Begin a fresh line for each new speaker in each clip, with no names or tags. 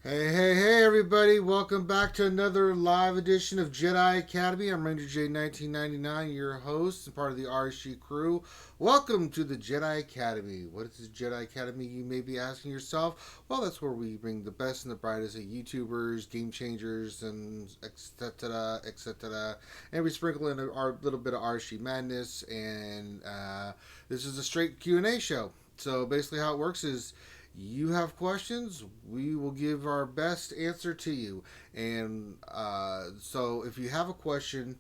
Hey, everybody. Welcome back to another live edition of Jedi Academy. I'm Ranger J 1999, your host and part of the RSG crew. Welcome to the Jedi Academy. What is the Jedi Academy, you may be asking yourself? Well, that's where we bring the best and the brightest of YouTubers, game changers, and etc., etc. And we sprinkle in our little bit of RSG madness. And this is a straight Q&A show. So basically how it works is you have questions, we will give our best answer to you. And so if you have a question,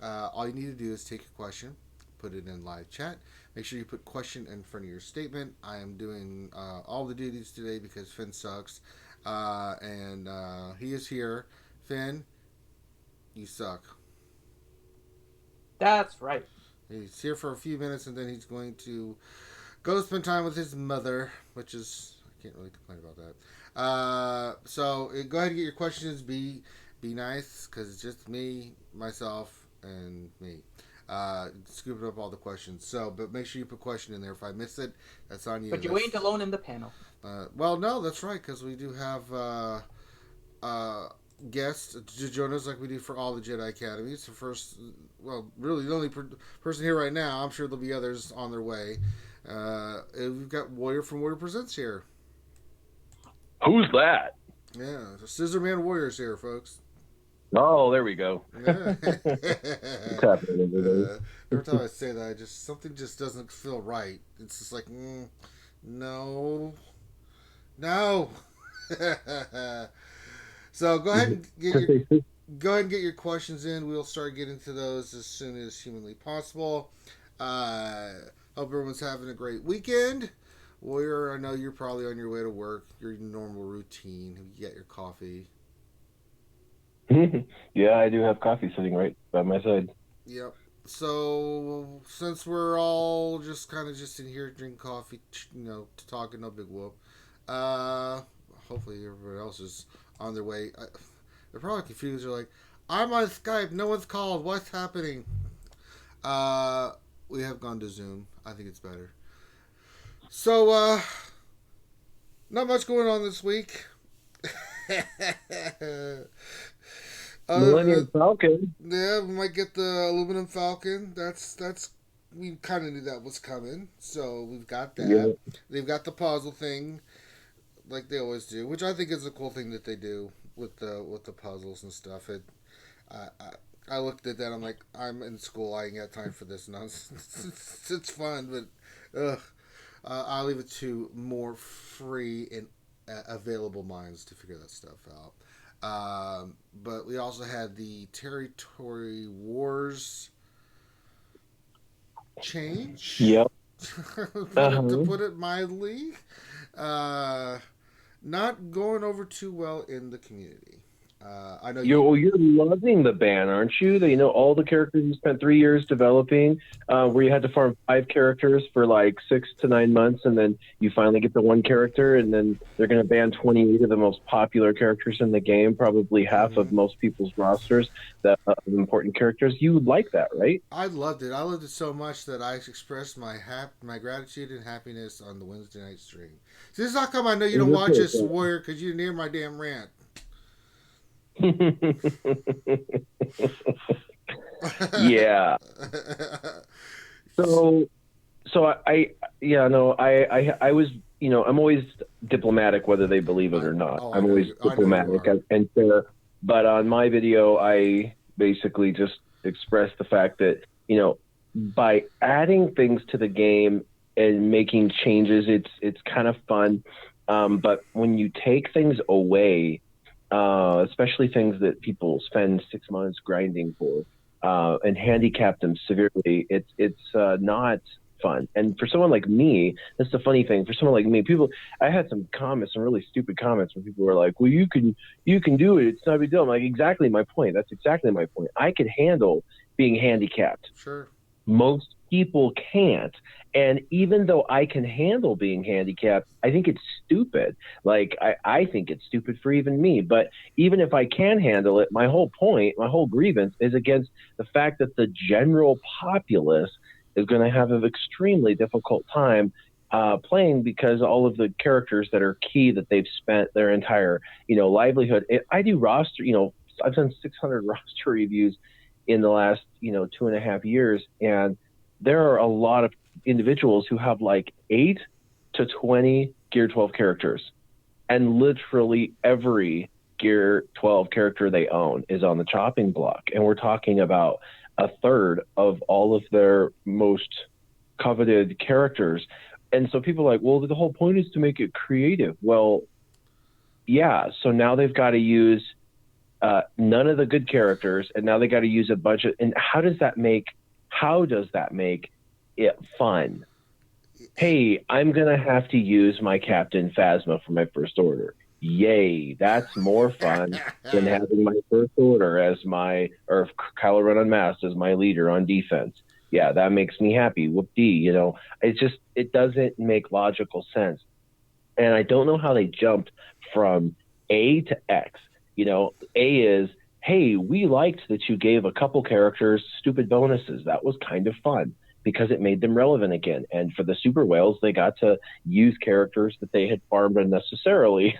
all you need to do is take a question, put it in live chat. Make sure you put question in front of your statement. I am doing all the duties today because Finn sucks. And he is here. Finn, you suck.
That's right.
He's here for a few minutes and then he's going to go spend time with his mother, which is I can't really complain about that. So go ahead and get your questions. Be nice because it's just me, myself, and me. Scooping up all the questions. So, but make sure you put question in there. If I miss it, that's on you.
But you ain't alone in the panel.
Well, no, that's right because we do have uh, guests to join us like we do for all the Jedi Academies. The first, well, really the only person here right now. I'm sure there'll be others on their way. We've got Warrior from Warrior Presents here.
Who's that?
Yeah, the Scissor Man Warriors here, folks.
Oh, there we go.
Yeah.
What's happening, everybody?
Every time I say that, I just something just doesn't feel right. It's just like, no, no. So go ahead and get your questions in. We'll start getting to those as soon as humanly possible. Hope everyone's having a great weekend. Warrior, I know you're probably on your way to work, your normal routine. You get your coffee.
Yeah, I do have coffee sitting right by my side.
Yep. So since we're all just kind of just in here drinking coffee, talking, no big whoop. Uh, Hopefully everybody else is on their way. They're probably confused. They're like, "I'm on Skype. No one's called. What's happening?" Uh, we have gone to Zoom. I think it's better. So, not much going on this week. uh,
Millennium Falcon.
Yeah, we might get the aluminum falcon. That's we kind of knew that was coming, so we've got that.
Yeah.
They've got the puzzle thing, like they always do, which I think is a cool thing that they do with the puzzles and stuff. I, I I looked at that. I'm like, I'm in school. I ain't got time for this nonsense. It's fun, but I'll leave it to more free and available minds to figure that stuff out. But we also had the Territory Wars change,
Yep.
to
Uh-huh.
put it mildly. Uh, Not going over too well in the community. I know you.
You're loving the ban, aren't you? That you know all the characters you spent 3 years developing, where you had to farm 5 characters for like 6 to 9 months, and then you finally get the one character, and then they're going to ban 28 of the most popular characters in the game, probably half of
Mhm.
most people's rosters, that important characters. You would like that, right?
I loved it. I loved it so much that I expressed my gratitude and happiness on the Wednesday night stream. See, this is how come I know you
It
don't
was
watch this,
good.
Warrior, because you didn't hear my damn rant.
Yeah. So yeah, no, I was, I'm always diplomatic whether they believe it or not.
Oh,
I'm always
I know you
diplomatic
are.
and fair. But on my video, I basically just expressed the fact that, by adding things to the game and making changes, it's kind of fun. But when you take things away, especially things that people spend 6 months grinding for, and handicap them severely, it's not fun. And for someone like me, that's the funny thing. For someone like me, I had some comments, some really stupid comments, where people were like, "Well, you can do it. It's not a big deal." I'm like, exactly my point. That's exactly my point. I could handle being handicapped.
Sure.
Most people can't. And even though I can handle being handicapped, I think it's stupid. Like, I think it's stupid for even me. But even if I can handle it, my whole point, my whole grievance is against the fact that the general populace is going to have an extremely difficult time playing because all of the characters that are key that they've spent their entire, livelihood. I do roster, I've done 600 roster reviews in the last, 2.5 years. And there are a lot of individuals who have like 8 to 20 Gear 12 characters. And literally every Gear 12 character they own is on the chopping block. And we're talking about a third of all of their most coveted characters. And so people are like, well, the whole point is to make it creative. Well, yeah. So now they've got to use none of the good characters, and now they got to use a budget. And how does that make it fun? Hey, I'm going to have to use my Captain Phasma for my first order. Yay, that's more fun than having my first order or Kylo Ren Unmasked as my leader on defense. Yeah, that makes me happy. Whoop-dee, it doesn't make logical sense. And I don't know how they jumped from A to X. A is, hey, we liked that you gave a couple characters stupid bonuses. That was kind of fun because it made them relevant again. And for the super whales, they got to use characters that they had farmed unnecessarily.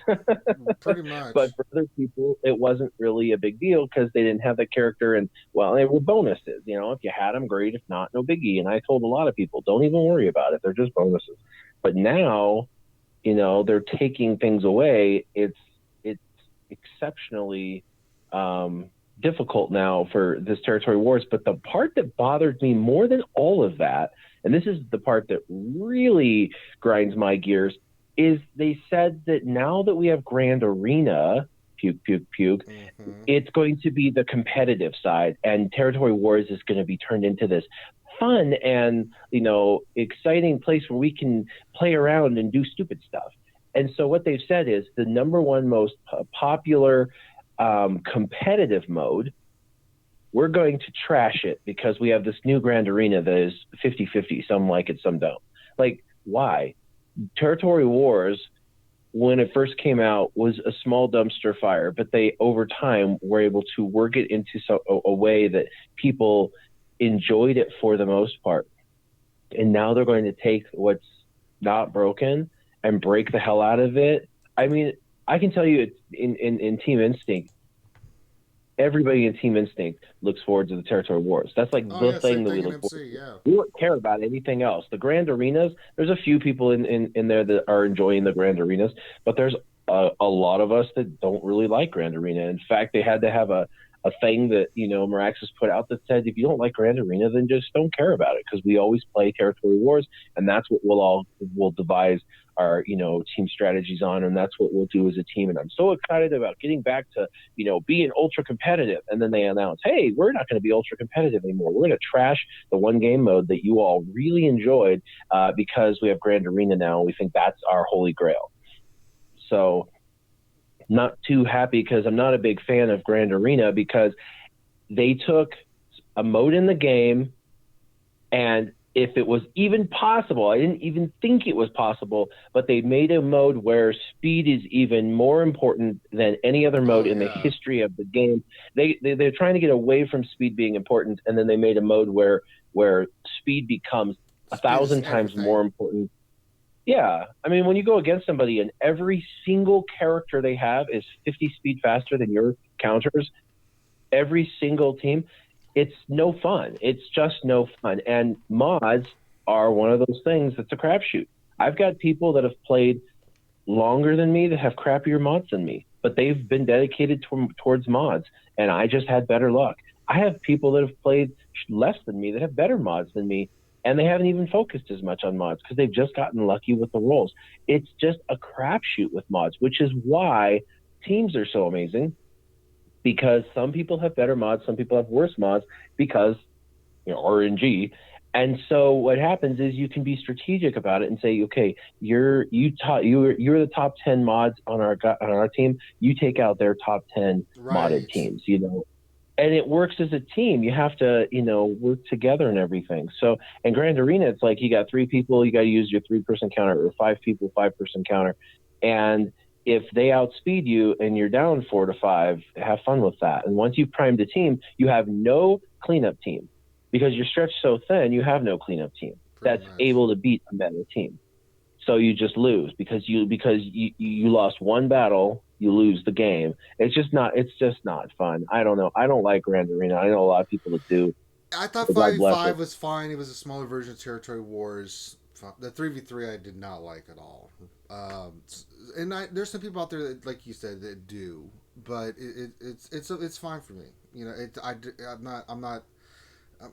Pretty much.
But for other people, it wasn't really a big deal because they didn't have the character. And, well, they were bonuses. If you had them, great. If not, no biggie. And I told a lot of people, don't even worry about it. They're just bonuses. But now, they're taking things away. It's exceptionally difficult now for this territory wars. But the part that bothered me more than all of that, and this is the part that really grinds my gears, is they said that now that we have Grand Arena, puke, puke, puke, it's going to be the competitive side, and territory wars is going to be turned into this fun and, exciting place where we can play around and do stupid stuff. And so what they've said is the number one most popular competitive mode, we're going to trash it because we have this new Grand Arena that is 50-50. Some like it, some don't. Like, why? Territory Wars, when it first came out, was a small dumpster fire, but they, over time, were able to work it into a way that people enjoyed it for the most part. And now they're going to take what's not broken and break the hell out of it. I mean, I can tell you in Team Instinct, everybody in Team Instinct looks forward to the Territory Wars. That's like the thing that we look forward to.
Yeah.
We don't care about anything else. The Grand Arenas, there's a few people in there that are enjoying the Grand Arenas, but there's a lot of us that don't really like Grand Arena. In fact, they had to have a thing that, Miraxis put out that said, if you don't like Grand Arena, then just don't care about it, because we always play Territory Wars, and that's what we'll devise our, team strategies on, and that's what we'll do as a team. And I'm so excited about getting back to, being ultra competitive. And then they announce, hey, we're not going to be ultra competitive anymore. We're going to trash the one game mode that you all really enjoyed because we have Grand Arena now, and we think that's our holy grail. So not too happy, because I'm not a big fan of Grand Arena, because they took a mode in the game, and if it was even possible, I didn't even think it was possible, but they made a mode where speed is even more important than any other mode in the history of the game. They're trying to get away from speed being important, and then they made a mode where speed becomes 1,000 times more important. Yeah, I mean, when you go against somebody and every single character they have is 50 speed faster than your counters, every single team, it's no fun. It's just no fun. And mods are one of those things that's a crapshoot. I've got people that have played longer than me that have crappier mods than me, but they've been dedicated towards mods, and I just had better luck. I have people that have played less than me that have better mods than me, and they haven't even focused as much on mods because they've just gotten lucky with the rolls. It's just a crapshoot with mods, which is why teams are so amazing, because some people have better mods, some people have worse mods because, RNG. And so what happens is you can be strategic about it and say, okay, you're the top 10 mods on our team. You take out their top 10 modded teams, and it works as a team. You have to, work together and everything. So in Grand Arena, it's like you got 3 people, you got to use your 3-person counter, or 5 people, 5-person counter. And if they outspeed you and you're down 4 to 5, have fun with that. And once you've primed a team, you have no cleanup team, because you're stretched so thin, you have no cleanup team that's able to beat a meta team. So you just lose because you lost one battle, you lose the game. It's just not fun. I don't know. I don't like Grand Arena. I know a lot of people that do.
I thought
God bless
5v5
it.
was fine. It was a smaller version of Territory Wars. The 3v3 I did not like at all. Um, and there's some people out there that, like you said, that do, but it's fine for me. You know, I'm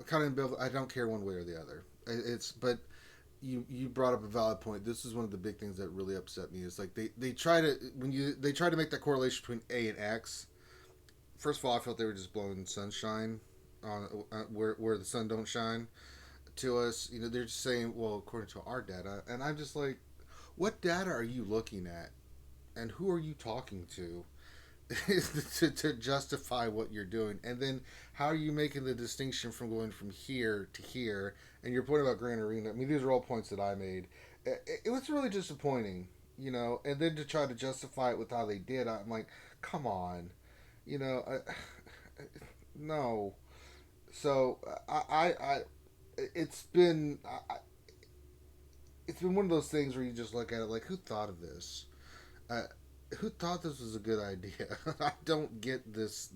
kind of ambivalent. I don't care one way or the other. It's but you brought up a valid point. This is one of the big things that really upset me. Is like they try to they try to make that correlation between A and X. First of all, I felt they were just blowing sunshine on where the sun don't shine to us. You know, they're just saying, well, according to our data, and I'm just like, what data are you looking at, and who are you talking to? to justify what you're doing, and then how are you making the distinction from going from here to here? And your point about Grand Arena, I mean, these are all points that I made. It was really disappointing, you know. And then to try to justify it with how they did, I'm like, come on, you know, no. So it's been, it's been one of those things where you just look at it like, who thought of this? Uh, who thought this was a good idea? I don't get this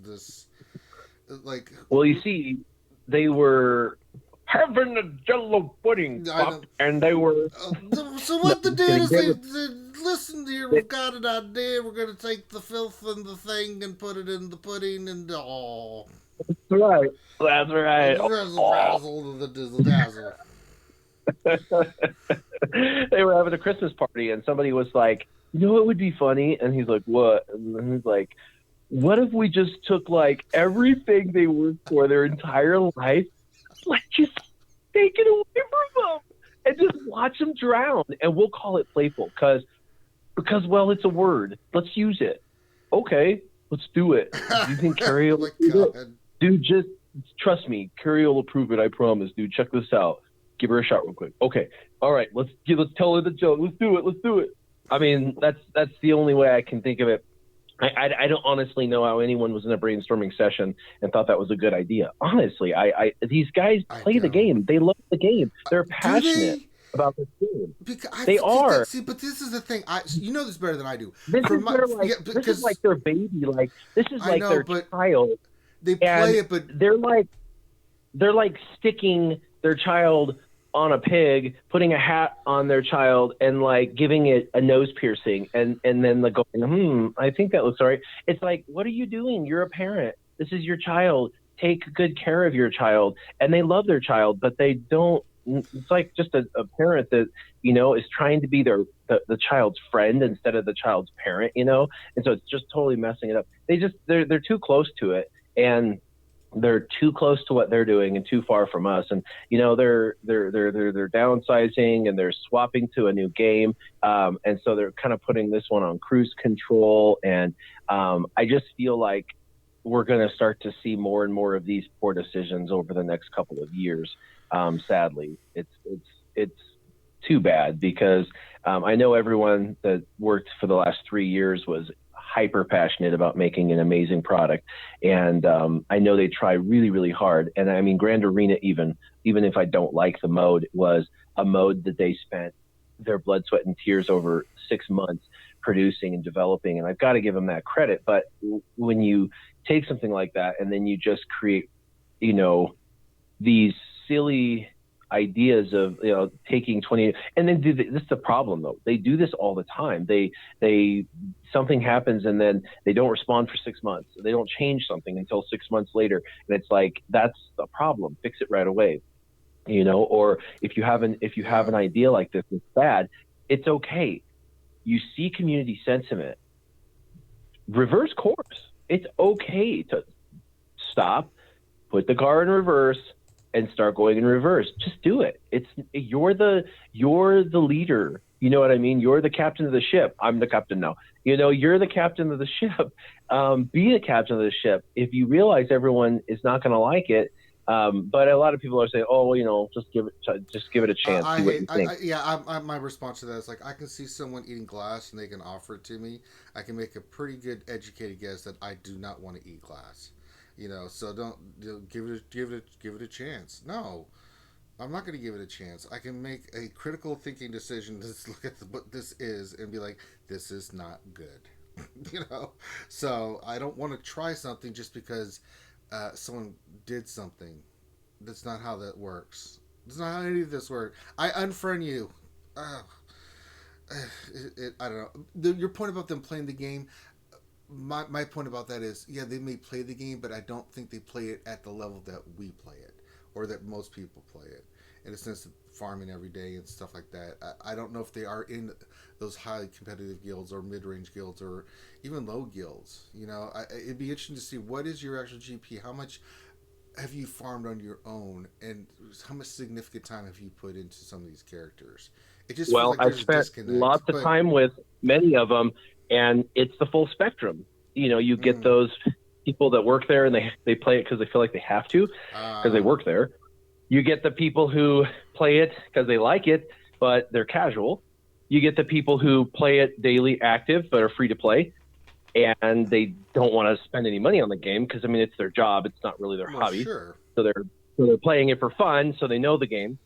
like
Well, you see, they were having a Jello pudding
I
pop,
don't.
and they were
So
no,
what they
I'm just
did
kidding.
is they listen here.
They,
We've got an idea. We're gonna take the filth and the thing and put it in the pudding and
that's right. That's right.
the razzle
Oh.
razzle the dizzle dazzle.
They were having a Christmas party, and somebody was like, "You know what would be funny?" And he's like, "What?" And he's like, "What if we just took like everything they worked for their entire life, like just take it away from them, and just watch them drown, and we'll call it playful because well, it's a word. Let's use it. Okay, let's do it. Do you think Carrie
Oh
will
my
do it?
god!
Dude, just trust me. Carrie will approve it. I promise, dude. Check this out. Give her a shot real quick. Okay. All right. Let's tell her the joke. Let's do it. Let's do it. I mean, that's the only way I can think of it. I don't honestly know how anyone was in a brainstorming session and thought that was a good idea. Honestly, these guys
I
play the
don't.
game. They love the game. They're
Do
passionate
they?
about this game.
Because
They are.
see, but this is the thing. You know this better than I do.
This
From
is
my
their like.
yeah,
This is like
because
their baby. Like this is
I
like
know,
their
but
child,
they play
and
it. But
they're like sticking their child on a pig, putting a hat on their child, and like giving it a nose piercing, and then like going, I think that looks all right. It's like, what are you doing? You're a parent. This is your child. Take good care of your child, and they love their child, but they don't. It's like just a parent that is trying to be the child's friend instead of the child's parent, and so it's just totally messing it up. They're too close to it, and they're too close to what they're doing and too far from us. And they're downsizing and they're swapping to a new game. And so they're kind of putting this one on cruise control. And I just feel like we're going to start to see more and more of these poor decisions over the next couple of years. Sadly, it's too bad because I know everyone that worked for the last 3 years was hyper passionate about making an amazing product, and I know they try really, really hard. And I mean, Grand Arena, even if I don't like the mode, was a mode that they spent their blood, sweat, and tears over 6 months producing and developing, and I've got to give them that credit. But when you take something like that and then you just create, these silly ideas of taking 20 and then this is the problem though. They do this all the time. They something happens and then they don't respond for 6 months. They don't change something until 6 months later, and it's like, that's the problem. Fix it right away. Or if you have an idea like this that's bad, it's okay. You see community sentiment, reverse course. It's okay to stop, put the car in reverse, and start going in reverse. Just do it. You're the leader. You know what I mean? You're the captain of the ship. I'm the captain now. You're the captain of the ship. Be the captain of the ship. If you realize everyone is not going to like it, but a lot of people are saying, "Oh, just give it a chance.
I
See what
hate.
you think."
My response to that is like I can see someone eating glass and they can offer it to me. I can make a pretty good educated guess that I do not want to eat glass. So don't give it a chance. No, I'm not going to give it a chance. I can make a critical thinking decision to look at what this is and be like, this is not good. You know? So I don't want to try something just because someone did something. That's not how that works. That's not how any of this works. I unfriend you. Uh, I don't know. Your point about them playing the game, my point about that is, yeah, they may play the game, but I don't think they play it at the level that we play it, or that most people play it. In a sense of farming every day and stuff like that. I don't know if they are in those highly competitive guilds or mid-range guilds or even low guilds. You know, it'd be interesting to see what is your actual GP. How much have you farmed on your own, and how much significant time have you put into some of these characters? It just feels
Well,
like
I've
there's a
spent
disconnect.
lots of time with many of them, and it's the full spectrum. You know, you get those people that work there and they play it because they feel like they have to, because they work there. You get the people who play it because they like it, but they're casual. You get the people who play it daily active, but are free to play, and they don't want to spend any money on the game because, I mean, it's their job. It's not really their hobby.
Sure.
So they're playing it for fun, so they know the game.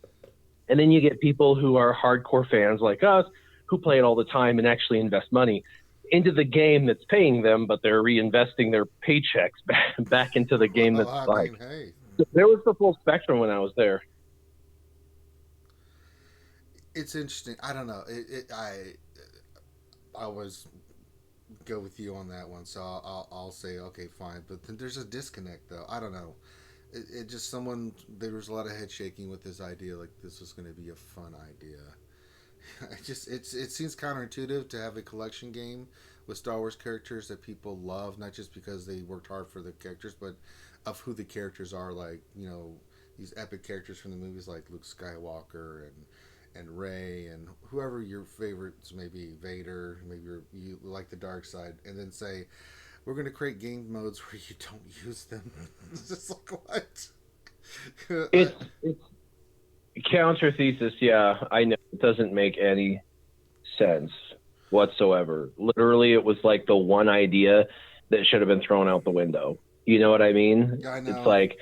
And then you get people who are hardcore fans like us who play it all the time and actually invest money into the game that's paying them, but they're reinvesting their paychecks back into the game that's
Hey.
There was the full spectrum when I was there.
It's interesting. I don't know. I always go with you on that one, so I'll say okay, fine. But then there's a disconnect, though. I don't know. It just there was a lot of head shaking with this idea, like this was going to be a fun idea. It seems counterintuitive to have a collection game with Star Wars characters that people love, not just because they worked hard for the characters, but of who the characters are. Like, you know, these epic characters from the movies, like Luke Skywalker and Rey and whoever your favorites may be, Vader. Maybe you like the dark side, and then say we're going to create game modes where you don't use them. It's just like what?
It's counter thesis. Yeah, I know it doesn't make any sense whatsoever. Literally, it was like the one idea that should have been thrown out the window. You know what I mean?
I know.
It's like,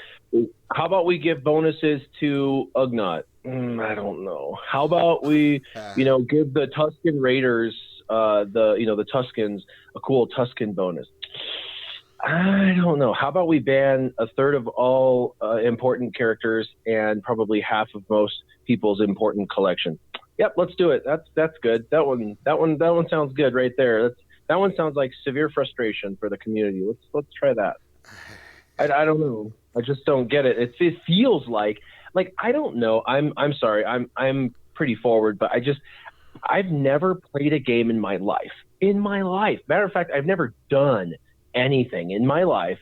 how about we give bonuses to Ugnaught? I don't know. How about we, give the Tusken Raiders, the Tuskens, a cool Tusken bonus? I don't know. How about we ban a third of all important characters and probably half of most people's important collection? Yep, let's do it. That's good. That one sounds good right there. That one sounds like severe frustration for the community. Let's try that. I don't know. I just don't get it. It feels like I don't know. I'm sorry. I'm pretty forward, but I've never played a game in my life. Matter of fact, I've never done anything in my life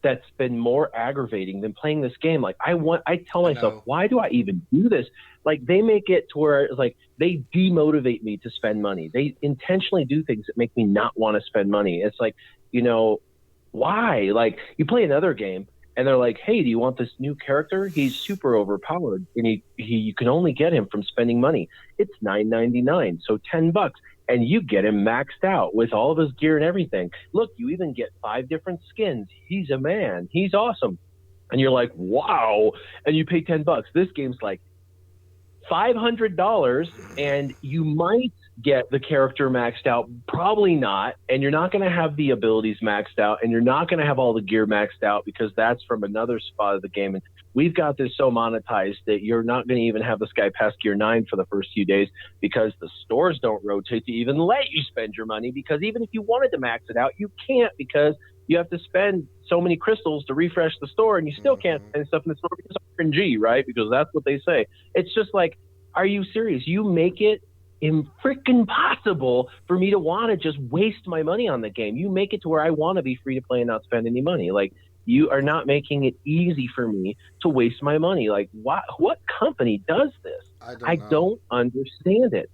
that's been more aggravating than playing this game. Like I tell myself, why do I even do this? Like, they make it to where like they demotivate me to spend money. They intentionally do things that make me not want to spend money. It's like, why? Like, you play another game and they're like, hey, do you want this new character? He's super overpowered and you can only get him from spending money. It's $9.99, so $10. And you get him maxed out with all of his gear and everything. Look, you even get 5 different skins. He's a man. He's awesome. And you're like, wow. And you pay $10. This game's like $500, and you might get the character maxed out. Probably not. And you're not going to have the abilities maxed out, and you're not going to have all the gear maxed out because that's from another spot of the game. And we've got this so monetized that you're not going to even have this guy pass Gear 9 for the first few days because the stores don't rotate to even let you spend your money, because even if you wanted to max it out, you can't, because you have to spend so many crystals to refresh the store, and you still can't spend stuff in the store because of RNG, right? Because that's what they say. It's just like, are you serious? You make it freaking possible for me to want to just waste my money on the game. You make it to where I want to be free to play and not spend any money. Like, you are not making it easy for me to waste my money. Like, what company does this? I don't understand it.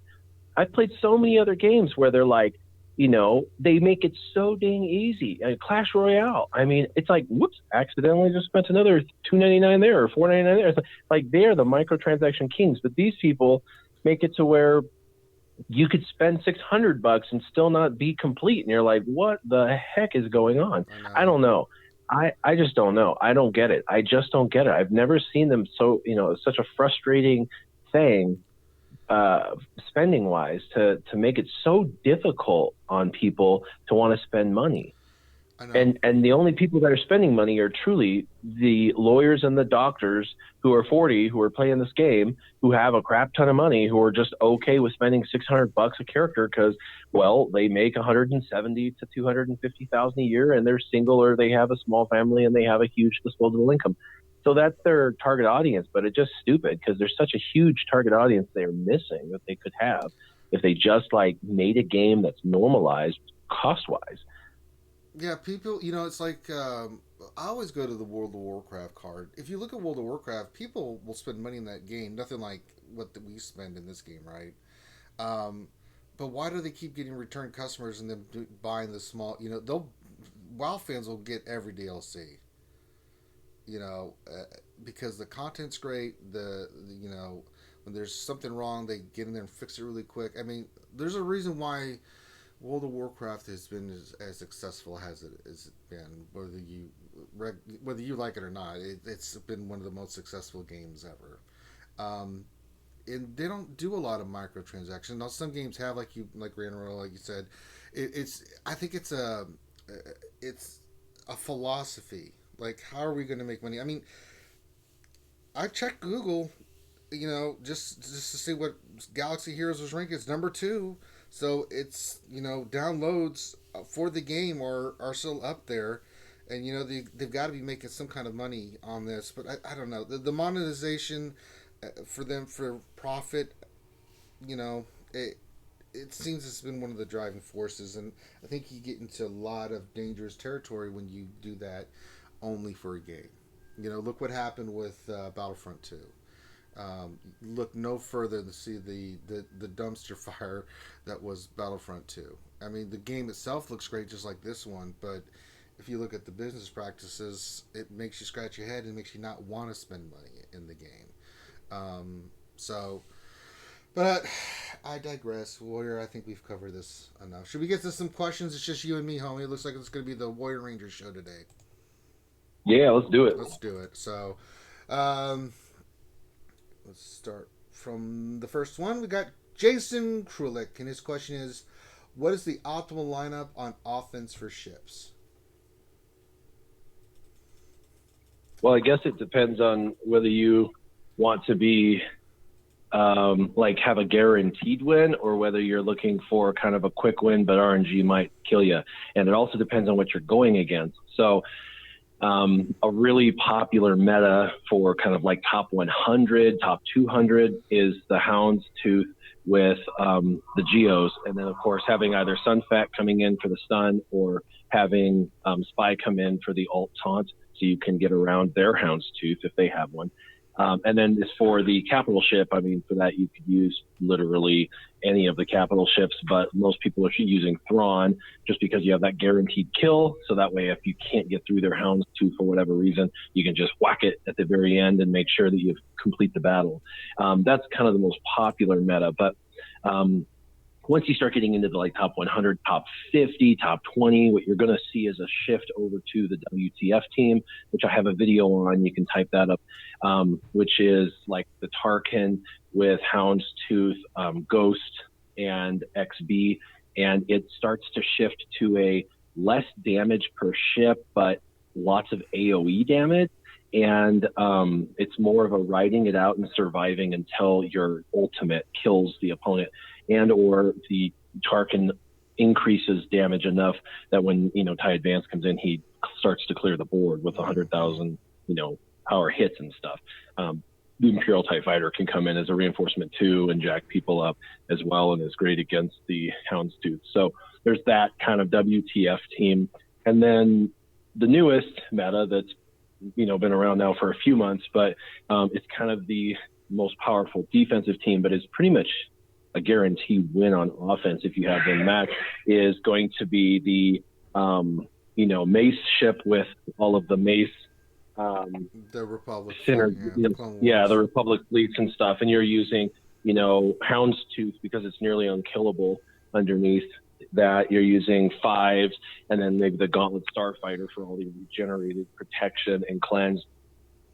I've played so many other games where they're like, they make it so dang easy. Clash Royale, I mean, it's like, whoops, accidentally just spent another $2.99 there or $4.99 there. It's like they're the microtransaction kings, but these people make it to where you could spend $600 and still not be complete. And you're like, what the heck is going on? I don't know. I just don't know. I don't get it. I just don't get it. I've never seen them so, such a frustrating thing, spending wise, to make it so difficult on people to want to spend money.
I know.
And the only people that are spending money are truly the lawyers and the doctors who are 40, who are playing this game, who have a crap ton of money, who are just okay with spending $600 a character because, well, they make 170 to 250,000 a year, and they're single, or they have a small family and they have a huge disposable income. So that's their target audience, but it's just stupid because there's such a huge target audience they're missing that they could have if they just like made a game that's normalized cost wise.
Yeah, people, it's like I always go to the World of Warcraft card. If you look at World of Warcraft, people will spend money in that game. Nothing like what we spend in this game, right? Um, but why do they keep getting return customers and then buying the small? They'll WoW fans will get every DLC. You know, because the content's great. When there's something wrong, they get in there and fix it really quick. I mean, there's a reason why World of Warcraft has been as successful as it has been, whether you like it or not. It's been one of the most successful games ever. Um, and they don't do a lot of microtransactions. Now some games have, like Ranro, like you said. It's I think it's a philosophy. Like, how are we going to make money? I mean, I checked Google, just to see what Galaxy Heroes was ranked. It's number two, so it's downloads for the game are still up there, and they've got to be making some kind of money on this. But I don't know the monetization for them for profit. It seems it's been one of the driving forces, and I think you get into a lot of dangerous territory when you do that only for a game. Look what happened with Battlefront 2. Look no further to see the dumpster fire that was Battlefront 2. I mean, the game itself looks great just like this one, but if you look at the business practices, it makes you scratch your head and makes you not want to spend money in the game. So, but I digress. Warrior, I think we've covered this enough. Should we get to some questions? It's just you and me, homie. It looks like it's going to be the Warrior Ranger show today.
Yeah, let's do it.
Let's do it. So, um, let's start from the first one. We got Jason Krulik, and his question is, what is the optimal lineup on offense for ships?
Well, I guess it depends on whether you want to be like have a guaranteed win, or whether you're looking for kind of a quick win, but RNG might kill you. And it also depends on what you're going against. So a really popular meta for kind of like top 100, top 200 is the Hound's Tooth with the Geos. And then, of course, having either Sunfat coming in for the stun, or having Spy come in for the alt taunt, so you can get around their Hound's Tooth if they have one. And then as for the capital ship, I mean, for that you could use literally any of the capital ships, but most people are using Thrawn just because you have that guaranteed kill. So that way, if you can't get through their Hound's Tooth for whatever reason, you can just whack it at the very end and make sure that you complete the battle. That's kind of the most popular meta. But once you start getting into the like top 100, top 50, top 20, what you're going to see is a shift over to the WTF team, which I have a video on. You can type that up, which is like the Tarkin with Hound's Tooth, Ghost, and XB. And it starts to shift to a less damage per ship, but lots of AoE damage. And it's more of a riding it out and surviving until your ultimate kills the opponent, and or the Tarkin increases damage enough that when TIE Advance comes in, he starts to clear the board with 100,000 power hits and stuff. The Imperial TIE Fighter can come in as a reinforcement too and jack people up as well, and is great against the Hound's Tooth. So there's that kind of WTF team, and then the newest meta that's been around now for a few months, but it's kind of the most powerful defensive team, but it's pretty much a guaranteed win on offense if you have them match, is going to be the Mace ship with all of the Mace
the Republic
the Republic fleets and stuff, and you're using Hound's Tooth because it's nearly unkillable underneath that. You're using fives, and then maybe the Gauntlet Starfighter for all the regenerated protection and cleanse.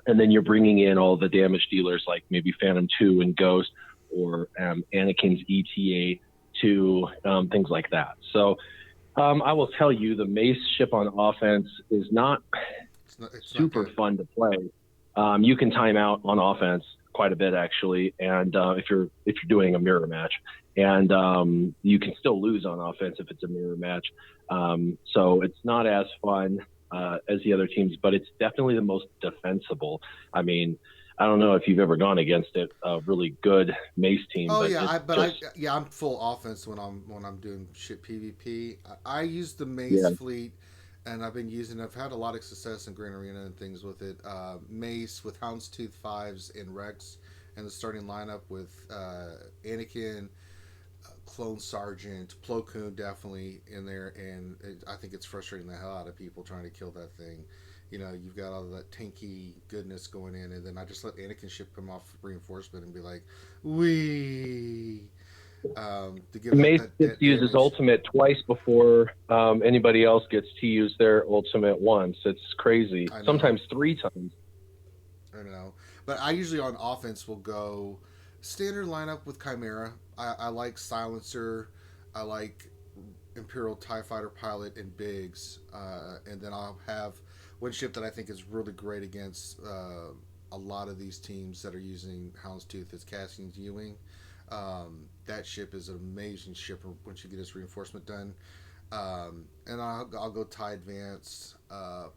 And then you're bringing in all the damage dealers like maybe Phantom 2 and Ghost, or Anakin's ETA 2, things like that. So I will tell you, the Mace ship on offense is not
it's not
super
good.
fun to play. You can time out on offense quite a bit actually, and if you're doing a mirror match, and you can still lose on offense if it's a mirror match. So it's not as fun as the other teams, but it's definitely the most defensible. I mean, I don't know if you've ever gone against it, a really good Mace team,
Oh
but
yeah,
it's just
I'm full offense when I'm doing shit PvP. I use the Mace
yeah.
fleet, and I've had a lot of success in Grand Arena and things with it. Mace with Houndstooth fives and Rex, and the starting lineup with Anakin, Clone Sergeant, Plo Koon definitely in there, and I think it's frustrating the hell out of people trying to kill that thing. You know, you've got all that tanky goodness going in, and then I just let Anakin ship him off reinforcement and be like, "Wee," to give
Mace gets
that
to use his
damage.
ultimate twice before anybody else gets to use their ultimate once. It's crazy.
I know,
Sometimes three times.
I know, but I usually on offense will go standard lineup with Chimera. I like Silencer, I like Imperial TIE Fighter pilot and Biggs, and then I'll have one ship that I think is really great against a lot of these teams that are using Houndstooth is Cassian's Ewing. That ship is an amazing ship once you get its reinforcement done. And I'll go TIE Advance.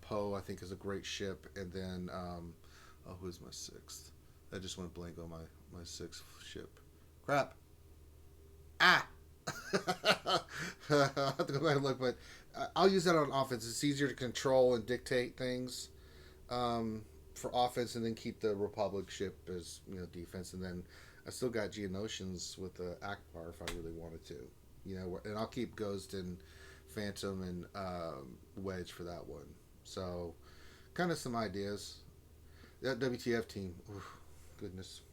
Poe, I think, is a great ship. And then, who's my sixth? I just went blank on my sixth ship. Crap. Ah! I'll have to go back and look, but I'll use that on offense. It's easier to control and dictate things for offense, and then keep the Republic ship as defense. And then I still got Geonosians with the Akbar if I really wanted to, and I'll keep Ghost and Phantom and Wedge for that one. So, kind of some ideas. That WTF team, oof, goodness.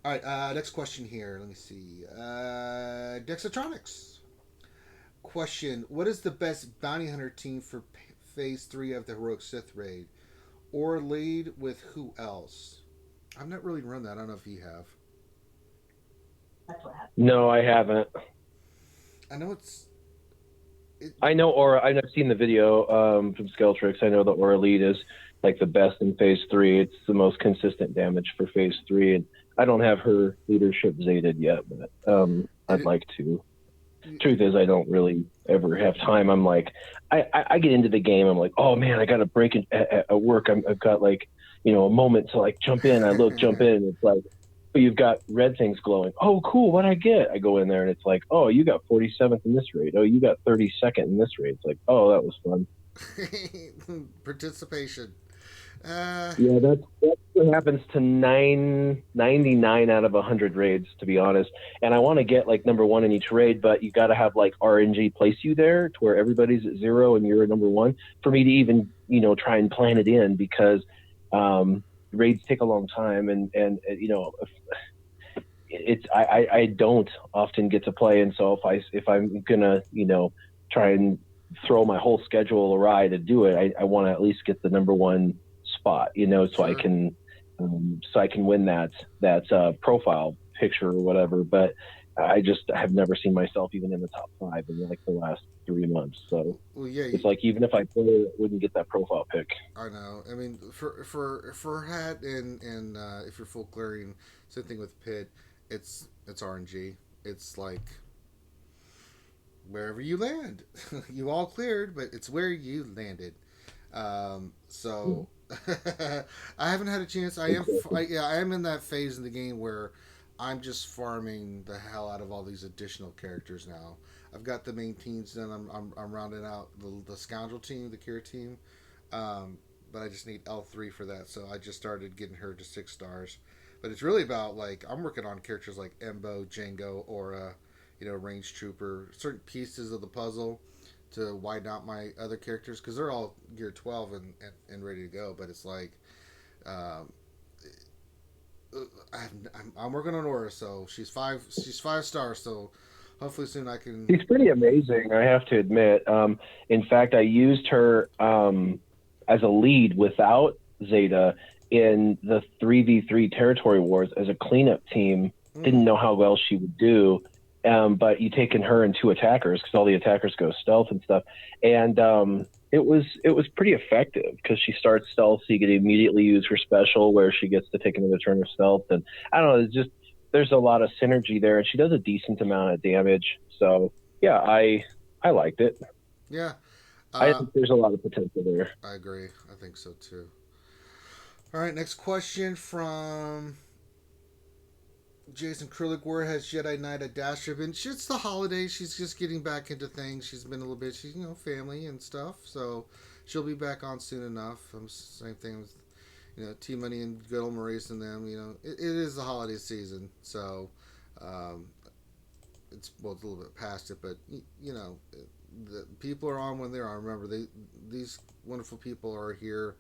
All right, next question here. Let me see. Dexatronics. Question: What is the best bounty hunter team for Phase 3 of the Heroic Sith Raid? Or lead with who else? I've not really run that. I don't know if you have.
No, I haven't.
I know it's. It,
I know Aura. I've seen the video from Skeletrix. I know the Aura lead is like the best in Phase 3. It's the most consistent damage for Phase 3, and I don't have her leadership zated yet, but I'd like to. Truth is, I don't really ever have time. I'm like, I get into the game. I'm like, oh man, I got to break it at work. I've got like, a moment to like jump in. I look, jump in. It's like, oh, you've got red things glowing. Oh, cool. What I get? I go in there and it's like, oh, you got 47th in this raid. Oh, you got 32nd in this raid. It's like, oh, that was fun.
Participation.
Yeah, that's what happens to 99 out of 100 raids, to be honest. And I want to get like number one in each raid, but you got to have like RNG place you there to where everybody's at 0 and you're at number one for me to even try and plan it in, because raids take a long time, and it's I don't often get to play, and so if I'm gonna try and throw my whole schedule awry to do it, I want to at least get the number one spot, so
Sure.
I can win that profile picture or whatever. But I have never seen myself even in the top 5 in like the last 3 months. So
Well, yeah,
it's like even if I play it, I wouldn't get that profile pick.
I know. I mean, for hat and if you're full clearing, same thing with pit. It's RNG. It's like wherever you land, you all cleared, but it's where you landed. So I haven't had a chance. I am in that phase in the game where I'm just farming the hell out of all these additional characters now. I've got the main teams done. I'm rounding out the scoundrel team, the cure team. But I just need L3 for that, so I just started getting her to 6 stars. But it's really about like I'm working on characters like Embo, Django, Aura, Range Trooper, certain pieces of the puzzle to widen out my other characters because they're all gear 12 and ready to go. But it's like um, I'm working on Aura, so she's 5 stars. So hopefully soon I can.
She's pretty amazing, I have to admit. In fact, I used her as a lead without Zeta in the 3v3 territory wars as a cleanup team. Didn't know how well she would do, but you take in her and two attackers because all the attackers go stealth and stuff, and it was pretty effective because she starts stealth, so you can immediately use her special where she gets to take another turn of stealth, and I don't know, it's just there's a lot of synergy there, and she does a decent amount of damage. So yeah, I liked it.
Yeah.
I think there's a lot of potential there.
I agree. I think so too. All right, next question from Jason Krulik. Where has Jedi Knight at Dasher been? It's the holidays. She's just getting back into things. She's been a little bit, she's, family and stuff. So she'll be back on soon enough. Same thing with, T Money and good old Maurice and them. It is the holiday season. So um, it's a little bit past it, but, the people are on when they're on. Remember, these wonderful people are here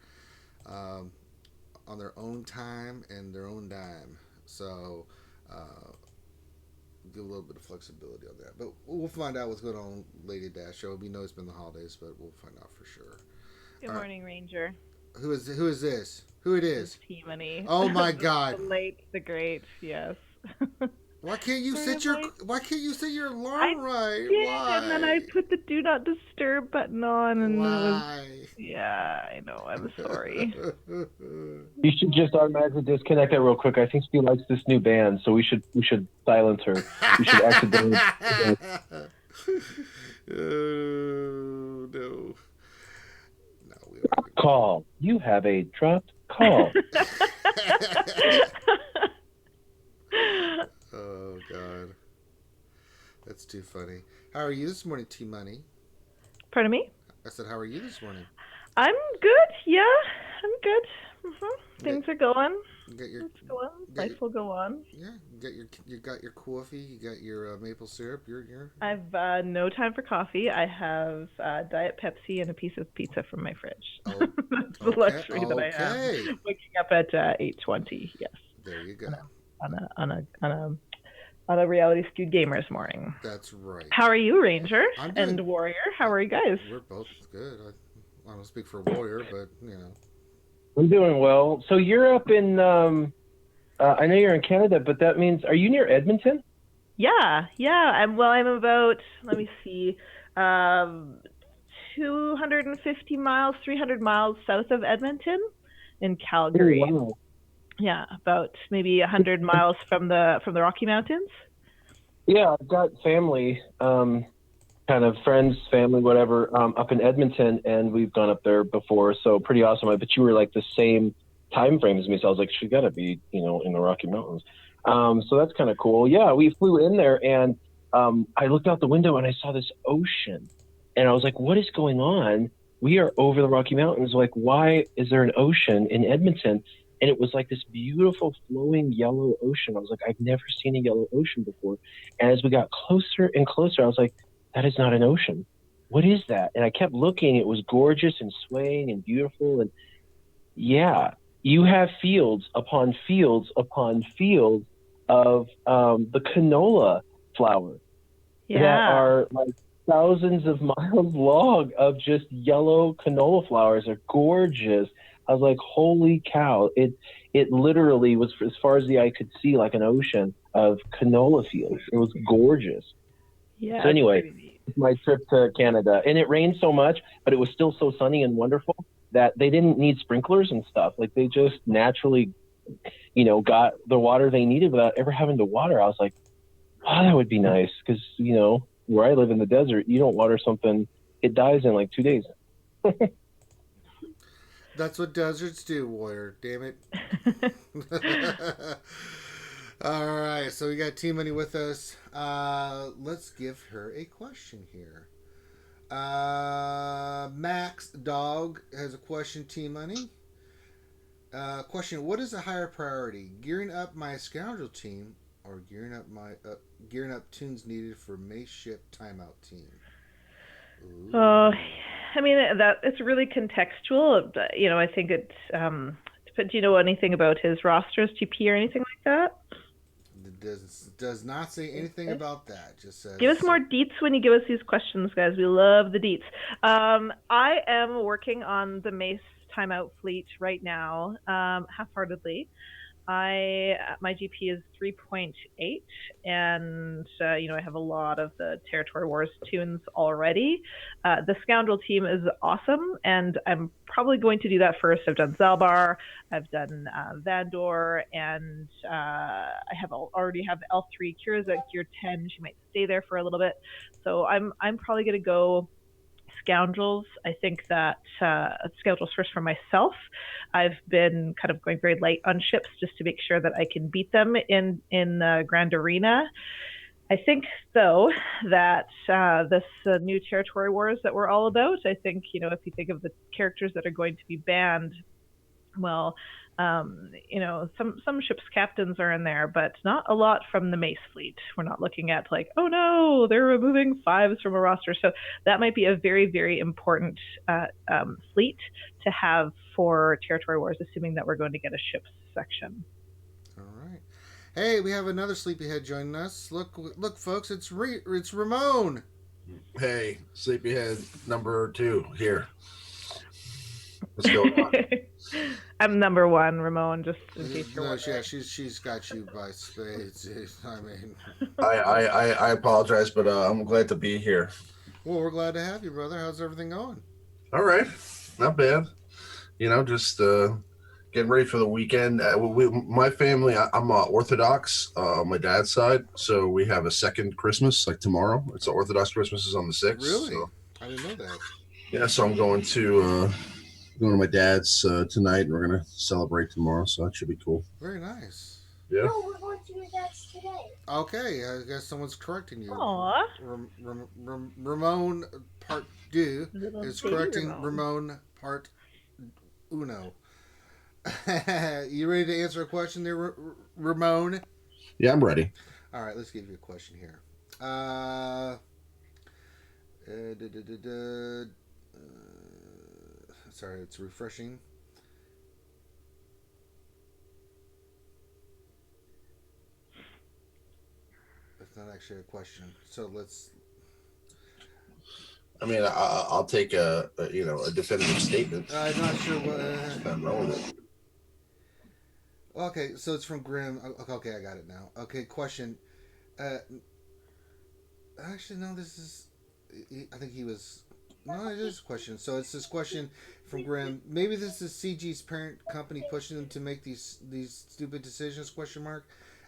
um, on their own time and their own dime. So give a little bit of flexibility on that. But we'll find out what's going on Lady Dash Show. We know it's been the holidays, but we'll find out for sure.
Good morning, Ranger.
Who is this? Who it is?
T Money.
Oh my God!
The late, the great, yes.
Why can't you set your alarm right?
Did,
Why?
and then I put the do not disturb button on, and
Why?
yeah, I know. I'm sorry.
You should just automatically disconnect that real quick. I think she likes this new band, so we should silence her. We should accidentally.
Oh no!
Call. You have a dropped call.
Oh God, that's too funny. How are you this morning, T Money?
Pardon me?
I said, how are you this morning?
I'm good. Yeah, I'm good. Things are going. Life will go on.
Yeah, you got your coffee. You got your maple syrup. You're.
I've no time for coffee. I have Diet Pepsi and a piece of pizza from my fridge.
Oh,
that's the luxury that I have. Waking up at 8:20. Yes.
There you go.
On a reality skewed gamers morning.
That's right.
How are you, Ranger and Warrior? How are you guys?
We're both good. I don't speak for Warrior, but
I'm doing well. So you're up in, I know you're in Canada, but that means, are you near Edmonton?
Yeah. I'm about, let me see, 250 miles, 300 miles south of Edmonton in Calgary.
Oh, wow.
Yeah, about maybe 100 miles from the Rocky Mountains.
Yeah, I've got family, kind of friends, family, whatever, up in Edmonton, and we've gone up there before, so pretty awesome. But you were like the same time frame as me, so I was like, she got to be, in the Rocky Mountains. So that's kind of cool. Yeah, we flew in there, and I looked out the window, and I saw this ocean, and I was like, what is going on? We are over the Rocky Mountains. Like, why is there an ocean in Edmonton? And it was like this beautiful flowing yellow ocean. I was like, I've never seen a yellow ocean before. And as we got closer and closer, I was like, that is not an ocean. What is that? And I kept looking. It was gorgeous and swaying and beautiful. And yeah, you have fields upon fields upon fields of the canola flower that are like thousands of miles long of just yellow canola flowers. Are gorgeous. I was like, holy cow. It literally was, as far as the eye could see, like an ocean of canola fields. It was gorgeous.
Yeah.
So anyway, my trip to Canada. And it rained so much, but it was still so sunny and wonderful that they didn't need sprinklers and stuff. Like, they just naturally, got the water they needed without ever having to water. I was like, wow, that would be nice. Because, where I live in the desert, you don't water something, it dies in like 2 days.
That's what deserts do, Warrior. Damn it. All right, so we got T Money with us. Let's give her a question here. Max Dog has a question, T Money. Question: what is a higher priority, gearing up my scoundrel team or gearing up tunes needed for Mace Ship timeout team?
Ooh. I mean, that it's really contextual. I think it's. But do you know anything about his rosters, GP, or anything like that?
does not say anything about that. Just says,
give us more deets when you give us these questions, guys. We love the deets. I am working on the Mace timeout fleet right now, half-heartedly. My GP is 3.8, and I have a lot of the Territory Wars tunes already. The Scoundrel team is awesome, and I'm probably going to do that first. I've done Zalbar, I've done Vandor, and already have L3 Kira's at gear 10. She might stay there for a little bit, so I'm probably going to go Scoundrels. I think that Scoundrels first for myself. I've been kind of going very light on ships just to make sure that I can beat them in the Grand Arena. I think, though, that this new Territory Wars that we're all about, I think, if you think of the characters that are going to be banned, well, some ships' captains are in there, but not a lot from the Mace fleet. We're not looking at like, oh no, they're removing 5s from a roster. So that might be a very, very important fleet to have for Territory Wars, assuming that we're going to get a ships section.
All right. Hey, we have another sleepyhead joining us. Look, folks, it's Ramon.
Hey, sleepyhead number 2 here. What's going on?
I'm number 1, Ramon. Just in case you're wondering.
Yeah, she's got you by spades. I mean,
I apologize, but I'm glad to be here.
Well, we're glad to have you, brother. How's everything going?
All right, not bad. Just getting ready for the weekend. My family, I'm Orthodox on my dad's side, so we have a second Christmas like tomorrow. It's Orthodox Christmas is on the 6th.
Really?
So.
I didn't know that.
Yeah, so I'm going to my dad's tonight, and we're gonna celebrate tomorrow. So that should be cool.
Very nice.
Yeah.
No, we're going to your dad's today.
Okay, I guess someone's correcting you.
Aww.
Ramon Part 2 is correcting
Ramon.
Ramon Part Uno. You ready to answer a question there, Ramon?
Yeah, I'm ready.
All right, let's give you a question here. Sorry, it's refreshing. It's not actually a question. So let's.
I mean, I'll take a definitive statement.
I'm not sure what.
I'm wrong with it.
Okay, so it's from Grim. Okay, I got it now. Okay, question. Actually, no, this is. I think he was. No, it is a question. So it's this question from Grim. Maybe this is CG's parent company pushing them to make these stupid decisions? Question mark.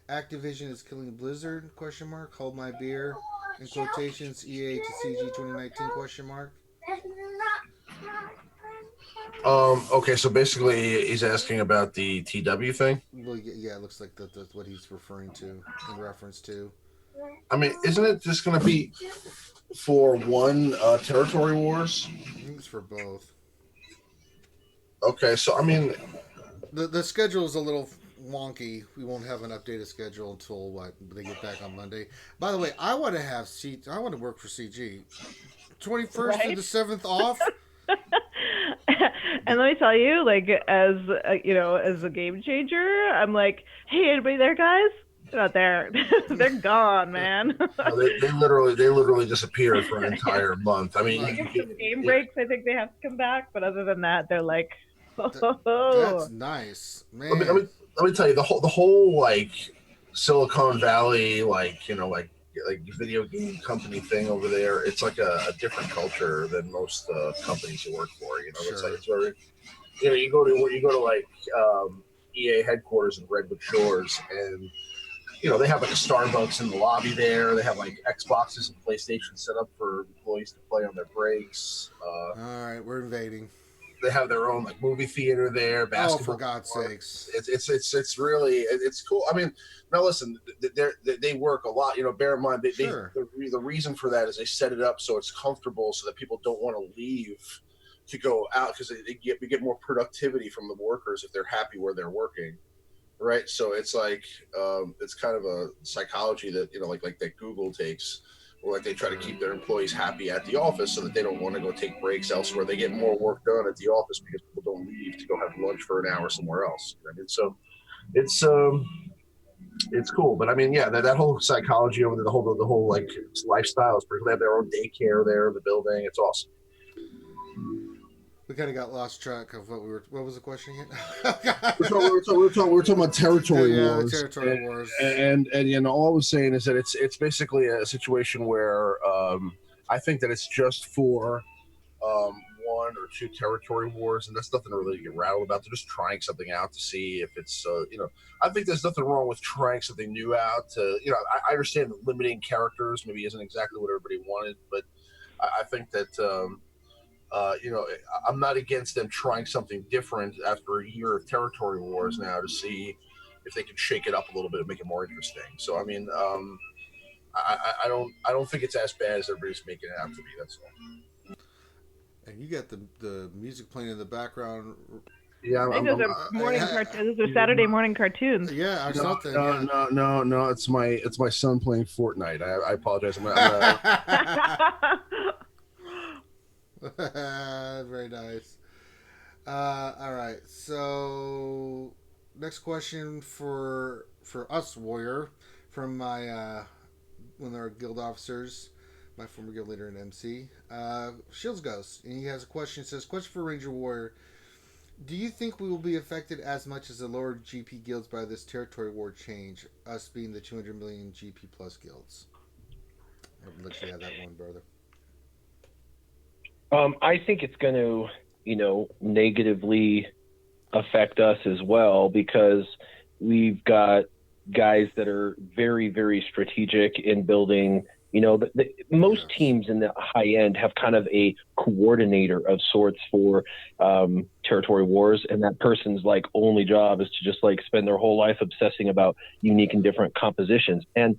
Activision is killing Blizzard? Question mark. Hold my beer. In quotations, EA to CG 2019? Question mark.
Okay, so basically he's asking about the TW thing.
Well, yeah, it looks like that's what he's referring to in reference to.
I mean, isn't it just going to be for one Territory Wars?
I think it's for both.
Okay, so I mean,
the schedule is a little wonky. We won't have an updated schedule until they get back on Monday. By the way, I want to work for CG. 21st to the 7th off.
And let me tell you, like, as a game changer, I'm like, hey, anybody there, guys? They're not there. They're gone, man.
No, they literally disappeared for an entire month. I mean,
some game breaks, I think they have to come back, but other than that, they're like, oh.
That's nice, man.
Let me tell you, the whole like Silicon Valley, like video game company thing over there. It's like a different culture than most companies you work for.
Sure.
It's very, you go to like EA headquarters in Redwood Shores, and they have like a Starbucks in the lobby there. They have like Xboxes and PlayStation set up for employees to play on their breaks.
All right, we're invading.
They have their own like movie theater there. Basketball.
Oh, for God's sakes!
It's really cool. I mean, now listen, they work a lot. Bear in mind the reason for that is they set it up so it's comfortable, so that people don't want to leave to go out because they get more productivity from the workers if they're happy where they're working, right? So it's like it's kind of a psychology that like that Google takes. Or like they try to keep their employees happy at the office so that they don't want to go take breaks elsewhere. They get more work done at the office because people don't leave to go have lunch for an hour somewhere else. I mean, so it's it's cool. But I mean, yeah, that whole psychology over there, the whole like lifestyle is pretty. They have their own daycare there in the building. It's awesome.
We kind of got lost track of what we were. What was the question again?
We're talking about territory wars.
The territory wars.
And you know, all I was saying is that it's basically a situation where I think that it's just for one or two territory wars, and that's nothing really to get rattled about. They're just trying something out to see if it's you know. I think there's nothing wrong with trying something new out. You know, I understand that limiting characters maybe isn't exactly what everybody wanted, but I think that. You know, I'm not against them trying something different after a year of territory wars now to see if they can shake it up a little bit and make it more interesting. So, I mean, I don't think it's as bad as everybody's making it out to be. That's all.
And you got the music playing in the background.
Yeah,
I think those are morning cartoons. Those are Saturday morning cartoons.
Yeah, or something.
No. It's my son playing Fortnite. I apologize.
Very nice. All right. So, next question for us, Warrior, from my one of our guild officers, my former guild leader and MC, Shields Ghost, and he has a question. It says, "Question for Ranger Warrior: do you think we will be affected as much as the lower GP guilds by this territory war change? Us being the 200 million GP plus guilds." I'll let you have that one, brother.
I think it's going to, you know, negatively affect us as well, because we've got guys that are very, very strategic in building. You know, most teams in the high end have kind of a coordinator of sorts for territory wars, and that person's like only job is to just like spend their whole life obsessing about unique and different compositions. And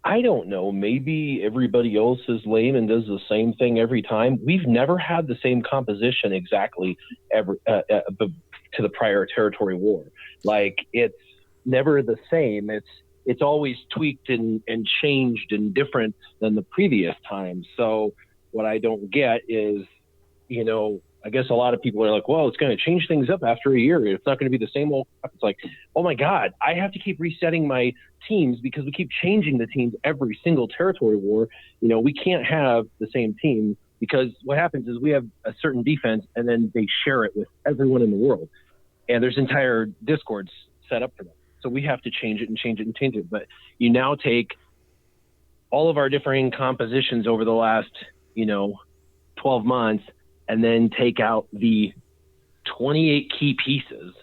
I don't know, maybe everybody else is lame and does the same thing every time. We've never had the same composition exactly ever to the prior territory war. Like, it's never the same. It's always tweaked and changed and different than the previous time. So what I don't get is, you know, I guess a lot of people are like, well, it's going to change things up after a year. It's not going to be the same old stuff. It's like, oh my God, I have to keep resetting my teams because we keep changing the teams every single territory war. You know, we can't have the same team, because what happens is we have a certain defense and then they share it with everyone in the world. And there's entire discords set up for that. So we have to change it and change it and change it. But you now take all of our differing compositions over the last, you know, 12 months, and then take out the 28 key pieces.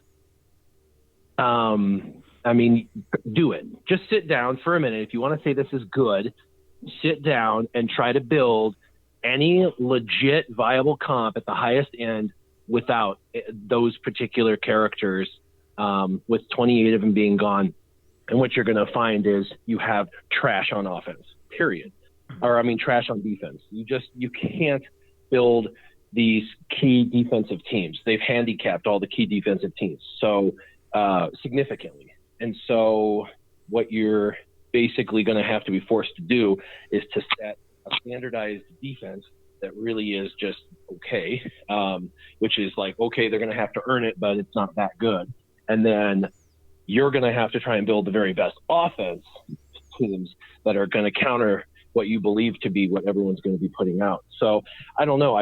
I mean, do it. Just sit down for a minute. If you want to say this is good, sit down and try to build any legit viable comp at the highest end without those particular characters, with 28 of them being gone. And what you're going to find is you have trash on offense, period. Or, I mean, trash on defense. You can't build these key defensive teams. They've handicapped all the key defensive teams so significantly. And so what you're basically going to have to be forced to do is to set a standardized defense that really is just okay, which is like, okay, they're going to have to earn it, but it's not that good. And then you're going to have to try and build the very best offense teams that are going to counter what you believe to be what everyone's going to be putting out. So I don't know.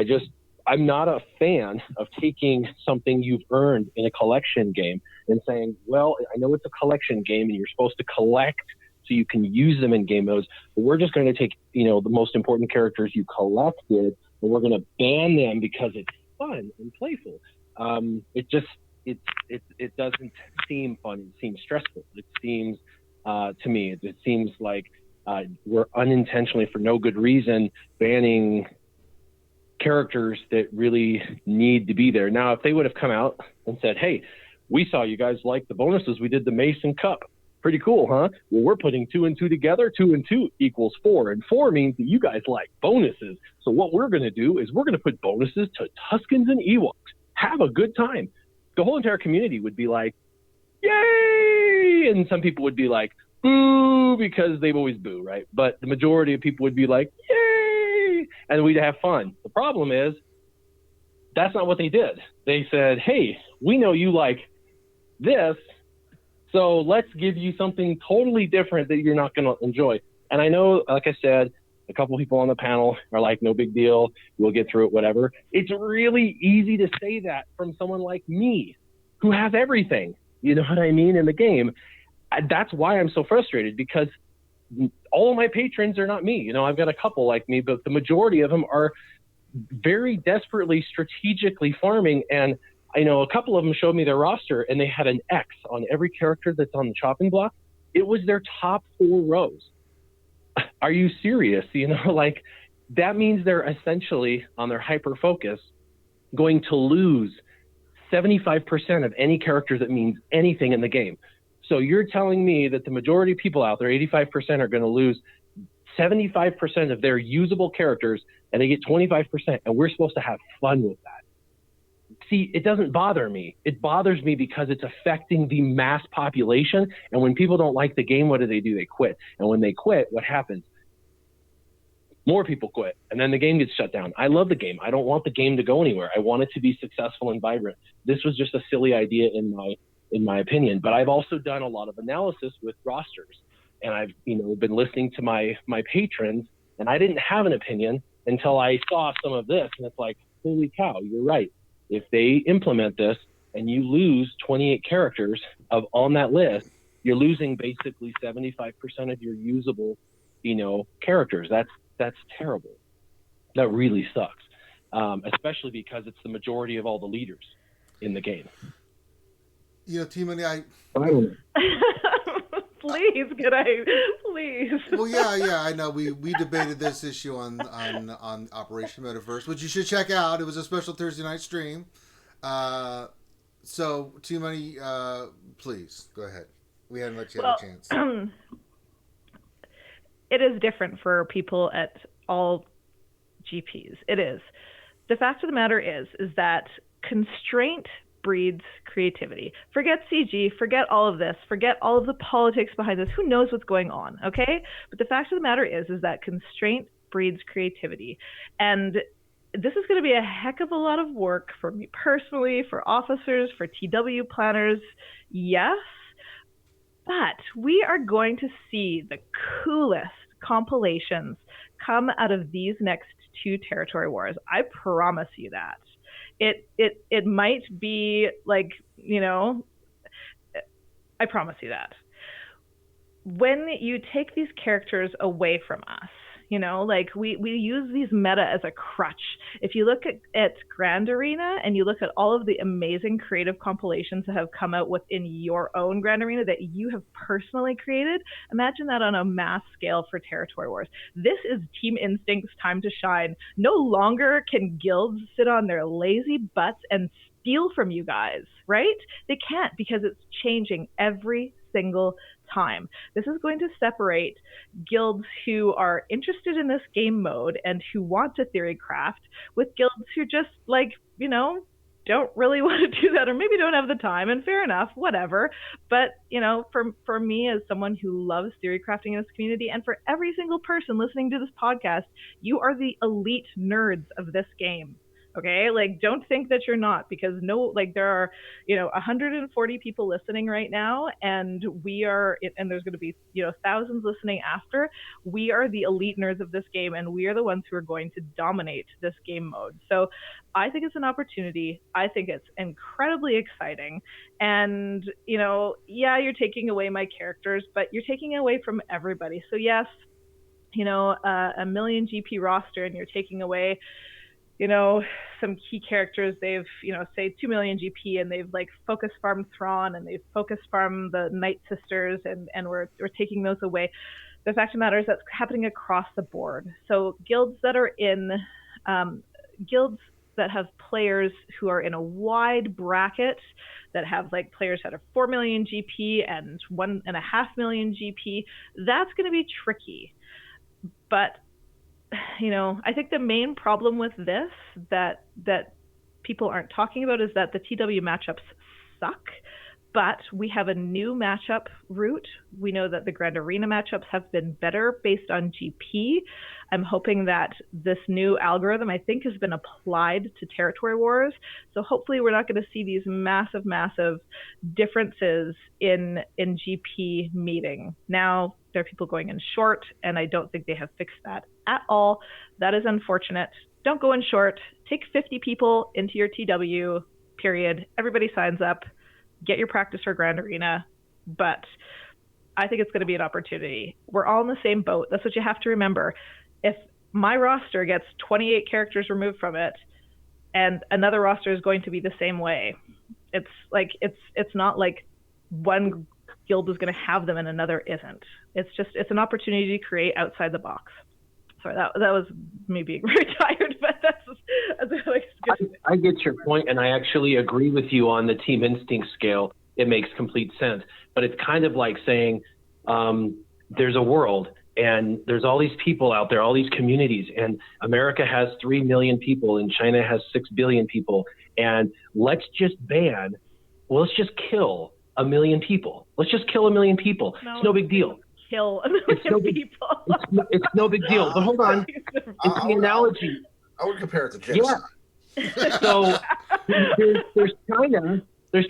I'm not a fan of taking something you've earned in a collection game and saying, well, I know it's a collection game and you're supposed to collect so you can use them in game modes, but we're just going to take, you know, the most important characters you collected and we're going to ban them because it's fun and playful. It doesn't seem fun. It seems stressful. It seems, to me, it seems like we're unintentionally, for no good reason, banning characters that really need to be there. Now, if they would have come out and said, hey, we saw you guys like the bonuses. We did the Mason Cup. Pretty cool, huh? Well, we're putting 2 and 2 together. 2 and 2 equals 4. And 4 means that you guys like bonuses. So what we're going to do is we're going to put bonuses to Tuskens and Ewoks. Have a good time. The whole entire community would be like, yay! And some people would be like, boo, because they've always boo, right? But the majority of people would be like, yay! And we'd have fun. The problem is, that's not what they did. They said, hey, we know you like this, So let's give you something totally different that you're not going to enjoy. And I know, like I said, a couple people on the panel are like, no big deal, we'll get through it, whatever. It's really easy to say that from someone like me who has everything, you know what I mean, in the game. That's why I'm so frustrated, because all of my patrons are not me. You know, I've got a couple like me, but the majority of them are very desperately strategically farming. And I know a couple of them showed me their roster and they had an X on every character that's on the chopping block. It was their top 4 rows. Are you serious? You know, like that means they're essentially on their hyper focus going to lose 75% of any character that means anything in the game. So you're telling me that the majority of people out there, 85%, are going to lose 75% of their usable characters, and they get 25%, and we're supposed to have fun with that. See, it doesn't bother me. It bothers me because it's affecting the mass population, and when people don't like the game, what do? They quit. And when they quit, what happens? More people quit, and then the game gets shut down. I love the game. I don't want the game to go anywhere. I want it to be successful and vibrant. This was just a silly idea in my opinion, but I've also done a lot of analysis with rosters, and I've been listening to my patrons, and I didn't have an opinion until I saw some of this, and it's like, holy cow, you're right. If they implement this and you lose 28 characters on that list, you're losing basically 75% of your usable, characters. That's terrible. That really sucks, especially because it's the majority of all the leaders in the game.
T-Money,
Please, could I? Please.
Well, yeah, I know. We debated this issue on Operation Metaverse, which you should check out. It was a special Thursday night stream. So, T-Money, please, go ahead. We hadn't let you have a chance.
It is different for people at all GPs. It is. The fact of the matter is that constraint breeds creativity. Forget CG, forget all of this, forget all of the politics behind this. Who knows what's going on, okay? But the fact of the matter is that constraint breeds creativity. And this is going to be a heck of a lot of work for me personally, for officers, for TW planners, yes. But we are going to see the coolest compilations come out of these next 2 territory wars. I promise you that. It might be like, I promise you that. When you take these characters away from us, we use these meta as a crutch. If you look at Grand Arena and you look at all of the amazing creative compilations that have come out within your own Grand Arena that you have personally created, imagine that on a mass scale for Territory Wars. This is Team Instinct's time to shine. No longer can guilds sit on their lazy butts and steal from you guys, right? They can't, because it's changing every single time. This is going to separate guilds who are interested in this game mode and who want to theory craft with guilds who just don't really want to do that, or maybe don't have the time, and fair enough, whatever. But for me, as someone who loves theory crafting in this community, and for every single person listening to this podcast, you are the elite nerds of this game. Okay, don't think that you're not, because there are 140 people listening right now, and there's going to be thousands listening after. We are the elite nerds of this game, and we are the ones who are going to dominate this game mode. So I think it's an opportunity. I think it's incredibly exciting, and you're taking away my characters, but you're taking away from everybody. So yes, a million GP roster, and you're taking away some key characters. They've, say 2 million GP, and they've focus farmed Thrawn, and they've focus farmed the Night Sisters, and we're taking those away. The fact of the matter is that's happening across the board. So guilds that are in, guilds that have players who are in a wide bracket, that have players that are 4 million GP and 1.5 million GP, that's going to be tricky. But I think the main problem with this that people aren't talking about is that the TW matchups suck, But we have a new matchup route. We know that the Grand Arena matchups have been better based on GP. I'm hoping that this new algorithm, I think, has been applied to Territory Wars. So hopefully we're not going to see these massive differences in GP meeting. Now, there are people going in short, and I don't think they have fixed that at all. That is unfortunate. Don't go in short. Take 50 people into your TW, period. Everybody signs up. Get your practice for Grand Arena, but I think it's going to be an opportunity. We're all in the same boat. That's what you have to remember. If my roster gets 28 characters removed from it, and another roster is going to be the same way, it's not like one guild is going to have them and another isn't. It's an opportunity to create outside the box. Sorry, that was me being very tired, but that's
I get your point, and I actually agree with you on the team instinct scale. It makes complete sense, but it's kind of like saying there's a world, and there's all these people out there, all these communities, and America has 3 million people, and China has 6 billion people, and let's just kill 1 million people. Let's just kill 1 million people.
No,
it's no big deal.
Kill 1 million people.
It's no big deal. But hold on, it's the analogy.
I would compare it to genocide.
Yeah. So there's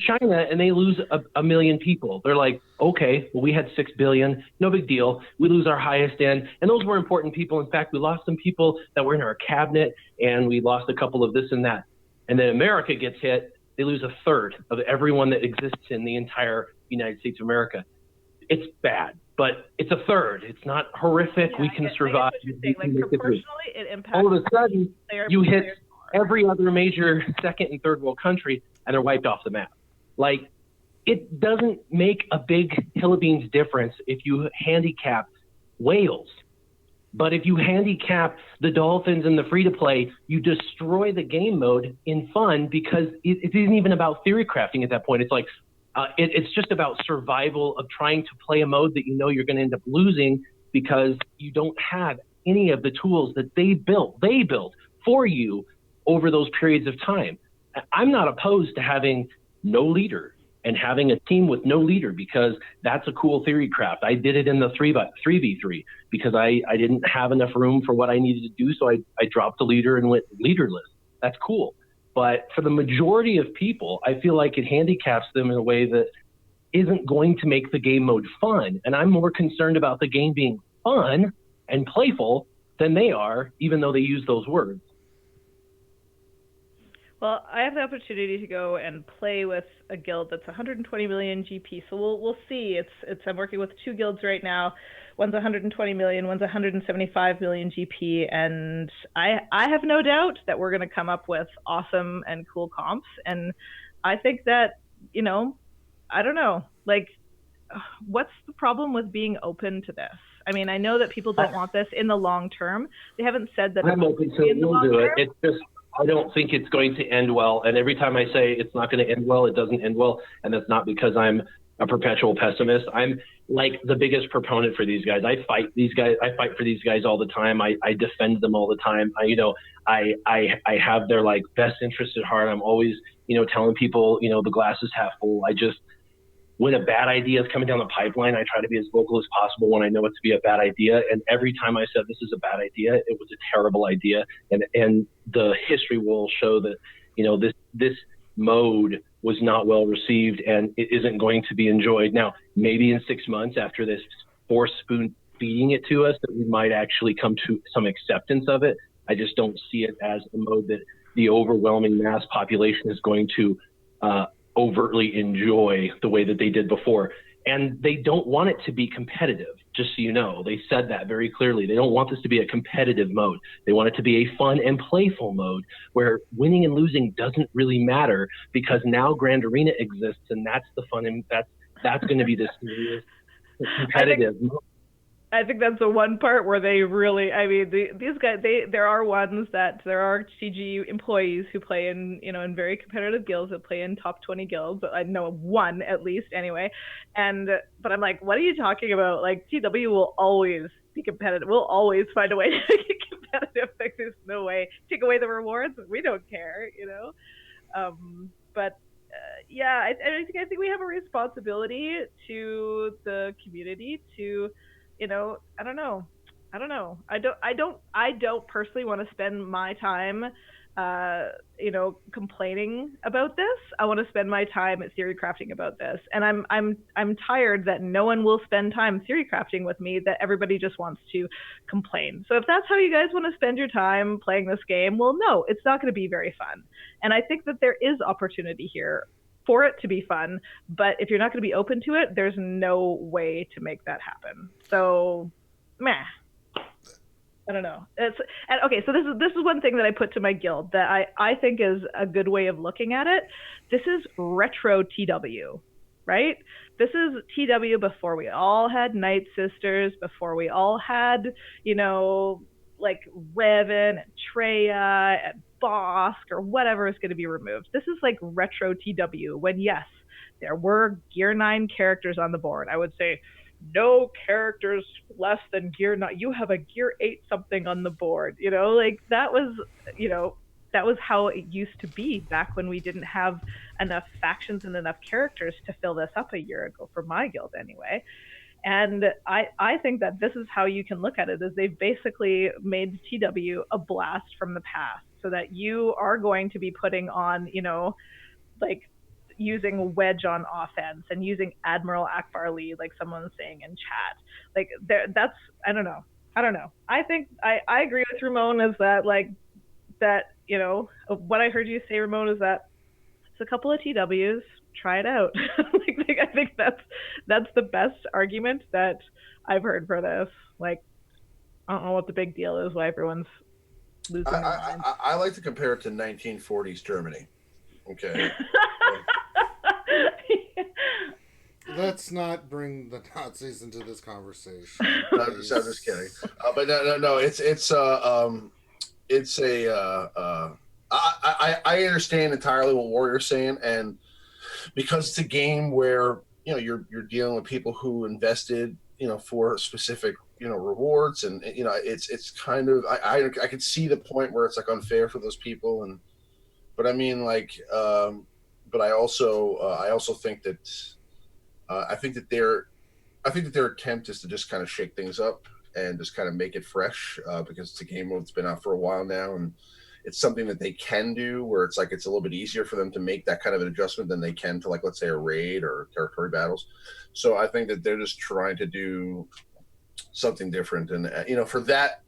China, and they lose 1 million people. They're like, okay, well, we had 6 billion, no big deal. We lose our highest end, and those were important people. In fact, we lost some people that were in our cabinet, and we lost a couple of this and that. And then America gets hit. They lose a third of everyone that exists in the entire United States of America. It's bad, but it's a third. It's not horrific.
Yeah,
we can survive.
Proportionally, it impacts.
All of a sudden, you hit every other major second and third world country, and they're wiped off the map. Like, it doesn't make a big hill of beans difference if you handicap Wales. But if you handicap the Dolphins and the free-to-play, you destroy the game mode in fun, because it isn't even about theory crafting at that point. It's like, it's just about survival of trying to play a mode that you know you're going to end up losing because you don't have any of the tools that they built for you over those periods of time. I'm not opposed to having no leader and having a team with no leader, because that's a cool theory craft. I did it in the 3v3 because I didn't have enough room for what I needed to do, so I dropped the leader and went leaderless. That's cool. But for the majority of people, I feel like it handicaps them in a way that isn't going to make the game mode fun. And I'm more concerned about the game being fun and playful than they are, even though they use those words.
Well, I have the opportunity to go and play with a guild that's 120 million GP, so we'll see. I'm working with 2 guilds right now. One's 120 million, one's 175 million GP, and I have no doubt that we're going to come up with awesome and cool comps. And I think that, I don't know, like, what's the problem with being open to this? I mean, I know that people don't want this in the long term. They haven't said that.
I'm open to it. We'll do it. It's just, I don't think it's going to end well. And every time I say it's not going to end well, it doesn't end well. And that's not because I'm a perpetual pessimist. I'm like the biggest proponent for these guys. I fight for these guys all the time. I defend them all the time. I have their like best interest at heart. I'm always, telling people, the glass is half full. When a bad idea is coming down the pipeline, I try to be as vocal as possible when I know it to be a bad idea. And every time I said this is a bad idea, it was a terrible idea. And the history will show that, this mode was not well received and it isn't going to be enjoyed. Now, maybe in 6 months after this force spoon feeding it to us, that we might actually come to some acceptance of it. I just don't see it as a mode that the overwhelming mass population is going to overtly enjoy the way that they did before. And they don't want it to be competitive, just so you know. They said that very clearly. They don't want this to be a competitive mode. They want it to be a fun and playful mode where winning and losing doesn't really matter, because now Grand Arena exists, and that's the fun, and that's going to be this serious competitive mode.
I think that's the one part where they really, these guys, there are CG employees who play in, in very competitive guilds, that play in top 20 guilds. I know one at least anyway. But I'm like, what are you talking about? Like, TW will always be competitive. We'll always find a way to make it competitive. Like, there's no way. Take away the rewards, we don't care, But yeah, I think we have a responsibility to the community to, I don't know. I don't personally want to spend my time, complaining about this. I want to spend my time at theory crafting about this, and I'm tired that no one will spend time theory crafting with me. That everybody just wants to complain. So if that's how you guys want to spend your time playing this game, well, no, it's not going to be very fun. And I think that there is opportunity here for it to be fun, but if you're not going to be open to it, there's no way to make that happen. So, meh. I don't know. Okay. So this is one thing that I put to my guild that I think is a good way of looking at it. This is retro TW, right? This is TW before we all had Night Sisters, before we all had, like Revan and Treya and Bosk or whatever is going to be removed. This is like retro TW when, yes, there were Gear 9 characters on the board. I would say no characters less than Gear 9. You have a Gear 8 something on the board. Like that was how it used to be back when we didn't have enough factions and enough characters to fill this up a year ago, for my guild anyway. And I think that this is how you can look at it, is they've basically made TW a blast from the past, so that you are going to be putting on, like using Wedge on offense and using Admiral Akbar Lee, like someone was saying in chat. Like that's, I don't know. I think I agree with Ramon, is that what I heard you say, Ramon, is that it's a couple of TWs. Try it out. I think that's the best argument that I've heard for this. Like, I don't know what the big deal is, why everyone's losing their mind.
I like to compare it to 1940s Germany. Okay.
Let's not bring the Nazis into this conversation.
I'm just kidding. But no. I understand entirely what Warrior's saying, and because it's a game where you're dealing with people who invested for specific rewards, and it's kind of I could see the point where it's like unfair for those people, but I mean but I also think that I think that their attempt is to just kind of shake things up and just kind of make it fresh, because it's a game that's been out for a while now, and it's something that they can do where it's like it's a little bit easier for them to make that kind of an adjustment than they can to, like, let's say a raid or territory battles. So I think that they're just trying to do something different, and for that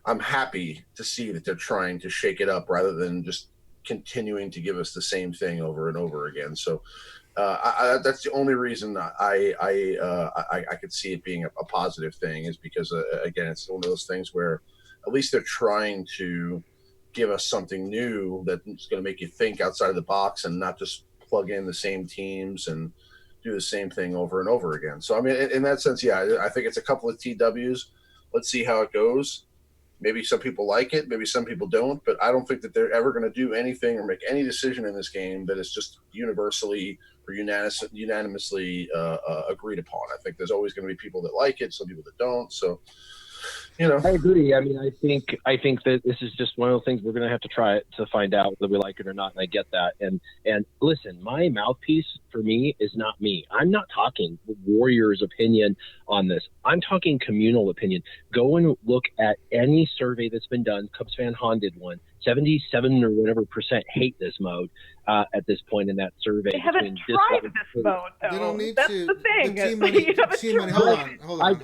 I'm happy to see that they're trying to shake it up rather than just continuing to give us the same thing over and over again. So that's the only reason I could see it being a positive thing, is because again, it's one of those things where at least they're trying to give us something new that's going to make you think outside of the box and not just plug in the same teams and do the same thing over and over again. So, I mean, in that sense, yeah, I think it's a couple of TWs. Let's see how it goes. Maybe some people like it, maybe some people don't, but I don't think that they're ever going to do anything or make any decision in this game that is just universally or unanimously agreed upon. I think there's always going to be people that like it, some people that don't. So,
I agree. I mean, I think that this is just one of those things we're going to have to try it to find out whether we like it or not. And I get that. And listen, my mouthpiece for me is not me. I'm not talking Warrior's opinion on this. I'm talking communal opinion. Go and look at any survey that's been done. Cubs Fan Han did one. 77 or whatever % hate this mode at this point in that survey.
They haven't tried this mode, though.
They don't need
That's
to.
the thing.
The team money. Hold on.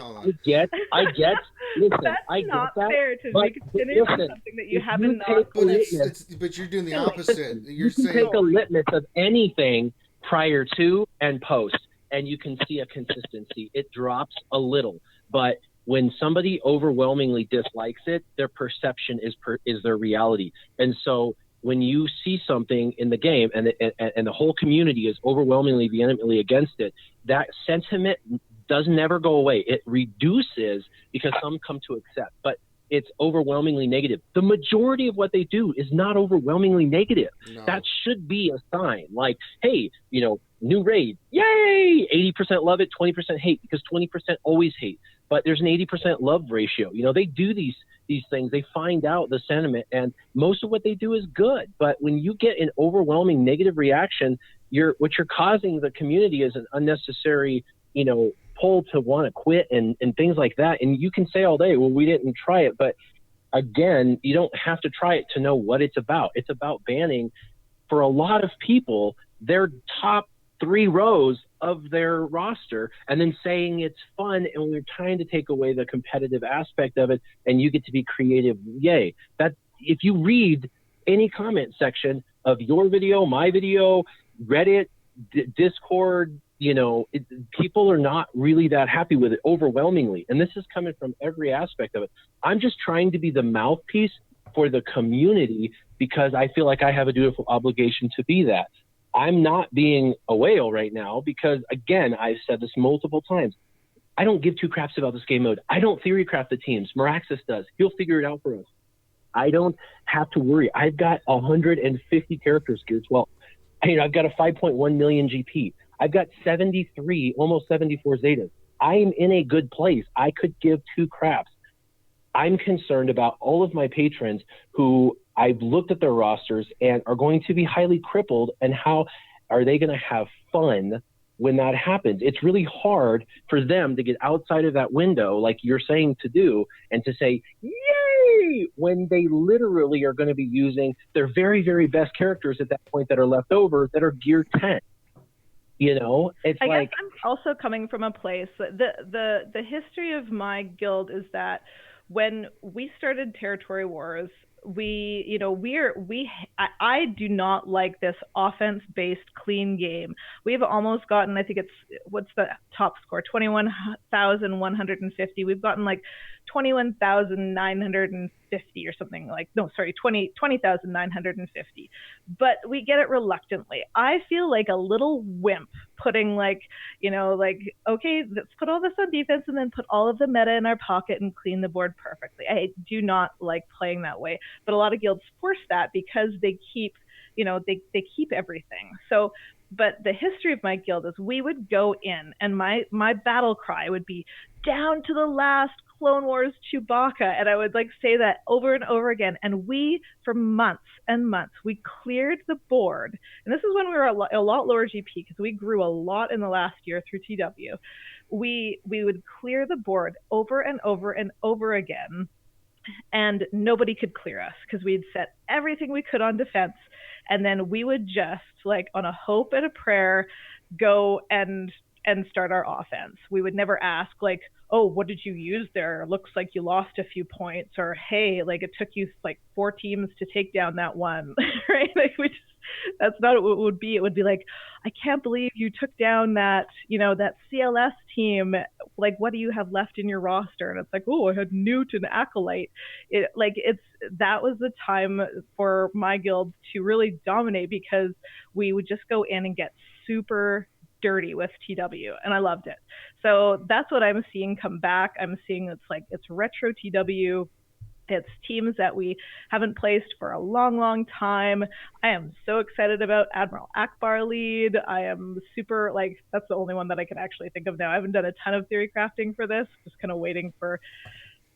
I get. Listen,
That's
I get
not
that,
fair to
but
make a finish on something that you haven't not.
But you're doing the opposite. You're
saying take a litmus of anything prior to and post, and you can see a consistency. It drops a little, but when somebody overwhelmingly dislikes it, their perception is their reality. And so when you see something in the game and the whole community is overwhelmingly vehemently against it, that sentiment doesn't ever go away. It reduces because some come to accept, but it's overwhelmingly negative. The majority of what they do is not overwhelmingly negative. No. That should be a sign like, hey, new raid, yay, 80% love it, 20% hate, because 20% always hate. but there's an 80% love ratio. You know, they do these things, they find out the sentiment, and most of what they do is good. But when you get an overwhelming negative reaction, what you're causing the community is an unnecessary, you know, pull to want to quit and things like that. And you can say all day, well, we didn't try it, but again, you don't have to try it to know what it's about. It's about banning, for a lot of people, their top 3 rows of their roster, and then saying it's fun and we're trying to take away the competitive aspect of it, and you get to be creative. Yay. That if you read any comment section of your video, my video, Reddit, Discord, you know, people are not really that happy with it overwhelmingly. And this is coming from every aspect of it. I'm just trying to be the mouthpiece for the community because I feel like I have a dutiful obligation to be that. I'm not being a whale right now because, again, I've said this multiple times. I don't give 2 craps about this game mode. I don't theory craft the teams. Miraxis does. He'll figure it out for us. I don't have to worry. I've got 150 characters geared 12. I've got a 5.1 million GP. I've got 73, almost 74 Zetas. I'm in a good place. I could give 2 craps. I'm concerned about all of my patrons who I've looked at their rosters and are going to be highly crippled, and how are they going to have fun when that happens? It's really hard for them to get outside of that window, like you're saying to do, and to say, yay, when they literally are going to be using their very, very best characters at that point that are left over that are gear 10. You know, it's
I
like,
guess I'm also coming from a place that the history of my guild is that when we started Territory Wars, I do not like this offense-based clean game. We have almost gotten, I think it's, what's the top score? 21,150. We've gotten like 21,950 or something, like, no, sorry, 20,950. But we get it reluctantly. I feel like a little wimp putting like, okay, let's put all this on defense and then put all of the meta in our pocket and clean the board perfectly. I do not like playing that way. But a lot of guilds force that because they keep, they keep everything. So, but the history of my guild is we would go in and my battle cry would be down to the last Clone Wars Chewbacca, and I would like say that over and over again. And we, for months and months, we cleared the board. And this is when we were a lot lower GP because we grew a lot in the last year through TW. We would clear the board over and over and over again, and nobody could clear us because we'd set everything we could on defense, and then we would just, like, on a hope and a prayer, go and start our offense. We would never ask, like, oh, what did you use there? Looks like you lost a few points, or hey, like, it took you like 4 teams to take down that one, right? Like, that's not what it would be. It would be like, I can't believe you took down that, that CLS team. Like, what do you have left in your roster? And it's like, oh, I had Newt and Acolyte. That was the time for my guild to really dominate because we would just go in and get super dirty with TW, and I loved it. So that's what I'm seeing come back. I'm seeing it's retro TW. It's teams that we haven't placed for a long, long time. I am so excited about Admiral Akbar lead. I am super, that's the only one that I can actually think of now. I haven't done a ton of theory crafting for this, just kind of waiting for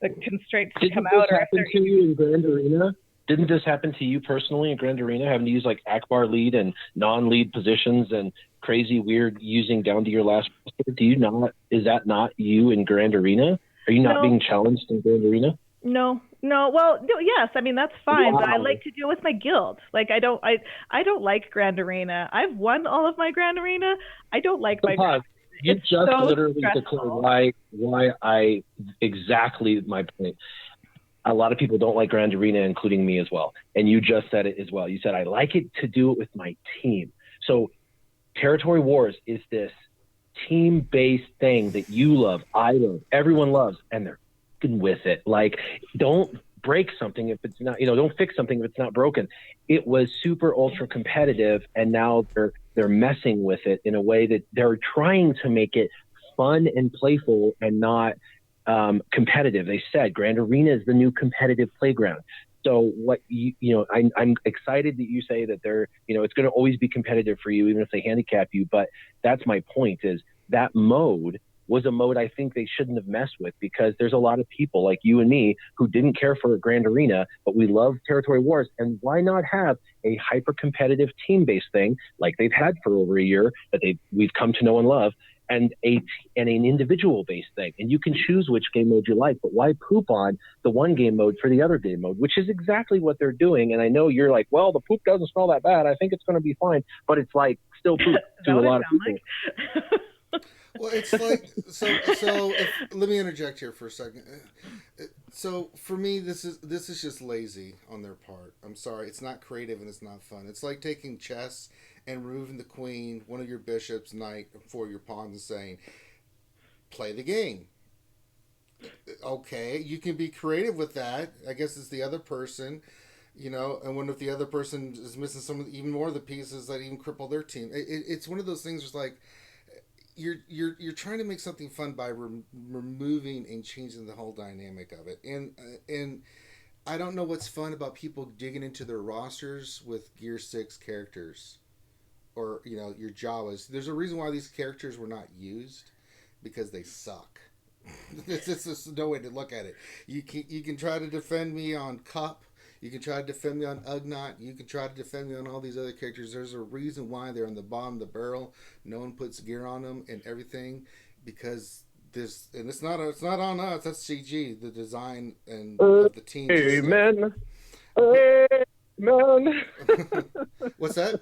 the constraints to come out.
Happen to you in Grand Arena? Didn't this happen to you personally in Grand Arena, having to use like Akbar lead and non-lead positions and crazy weird using down to your last? Is that not you in Grand Arena? Are you not being challenged in Grand Arena?
No. Well, no, yes. I mean, that's fine, but I like to do it with my guild. Like, I don't like Grand Arena. I've won all of my Grand Arena. I don't like my Grand Arena.
You just literally declared why exactly my point. A lot of people don't like Grand Arena, including me as well. And you just said it as well. You said, I like it to do it with my team. So Territory Wars is this team-based thing that you love, I love, everyone loves, and they're fucking with it. Like, don't break something if it's not, don't fix something if it's not broken. It was super ultra competitive, and now they're messing with it in a way that they're trying to make it fun and playful and not competitive. They said Grand Arena is the new competitive playground. So what I'm excited that you say that they're, it's going to always be competitive for you, even if they handicap you. But that's my point, is that mode was a mode I think they shouldn't have messed with, because there's a lot of people like you and me who didn't care for a Grand Arena, but we love Territory Wars. And why not have a hyper-competitive team-based thing like they've had for over a year that we've come to know and love, and an individual-based thing. And you can choose which game mode you like, but why poop on the one game mode for the other game mode, which is exactly what they're doing. And I know you're like, well, the poop doesn't smell that bad. I think it's going to be fine. But it's like still poop to a lot of people.
Like?
Well, it's like, let me interject here for a second. So for me, this is just lazy on their part. I'm sorry. It's not creative and it's not fun. It's like taking chess and removing the queen, one of your bishops, knight, for your pawns, and saying, play the game. Okay, you can be creative with that. I guess it's the other person, and what if the other person is missing even more of the pieces that even cripple their team? It's one of those things where it's like, you're trying to make something fun by removing and changing the whole dynamic of it. And I don't know what's fun about people digging into their rosters with Gear 6 characters. Or, your Jawas. There's a reason why these characters were not used, because they suck. It's just no way to look at it. You can try to defend me on Cup. You can try to defend me on Ugnaught. You can try to defend me on all these other characters. There's a reason why they're on the bottom of the barrel. No one puts gear on them and everything, because it's not on us. That's CG, the design and of the team.
Amen. Amen.
What's that?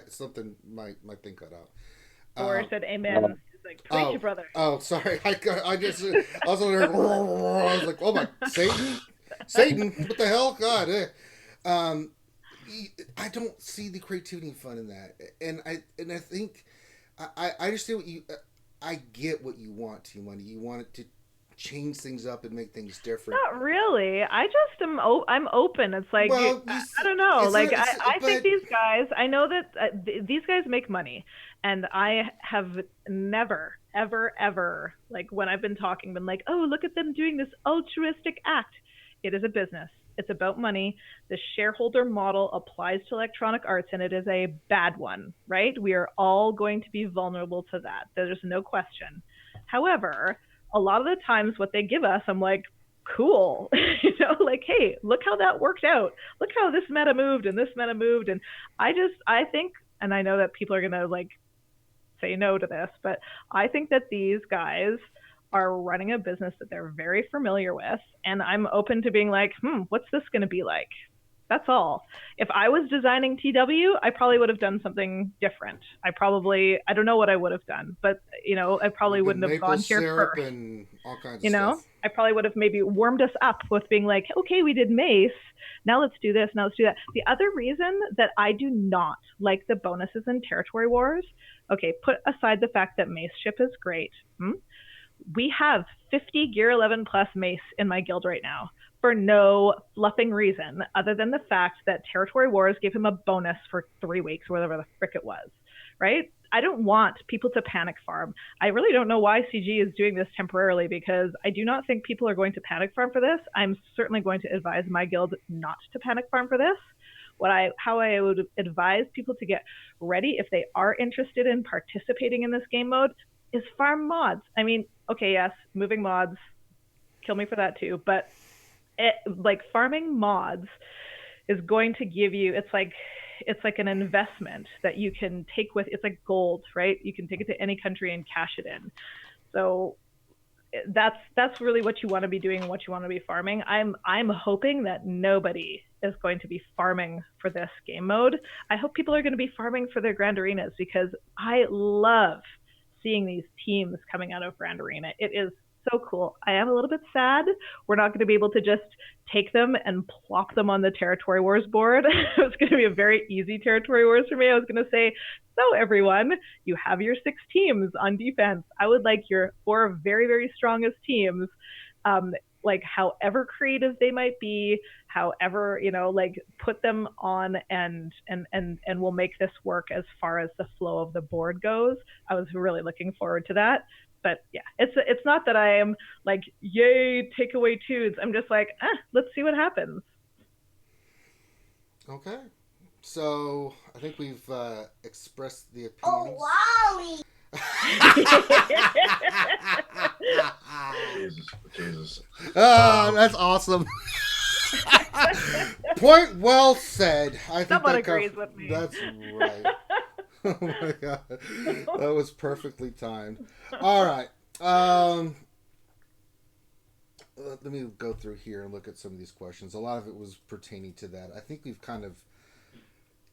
Something my thing cut out.
Or said amen. He's like, preach it, brother.
Oh, sorry. I was over there. I was like, oh my, Satan, what the hell, God. I don't see the creativity and fun in that, and I think I understand what I get what you want, Team Money. You want it to change things up and make things different.
Not really. I just I'm open. It's like, well, I don't know. Like, I think these guys, I know that these guys make money, and I have never, ever, like, when I've been talking, been like, oh, look at them doing this altruistic act. It is a business. It's about money. The shareholder model applies to Electronic Arts, and it is a bad one, right? We are all going to be vulnerable to that. There's no question. However, a lot of the times what they give us, I'm like, cool. Like, hey, look how that worked out. Look how this meta moved and this meta moved. And I think, and I know that people are going to like say no to this, but I think that these guys are running a business that they're very familiar with. And I'm open to being like, what's this going to be like? That's all. If I was designing TW, I probably would have done something different. I don't know what I would have done, but I probably wouldn't have gone here first.
And all kinds of stuff.
I probably would have maybe warmed us up with being like, okay, we did Mace. Now let's do this. Now let's do that. The other reason that I do not like the bonuses in Territory Wars, okay, put aside the fact that Mace ship is great. We have 50 Gear 11 plus Mace in my guild right now, for no fluffing reason other than the fact that Territory Wars gave him a bonus for 3 weeks, or whatever the frick it was, right? I don't want people to panic farm. I really don't know why CG is doing this temporarily, because I do not think people are going to panic farm for this. I'm certainly going to advise my guild not to panic farm for this. How I would advise people to get ready if they are interested in participating in this game mode is farm mods. I mean, okay, yes, moving mods, kill me for that too, but farming mods is going to give you, it's like an investment that you can take with, it's like gold, right? You can take it to any country and cash it in. So that's really what you want to be doing and what you want to be farming. I'm hoping that nobody is going to be farming for this game mode. I hope people are going to be farming for their Grand Arenas, because I love seeing these teams coming out of Grand Arena. It is so cool. I am a little bit sad we're not going to be able to just take them and plop them on the Territory Wars board. It was going to be a very easy Territory Wars for me. I was going to say, so everyone, you have your 6 teams on defense. I would like your 4 very, very strongest teams, like however creative they might be, however, put them on and we'll make this work as far as the flow of the board goes. I was really looking forward to that. But yeah, it's not that I am like, yay, take away twos. I'm just like, let's see what happens.
Okay. So I think we've expressed the opinions.
Oh, wow.
Jesus.
That's awesome. Point well said. I think
Someone agrees with me.
That's right. Oh my god, that was perfectly timed. All right. Let me go through here and look at some of these questions. A lot of it was pertaining to that. I think we've kind of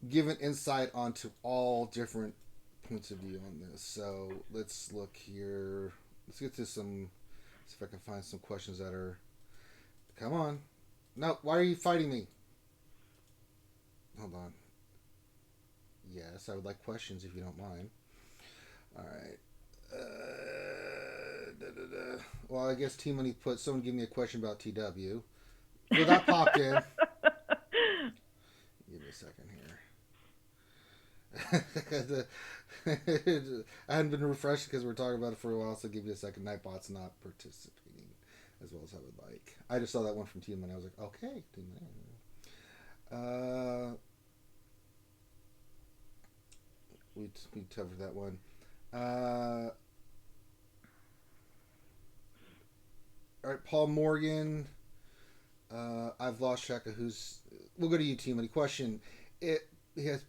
given insight onto all different points of view on this. So let's look here. Let's get to some. See if I can find some questions that are. Come on. No, why are you fighting me? Hold on. Yes, I would like questions if you don't mind. All right. Well, I guess T Money put someone give me a question about TW. So that popped in. Give me a second here. I hadn't been refreshed because we're talking about it for a while, so give me a second. Nightbot's not participating as well as I would like. I just saw that one from T Money. I was like, okay, T Money. We covered that one. All right, Paul Morgan. I've lost track of who's. We'll go to you, T Money. Question.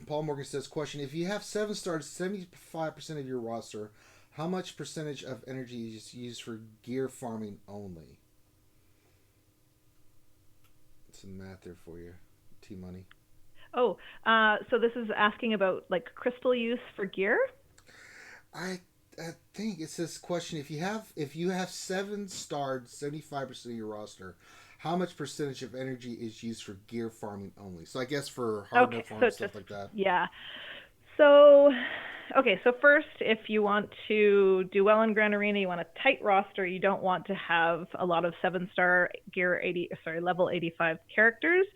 Paul Morgan says, question: if you have 7 stars, 75% of your roster, how much percentage of energy is used for gear farming only? Some math there for you, T Money.
Oh, so this is asking about like crystal use for gear?
I think it says question: if you have 7 starred, 75% of your roster, how much percentage of energy is used for gear farming only? So I guess for hard no farm stuff like that.
Yeah. So first, if you want to do well in Grand Arena, you want a tight roster. You don't want to have a lot of 7-star gear level 85 characters.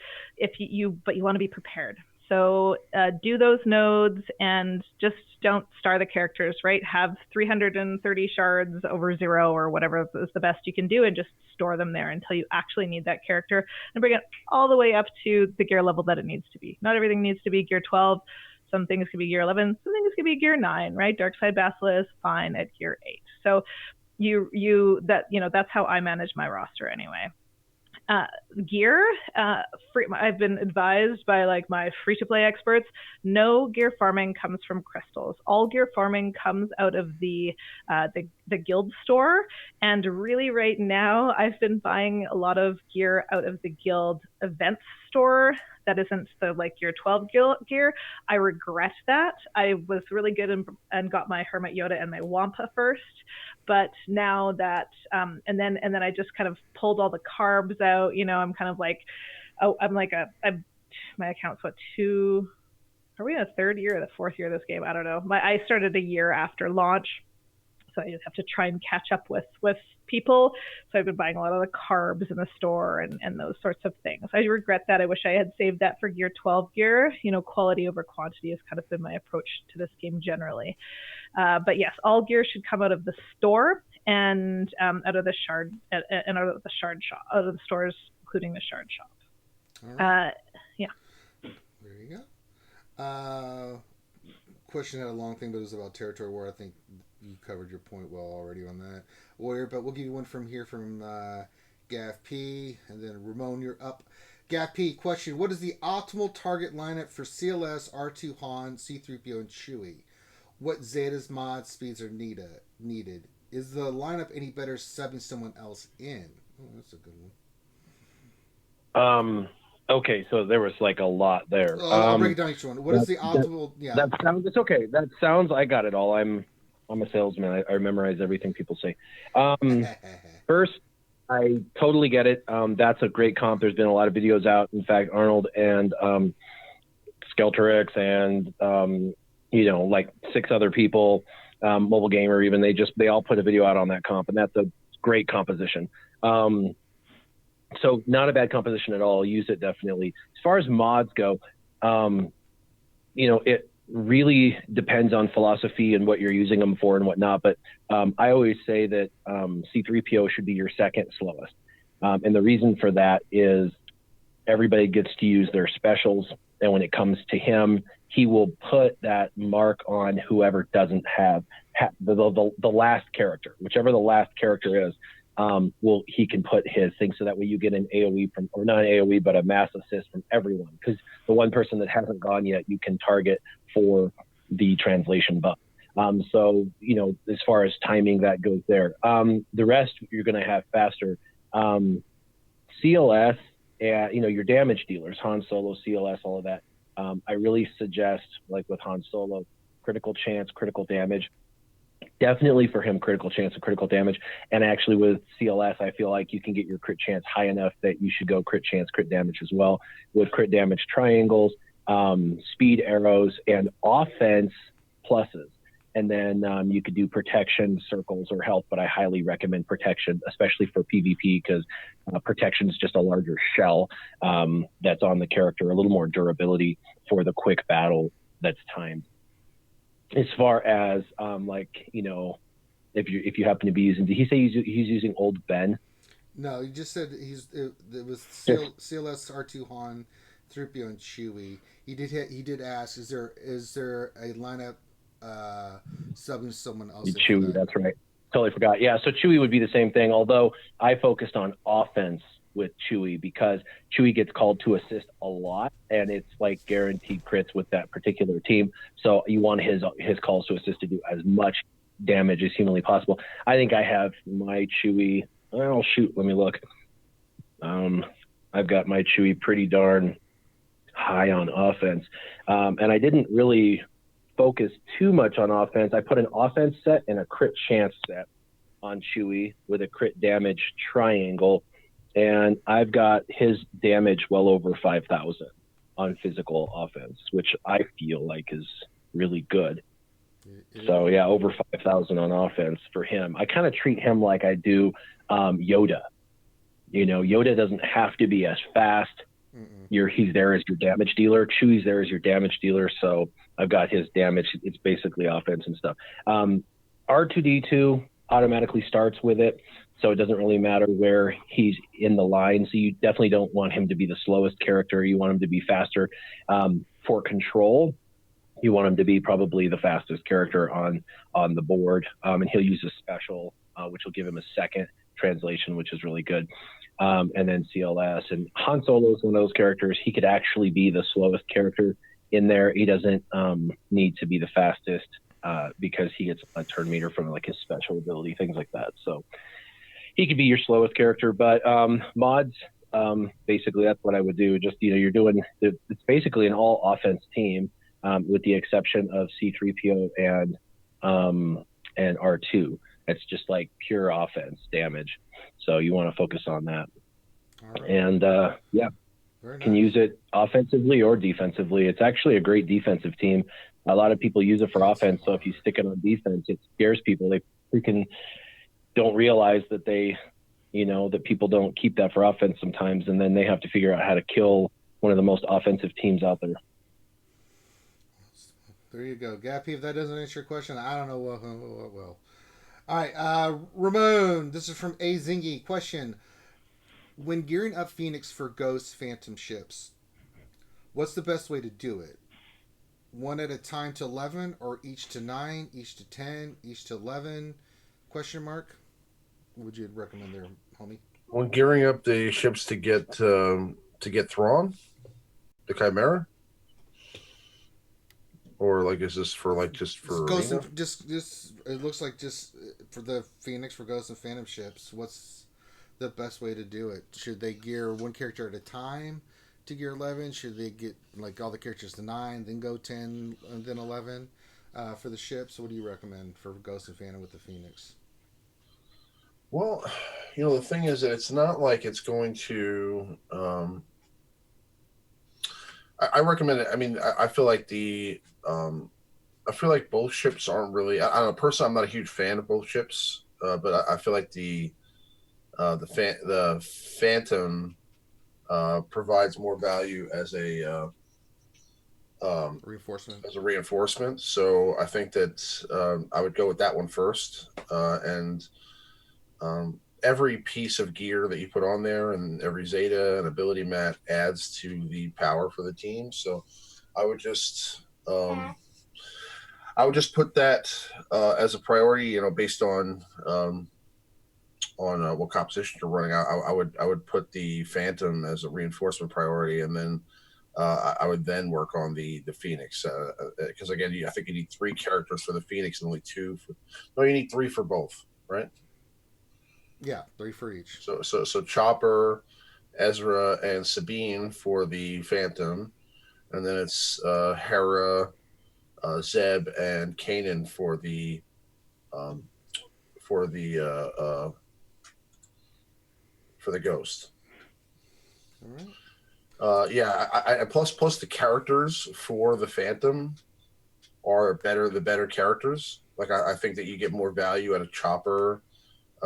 But you want to be prepared. So do those nodes and just don't star the characters, right? Have 330 shards over 0 or whatever is the best you can do, and just store them there until you actually need that character, and bring it all the way up to the gear level that it needs to be. Not everything needs to be gear 12. Some things could be gear 11. Some things could be gear 9, right? Darkside Basilisk, fine at gear 8. So that's how I manage my roster anyway. Gear, I've been advised by like my free-to-play experts, no gear farming comes from crystals. All gear farming comes out of the guild store, and really right now I've been buying a lot of gear out of the guild events store. That isn't the like year 12 gear. I regret that. I was really good and got my Hermit Yoda and my Wampa first, but now that and then I just kind of pulled all the carbs out. I'm kind of like, my account's what, 2? Are we in the 3rd year or the 4th year of this game? I don't know. I started a year after launch, so I just have to try and catch up with people. So I've been buying a lot of the carbs in the store and those sorts of things. I regret that. I wish I had saved that for gear 12 gear. Quality over quantity has kind of been my approach to this game generally. But yes, all gear should come out of the store and out of the shard and out of the shard shop, out of the stores, including the shard shop.
All right.
Yeah.
There you go. Question had a long thing, but it was about territory war. I think you covered your point well already on that, Warrior. But we'll give you one from here from Gav P, and then Ramon, you're up. Gav P, question: what is the optimal target lineup for CLS, R2 Han, C3PO, and Chewie? What Zetas mod speeds are needed? Is the lineup any better subbing someone else in? Oh, that's a good one.
Okay, so there was like a lot there.
I'll break it down each one. What is the optimal?
That sounds. It's okay. That sounds. I got it all. I'm a salesman. I memorize everything people say. First, I totally get it. That's a great comp. There's been a lot of videos out. In fact, Arnold and Skelterix and like 6 other people, Mobile Gamer even, they all put a video out on that comp, and that's a great composition. So not a bad composition at all. Use it definitely. As far as mods go, it really depends on philosophy and what you're using them for and whatnot. But I always say that C3PO should be your second slowest. And the reason for that is everybody gets to use their specials And when it comes to him, he will put that mark on whoever doesn't have the last character, whichever the last character is. He can put his thing, so that way you get an AoE from, or not an AoE, but a mass assist from everyone. Because the one person that hasn't gone yet, you can target for the translation buff. So, as far as timing, that goes there. The rest you're going to have faster. CLS, your damage dealers, Han Solo, CLS, all of that. I really suggest, like with Han Solo, critical chance, critical damage. Definitely for him, critical chance and critical damage. And actually with CLS, I feel like you can get your crit chance high enough that you should go crit chance, crit damage as well, with crit damage triangles, speed arrows, and offense pluses. And then you could do protection, circles, or health, but I highly recommend protection, especially for PvP, because protection is just a larger shell that's on the character, a little more durability for the quick battle that's timed. As far as if you happen to be using, did he say he's using Old Ben?
No, he just said it was CLS, R2 Han, 3PO, and Chewie. He did ask, is there a lineup subbing someone else?
Chewie, that's right. Totally forgot. Yeah, so Chewie would be the same thing, although I focused on offense with Chewie, because Chewie gets called to assist a lot, and it's like guaranteed crits with that particular team. So you want his calls to assist to do as much damage as humanly possible. I think I have my Chewie. Oh shoot, let me look. I've got my Chewie pretty darn high on offense, and I didn't really focus too much on offense. I put an offense set and a crit chance set on Chewie with a crit damage triangle. And I've got his damage well over 5,000 on physical offense, which I feel like is really good. So yeah, over 5,000 on offense for him. I kind of treat him like I do Yoda. Yoda doesn't have to be as fast. He's there as your damage dealer. Chewie's there as your damage dealer. So I've got his damage. It's basically offense and stuff. R2D2 automatically starts with it. So it doesn't really matter where he's in the line. So you definitely don't want him to be the slowest character. You want him to be faster. For control, you want him to be probably the fastest character on the board. And he'll use a special, which will give him a second translation, which is really good. And then CLS. And Han Solo is one of those characters. He could actually be the slowest character in there. He doesn't need to be the fastest because he gets a turn meter from like his special ability, things like that. So he could be your slowest character, but mods, basically that's what I would do. Just, you're doing, it's basically an all offense team, with the exception of C-3PO and R2. It's just like pure offense damage. So you want to focus on that. Right. And can use it offensively or defensively. It's actually a great defensive team. A lot of people use it for offense. So if you stick it on defense, it scares people. They freaking don't realize that that people don't keep that for offense sometimes, and then they have to figure out how to kill one of the most offensive teams out there.
There you go, Gappy. If that doesn't answer your question, I don't know what will. All right, Ramon. This is from A Zingy. Question: when gearing up Phoenix for Ghost Phantom ships, what's the best way to do it? One at a time to 11, or each to 9, each to 10, each to 11? Question mark. What would you recommend there, homie?
When gearing up the ships to get Thrawn, the Chimera, or like is this for like just for
Ghost and, just it looks like just for the Phoenix for Ghost and Phantom ships. What's the best way to do it? Should they gear one character at a time to gear 11? Should they get like all the characters to 9, then go 10, and then 11 for the ships? What do you recommend for Ghost and Phantom with the Phoenix?
Well, the thing is that it's not like it's going to. I recommend it. I mean, I feel like I feel like both ships aren't really. I don't know. Personally, I'm not a huge fan of both ships, but I feel like the Phantom provides more value as a reinforcement. So I think that I would go with that one first, and every piece of gear that you put on there and every Zeta and ability mat adds to the power for the team. So I would just put that as a priority, based on what composition you're running. I would put the Phantom as a reinforcement priority, and then I would then work on the Phoenix, because again, I think you need 3 characters for the Phoenix and only 2 for. No, you need 3 for both, right?
Yeah, 3 for each.
So Chopper, Ezra, and Sabine for the Phantom, and then it's Hera, Zeb, and Kanan for the for the Ghost.
All right.
Plus the characters for the Phantom are the better characters. Like I think that you get more value out of Chopper,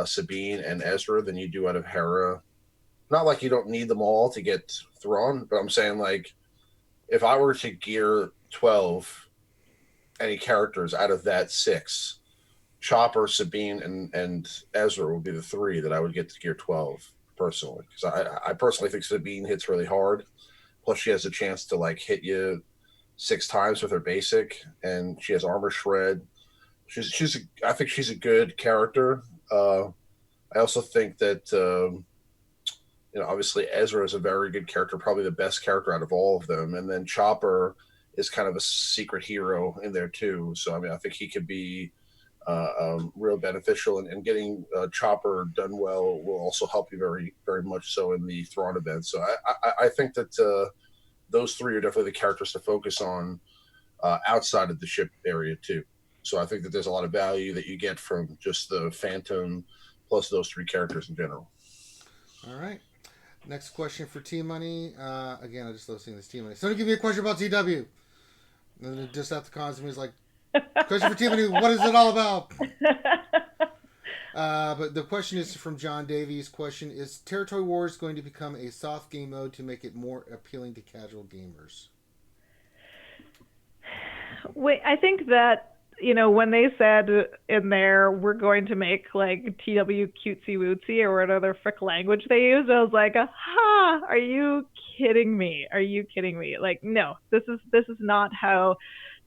Sabine, and Ezra than you do out of Hera. Not like you don't need them all to get Thrawn, but I'm saying, like, if I were to gear 12 any characters out of that 6, Chopper, Sabine, and Ezra would be the 3 that I would get to gear 12 personally, because I personally think Sabine hits really hard. Plus, she has a chance to like hit you 6 times with her basic, and she has armor shred. I think she's a good character. I also think that obviously Ezra is a very good character, probably the best character out of all of them, and then Chopper is kind of a secret hero in there too. So I mean, I think he could be real beneficial, and getting Chopper done well will also help you very, very much so in the Thrawn event. So I think that those 3 are definitely the characters to focus on outside of the ship area too. So I think that there's a lot of value that you get from just the Phantom plus those 3 characters in general.
All right. Next question for T Money. Again, I just love seeing this T Money. Somebody give me a question about ZW. And then just at the cons, he's like, question for T Money, what is it all about? But the question is from John Davies. Question is, Territory Wars going to become a soft game mode to make it more appealing to casual gamers?
Wait, I think that, when they said in there, we're going to make like TW cutesy wootsy or whatever frick language they used, I was like, ha, are you kidding me? Are you kidding me? Like, no, this is not how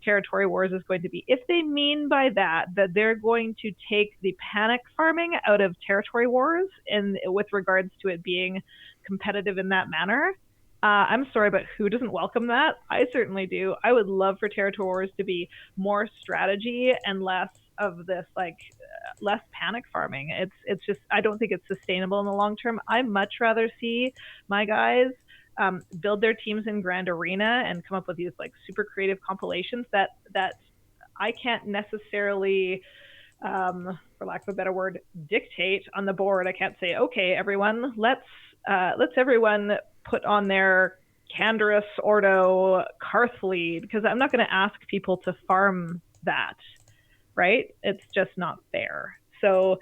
Territory Wars is going to be. If they mean by that they're going to take the panic farming out of Territory Wars and with regards to it being competitive in that manner, I'm sorry, but who doesn't welcome that? I certainly do. I would love for Territory Wars to be more strategy and less of this, like, less panic farming. It's just, I don't think it's sustainable in the long term. I much rather see my guys build their teams in Grand Arena and come up with these like super creative compilations that I can't necessarily, for lack of a better word, dictate on the board. I can't say, okay, everyone, let's everyone put on their Canderous Ordo Karth lead, because I'm not going to ask people to farm that, right? It's just not fair. So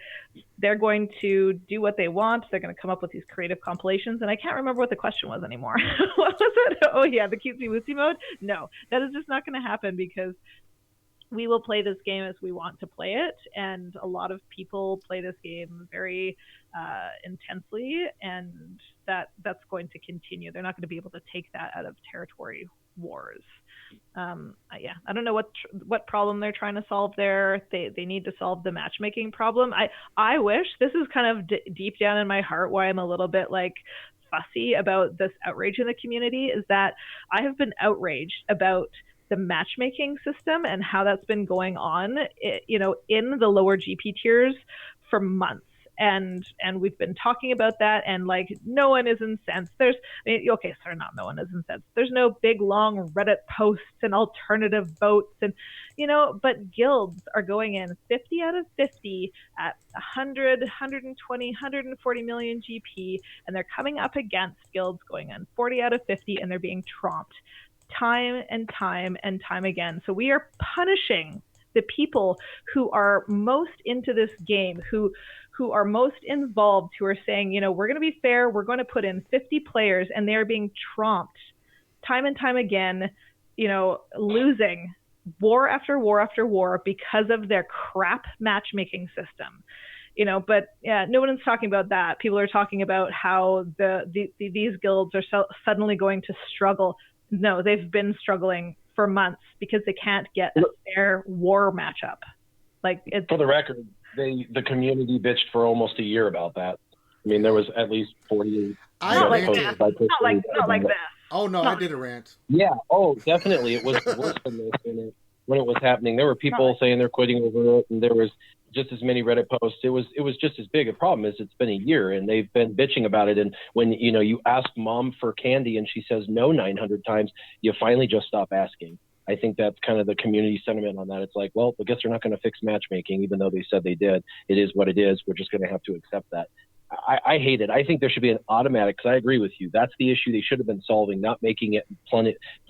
they're going to do what they want. They're going to come up with these creative compilations. And I can't remember what the question was anymore. What was it? Oh, yeah, the cutesy wootsy mode? No, that is just not going to happen, because we will play this game as we want to play it. And a lot of people play this game very intensely, and that's going to continue. They're not going to be able to take that out of Territory Wars. I don't know what problem they're trying to solve there. They need to solve the matchmaking problem. I wish, this is kind of deep down in my heart why I'm a little bit like fussy about this outrage in the community, is that I have been outraged about the matchmaking system and how that's been going on, in the lower GP tiers for months. And we've been talking about that, and like, no one is incensed. No one is incensed. There's no big long Reddit posts and alternative votes, and but guilds are going in 50 out of 50 at 100, 120, 140 million GP, and they're coming up against guilds going in 40 out of 50, and they're being tromped time and time and time again. So we are punishing the people who are most into this game, who are most involved, who are saying, we're going to be fair, we're going to put in 50 players, and they're being tromped time and time again, losing war after war after war because of their crap matchmaking system. But yeah, no one is talking about that. People are talking about how these guilds are suddenly going to struggle. No, they've been struggling for months because they can't get a fair war matchup.
For the record, the community bitched for almost a year about that. I mean, there was at least 40.
Not like this.
Oh no, I did a rant.
Yeah. Oh, definitely. It was worse than this when it was happening. There were people saying they're quitting over it, and there was just as many Reddit posts. It was just as big a problem as it's been a year, and they've been bitching about it. And when you ask mom for candy and she says no 900 times, you finally just stop asking. I think that's kind of the community sentiment on that. It's like, well, I guess they're not going to fix matchmaking, even though they said they did. It is what it is. We're just going to have to accept that. I hate it. I think there should be an automatic, because I agree with you. That's the issue they should have been solving, not making it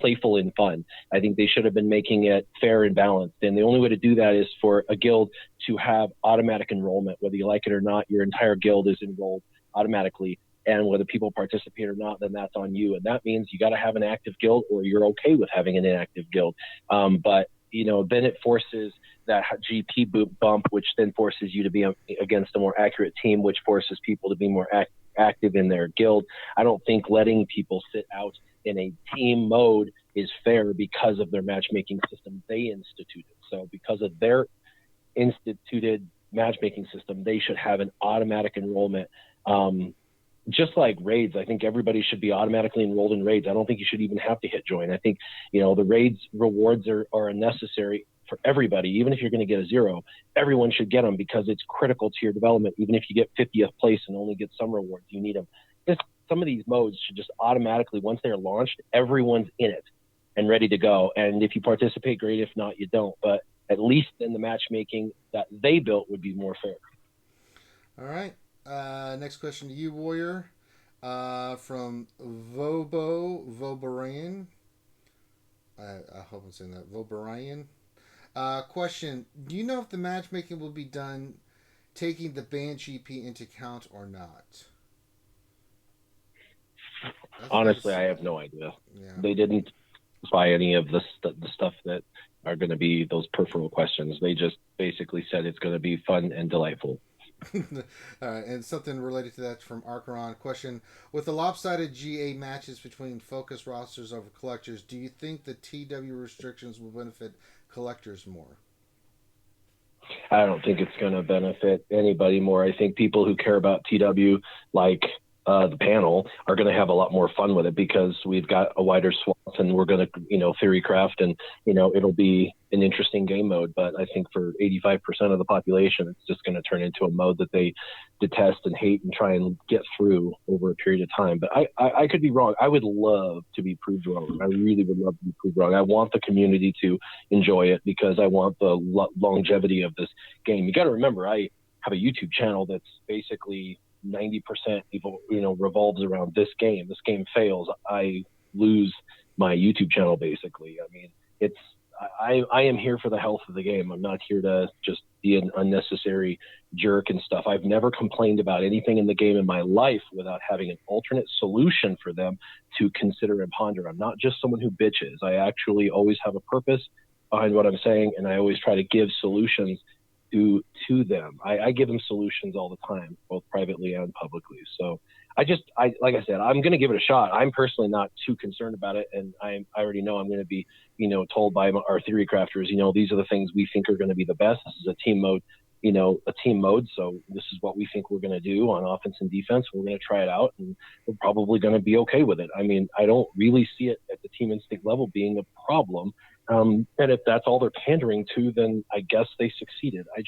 playful and fun. I think they should have been making it fair and balanced. And the only way to do that is for a guild to have automatic enrollment. Whether you like it or not, your entire guild is enrolled automatically. And whether people participate or not, then that's on you. And that means you got to have an active guild, or you're okay with having an inactive guild. But then it forces that GP bump, which then forces you to be against a more accurate team, which forces people to be more active in their guild. I don't think letting people sit out in a team mode is fair because of their matchmaking system they instituted. So because of their instituted matchmaking system, they should have an automatic enrollment. Just like raids, I think everybody should be automatically enrolled in raids. I don't think you should even have to hit join. I think, the raids rewards are unnecessary for everybody. Even if you're going to get a 0, everyone should get them because it's critical to your development. Even if you get 50th place and only get some rewards, you need them. Some of these modes should just automatically, once they're launched, everyone's in it and ready to go. And if you participate, great. If not, you don't. But at least in the matchmaking that they built would be more fair.
All right. Next question to you, Warrior. From Vobarayan. I hope I'm saying that. Vobarayan. Question: do you know if the matchmaking will be done taking the banned GP into account or not?
Honestly, I have no idea.
Yeah.
They didn't buy any of the stuff that are going to be those peripheral questions. They just basically said it's going to be fun and delightful.
And something related to that from Archeron. Question: with the lopsided GA matches between focus rosters over collectors, do you think the TW restrictions will benefit collectors more?
I don't think it's going to benefit anybody more. I think people who care about TW, like the panel, are going to have a lot more fun with it because we've got a wider swath and we're going to theory craft and it'll be an interesting game mode. But I think for 85% of the population, it's just going to turn into a mode that they detest and hate and try and get through over a period of time. But I could be wrong. I would love to be proved wrong. I really would love to be proved wrong. I want the community to enjoy it because I want the longevity of this game. You got to remember, I have a YouTube channel that's basically 90% revolves around this game. This game fails, I lose my YouTube channel basically. I mean, I am here for the health of the game. I'm not here to just be an unnecessary jerk and stuff. I've never complained about anything in the game in my life without having an alternate solution for them to consider and ponder. I'm not just someone who bitches. I actually always have a purpose behind what I'm saying, and I always try to give solutions to them. I give them solutions all the time, both privately and publicly. So I like I said, I'm going to give it a shot. I'm personally not too concerned about it. And I already know I'm going to be, told by our theory crafters, these are the things we think are going to be the best. This is a team mode, So this is what we think we're going to do on offense and defense. We're going to try it out and we're probably going to be okay with it. I mean, I don't really see it at the team instinct level being a problem. And if that's all they're pandering to, then I guess they succeeded. I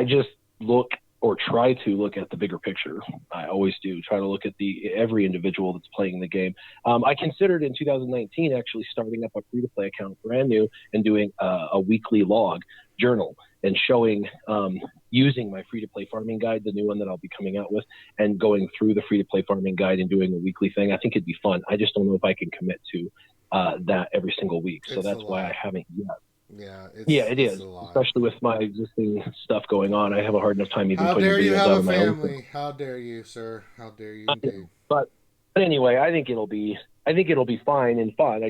just look or try to look at the bigger picture. I always do try to look at every individual that's playing the game. I considered in 2019 actually starting up a free-to-play account brand new and doing a weekly log journal and showing, using my free-to-play farming guide, the new one that I'll be coming out with, and going through the free-to-play farming guide and doing a weekly thing. I think it'd be fun. I just don't know if I can commit to that every single week. So that's why I haven't yet.
Yeah,
it is. Especially with my existing stuff going on, I have a hard enough time even putting videos out of my own.
How dare you have a family? How dare you, sir? How dare you indeed?
But anyway, I think it'll be fine and fun.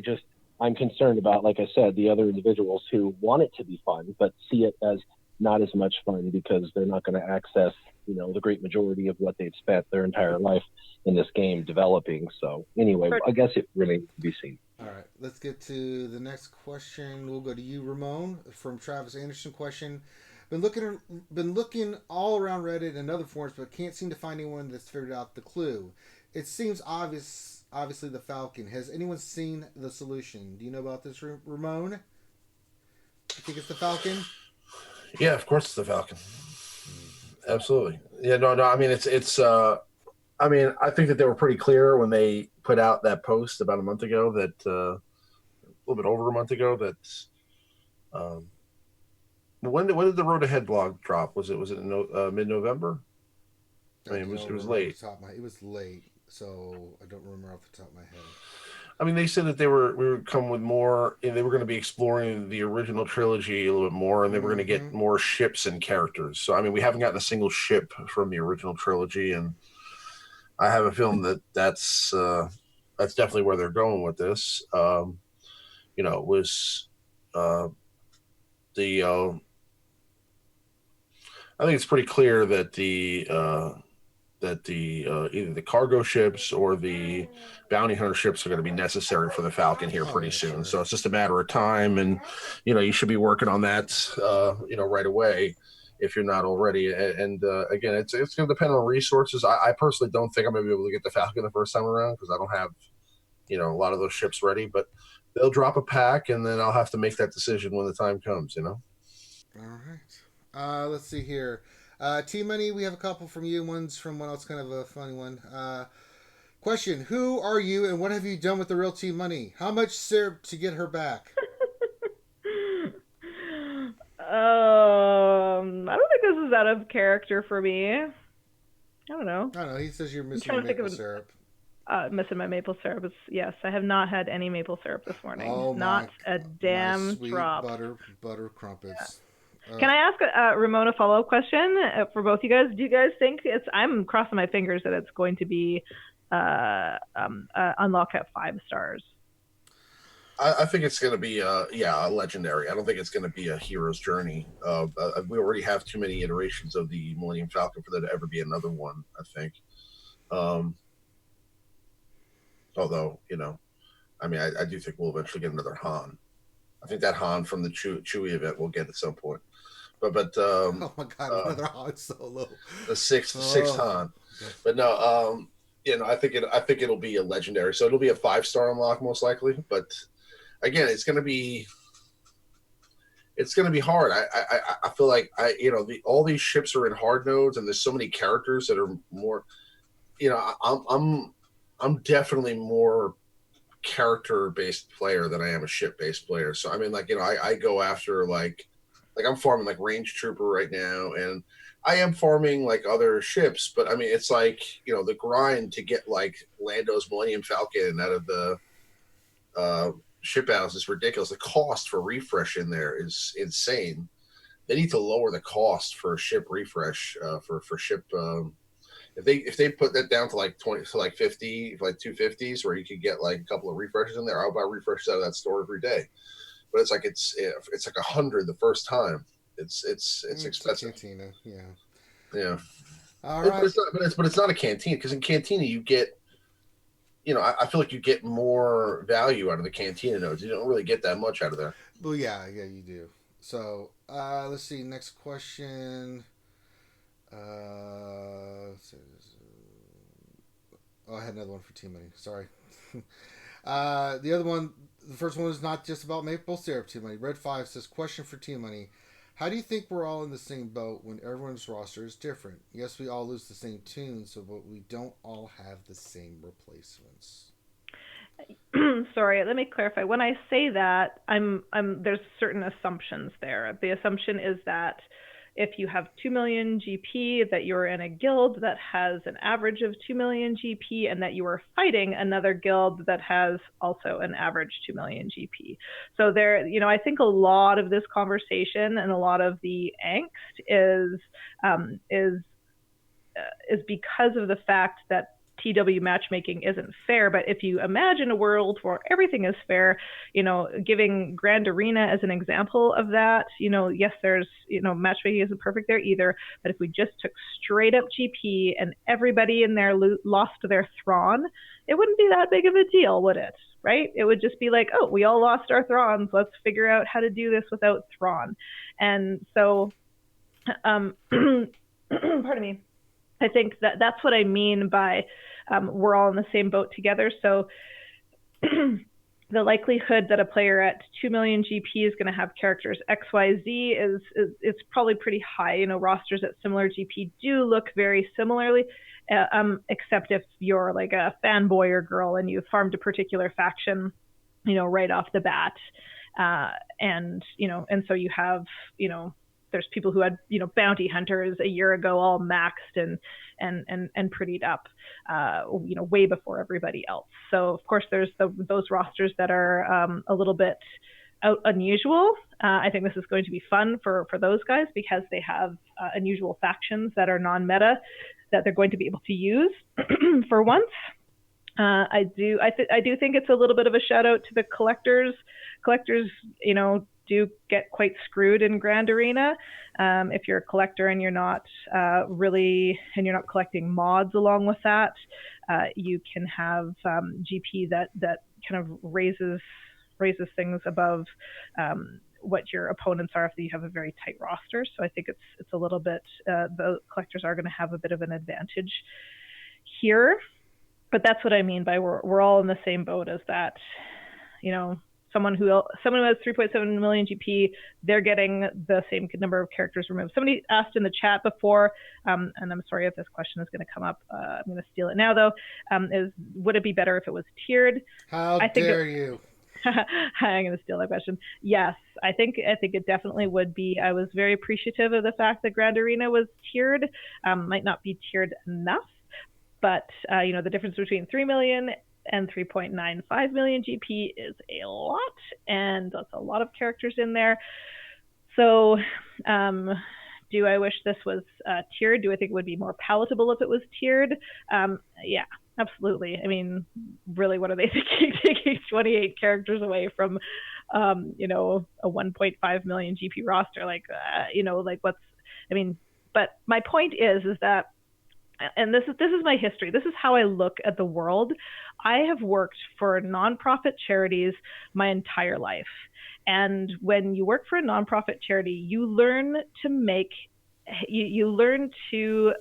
I'm concerned about, like I said, the other individuals who want it to be fun but see it as not as much fun because they're not going to access, you know, the great majority of what they've spent their entire life in this game developing. So anyway, I guess it remains to be seen.
All right, let's get to the next question. We'll go to you, Ramon, from Travis Anderson. Question: been looking all around Reddit and other forums, but can't seem to find anyone that's figured out the clue. It seems obvious. Obviously, the Falcon. Has anyone seen the solution? Do you know about this, Ramon? You think it's the Falcon?
Yeah, of course it's the Falcon. Absolutely. Yeah, no. I mean, it's. I mean, I think that they were pretty clear when they put out that post about a month ago that a little bit over a month ago that. When did the Road Ahead blog drop? Was it in mid-November? I mean, it was late.
It was late, so I don't remember off the top of my head.
I mean, they said that we would come with more, and they were going to be exploring the original trilogy a little bit more, and they were going to get more ships and characters. So, I mean, we haven't gotten a single ship from the original trilogy, and I have a feeling that that's definitely where they're going with this. You know, it was the. I think it's pretty clear that either the cargo ships or the bounty hunter ships are going to be necessary for the Falcon here pretty soon. Sure. So it's just a matter of time, and you know, you should be working on that you know, right away if you're not already. And again, it's going to depend on resources. I personally don't think I'm going to be able to get the Falcon the first time around because I don't have, you know, a lot of those ships ready, but they'll drop a pack and then I'll have to make that decision when the time comes, you know.
All right. Let's see here. T Money, we have a couple from you. One's from one else, kind of a funny one. Question: who are you, and what have you done with the real T Money? How much syrup to get her back?
I don't think this is out of character for me. I don't know.
I don't know. He says you're missing your maple syrup.
Missing my maple syrup. Yes, I have not had any maple syrup this morning.
Oh,
not a damn
sweet
drop.
Butter crumpets.
Yeah. Can I ask Ramon a follow-up question for both you guys? Do you guys think I'm crossing my fingers that it's going to be unlock at 5 stars?
I think it's going to be a legendary. I don't think it's going to be a hero's journey. We already have too many iterations of the Millennium Falcon for there to ever be another one, I think. Although, you know, I mean, I do think we'll eventually get another Han. I think that Han from the Chewie event we'll get at some point. But
oh my God, another Han Solo.
The sixth Han. But no, you know, I think it'll be a legendary. So it'll be a 5-star unlock most likely. But again, it's gonna be hard. I feel like all these ships are in hard nodes, and there's so many characters that are more. You know, I'm definitely more character-based player than I am a ship-based player. So I mean, like, you know, I go after like I'm farming like range trooper right now, and I am farming like other ships, but I mean, it's like, you know, the grind to get like Lando's Millennium Falcon out of the ship house is ridiculous. The cost for refresh in there is insane. They need to lower the cost for a ship refresh for ship. If they put that down to like 20 to like 50, like 250s, where you could get like a couple of refreshes in there, I'll buy refreshes out of that store every day. But it's like like 100 the first time. It's expensive.
Cantina, yeah.
Yeah.
All right.
But it's not a cantina, because in cantina you get, you know, I feel like you get more value out of the cantina nodes. You don't really get that much out of there.
Well, yeah, you do. So let's see. Next question. Oh, I had another one for T Money. Sorry. The other one, the first one is not just about maple syrup. T Money. Red 5 says, question for T Money: how do you think we're all in the same boat when everyone's roster is different? Yes, we all lose the same tunes, but we don't all have the same replacements.
Sorry, let me clarify. When I say that, there's certain assumptions there. The assumption is that if you have 2 million GP, that you're in a guild that has an average of 2 million GP, and that you are fighting another guild that has also an average 2 million GP. So there, you know, I think a lot of this conversation and a lot of the angst is because of the fact that TW matchmaking isn't fair, but if you imagine a world where everything is fair, giving Grand Arena as an example of that, yes, there's, matchmaking isn't perfect there either, but if we just took straight up GP and everybody in there lost their Thrawn, it wouldn't be that big of a deal, would it? Right? It would just be like, oh, we all lost our Thrawns. Let's figure out how to do this without Thrawn. And so, pardon me. I think that's what I mean by we're all in the same boat together. So the likelihood that a player at 2 million GP is going to have characters XYZ is probably pretty high. Rosters at similar GP do look very similarly, except if you're like a fanboy or girl and you farmed a particular faction, right off the bat. And so you have, there's people who had, bounty hunters a year ago all maxed and prettied up, way before everybody else. So of course there's those rosters that are a little bit unusual. I think this is going to be fun for those guys because they have unusual factions that are non-meta that they're going to be able to use for once. I do think it's a little bit of a shout out to the collectors. Collectors, do get quite screwed in Grand Arena. If you're a collector and you're not you're not collecting mods along with that, you can have GP that kind of raises things above what your opponents are if you have a very tight roster. So I think it's a little bit, the collectors are going to have a bit of an advantage here. But that's what I mean by we're all in the same boat as that, someone who has 3.7 million GP, they're getting the same number of characters removed. Somebody asked in the chat before, and I'm sorry if this question is going to come up. I'm going to steal it now, though. Would it be better if it was tiered?
How dare you?
I'm going to steal that question. Yes, I think it definitely would be. I was very appreciative of the fact that Grand Arena was tiered. Might not be tiered enough, but the difference between 3 million and 3.95 million GP is a lot, and that's a lot of characters in there. So do I wish this was tiered? Do I think it would be more palatable if it was tiered? Yeah, absolutely. I mean, really, what are they thinking? Taking 28 characters away from a 1.5 million GP roster? But my point is that, and this is my history. This is how I look at the world. I have worked for nonprofit charities my entire life. And when you work for a nonprofit charity, you learn to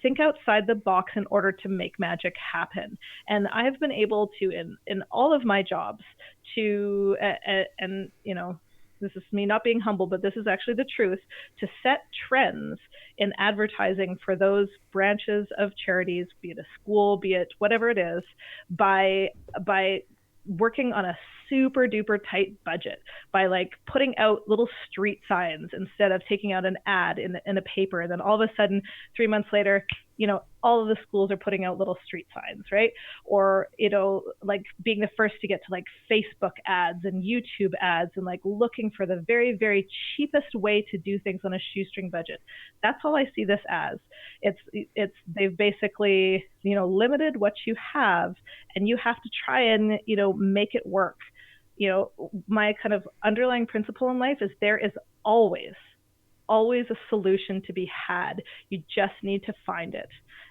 think outside the box in order to make magic happen. And I have been able to, in all of my jobs, to, this is me not being humble, but this is actually the truth, to set trends in advertising for those branches of charities, be it a school, be it whatever it is, by working on a super duper tight budget, by putting out little street signs instead of taking out an ad in a paper. And then all of a sudden, 3 months later, all of the schools are putting out little street signs, right? Or, being the first to get to Facebook ads and YouTube ads and looking for the very, very cheapest way to do things on a shoestring budget. That's all I see this as. They've basically, limited what you have, and you have to try and, make it work. My kind of underlying principle in life is there is always a solution to be had. You just need to find it.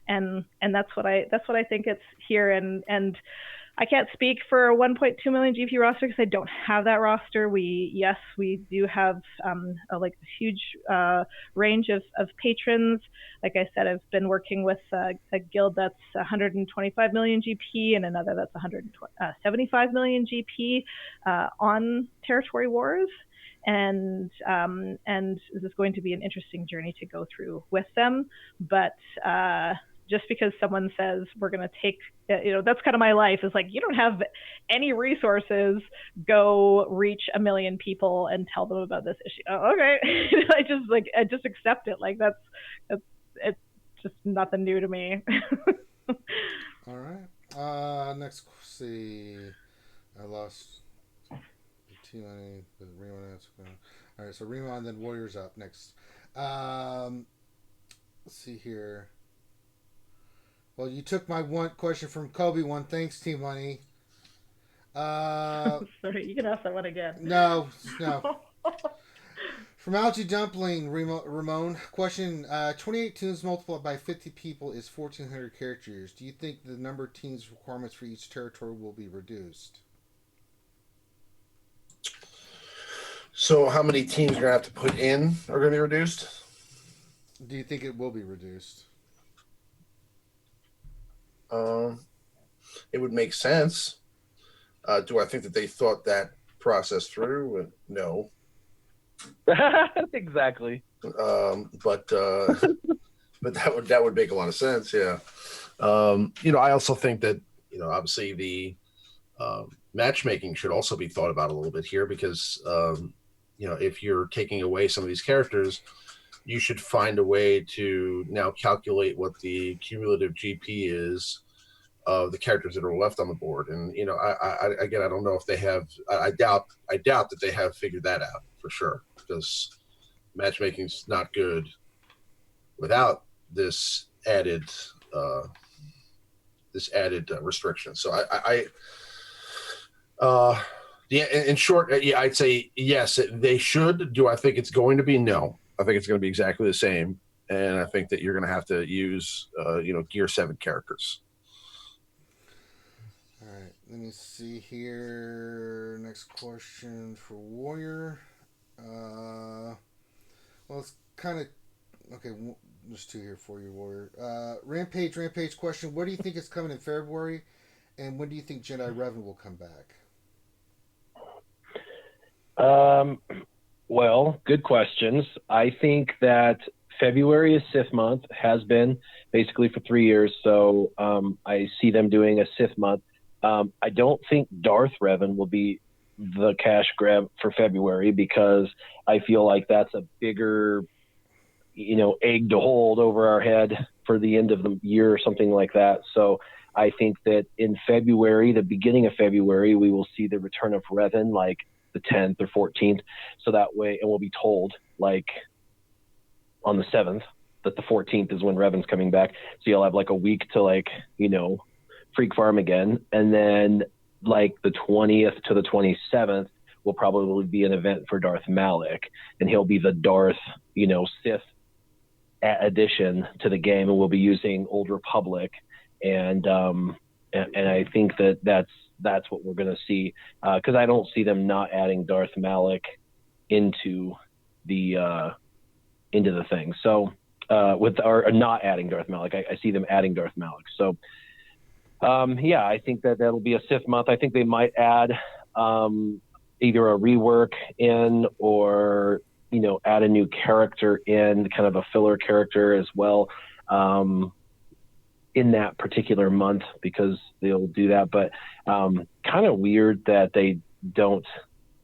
And that's what I think it's here. And I can't speak for a 1.2 million GP roster because I don't have that roster. We do have a huge range of patrons. Like I said, I've been working with a guild that's 125 million GP and another that's 175 million GP on Territory Wars. And this is going to be an interesting journey to go through with them. But just because someone says we're going to take, that's kind of my life, is you don't have any resources, go reach 1 million people and tell them about this issue. Oh, okay. I just accept it. It's just nothing new to me.
All right. Next, see, I lost T-Money, but Rima. All right, so Rima and then Warriors up next. Let's see here. Well, you took my one question from Kobe one. Thanks, Team Money.
Sorry, you can ask that one again.
No. From Algae Dumpling, Ramon, question, 28 teams multiplied by 50 people is 1,400 characters. Do you think the number of teams requirements for each territory will be reduced?
So how many teams you're going to have to put in are going to be reduced?
Do you think it will be reduced?
It would make sense. Do I think that they thought that process through? No.
Exactly.
But that would make a lot of sense. Yeah. I also think that obviously the matchmaking should also be thought about a little bit here because if you're taking away some of these characters, you should find a way to now calculate what the cumulative GP is of the characters that are left on the board. And I don't know if they have. I doubt that they have figured that out for sure, because matchmaking's not good without this added restriction. So in short, I'd say yes, they should. Do I think it's going to be? No. I think it's going to be exactly the same, and I think that you're going to have to use Gear 7 characters.
All right, let me see here. Next question for Warrior. Well, it's kind of okay. There's two here for you, Warrior. Rampage question. What do you think is coming in February, and when do you think Jedi Revan will come back?
Well, good questions. I think that February is Sith month, has been basically for 3 years. So I see them doing a Sith month. I don't think Darth Revan will be the cash grab for February because I feel like that's a bigger, egg to hold over our head for the end of the year or something like that. So I think that in February, the beginning of February, we will see the return of Revan, like the 10th or 14th. So that way, and we'll be told like on the 7th that the 14th is when Revan's coming back. So you'll have like a week to freak farm again. And then like the 20th to the 27th will probably be an event for Darth Malik, and he'll be the Darth, Sith addition to the game, and we'll be using Old Republic. And I think that's what we're going to see, because I don't see them not adding Darth Malik into the thing. So or not adding Darth Malik, I see them adding Darth Malik. So I think that'll be a Sith month. I think they might add either a rework in or add a new character in, kind of a filler character as well. In that particular month, because they'll do that. But kind of weird that they don't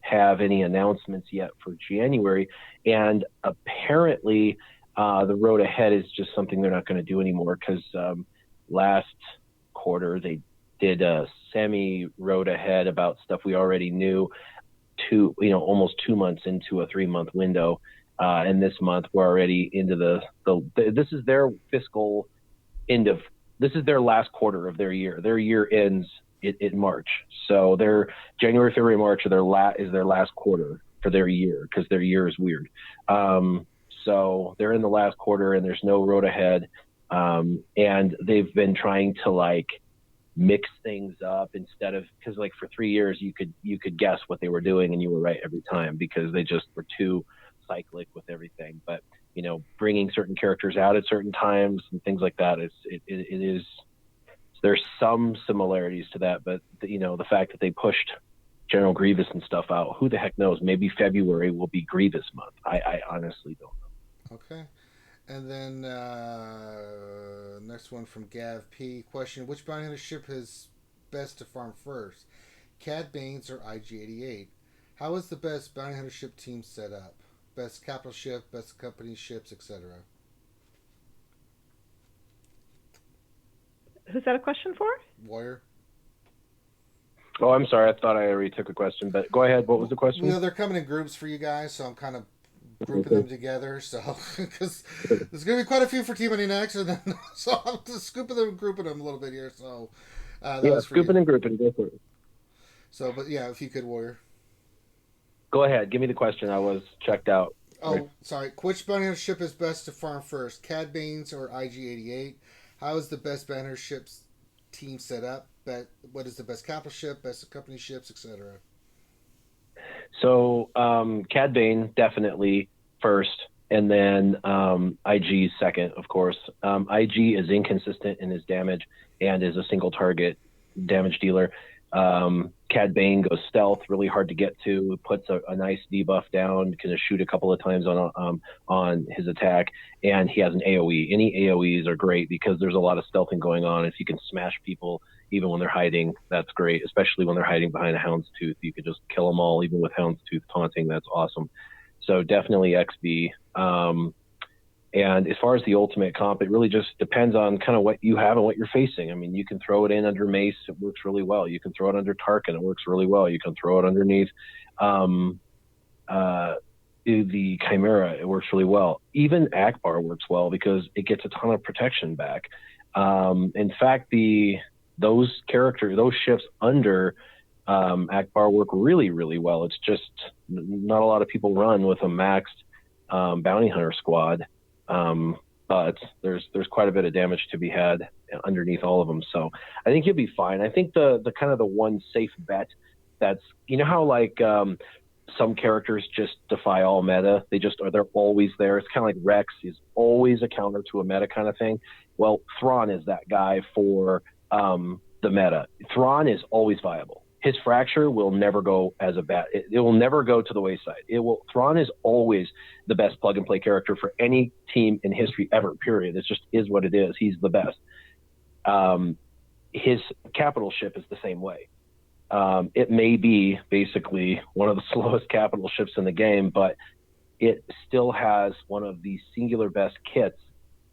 have any announcements yet for January. And apparently the road ahead is just something they're not going to do anymore, because last quarter they did a semi road ahead about stuff we already knew, almost 2 months into a 3-month window. And this month we're already into this is their fiscal end of, this is their last quarter of their year. Their year ends in March. So their January, February, March is their last quarter for their year, because their year is weird. So they're in the last quarter and there's no road ahead. And they've been trying to mix things up instead of, because for 3 years you could guess what they were doing and you were right every time, because they just were too cyclic with everything. But bringing certain characters out at certain times and things like that, it is, there's some similarities to that. But the fact that they pushed General Grievous and stuff out, who the heck knows? Maybe February will be Grievous month. I honestly don't know.
Okay. And then next one from Gav P. Question: which bounty hunter ship is best to farm first, Cad Bane's or IG-88? How is the best bounty hunter ship team set up? Best capital ship, best company ships, etc.
Who's that a question for?
Warrior.
Oh, I'm sorry. I thought I already took a question, but go ahead. What was the question?
They're coming in groups for you guys, so I'm kind of grouping them together. So because there's going to be quite a few for T Money next, and then so I'm just scooping them and grouping them a little bit here. So that was for
scooping
you.
and grouping. Go for it.
So, but yeah, if you could, Warrior.
Go ahead. Give me the question. I was checked out.
Oh, sorry. Which bounty hunter ship is best to farm first, Cad Bane's or IG-88? How is the best bounty hunter ships team set up? What is the best capital ship, best company ships, etc.?
So Cad Bane definitely first, and then IG second, of course. IG is inconsistent in his damage and is a single target damage dealer. Cad Bane goes stealth, really hard to get to, puts a nice debuff down, can shoot a couple of times on his attack, and he has an AoE. Any AoEs are great because there's a lot of stealthing going on. If you can smash people even when they're hiding, that's great, especially when they're hiding behind a Houndstooth. You could just kill them all, even with Houndstooth taunting. That's awesome. So definitely XB. And as far as the ultimate comp, it really just depends on kind of what you have and what you're facing. I mean, you can throw it in under Mace, it works really well. You can throw it under Tarkin, it works really well. You can throw it underneath the Chimera, it works really well. Even Akbar works well because it gets a ton of protection back. In fact, those ships under Akbar work really, really well. It's just not a lot of people run with a maxed bounty hunter squad. But there's quite a bit of damage to be had underneath all of them. So I think you'll be fine. I think the kind of the one safe bet that's, you know how like some characters just defy all meta. They're always there. It's kind of like Rex is always a counter to a meta kind of thing. Well, Thrawn is that guy for the meta. Thrawn is always viable. His fracture will never go as a bad. It will never go to the wayside. Thrawn is always the best plug and play character for any team in history ever. Period. It just is what it is. He's the best. His capital ship is the same way. It may be basically one of the slowest capital ships in the game, but it still has one of the singular best kits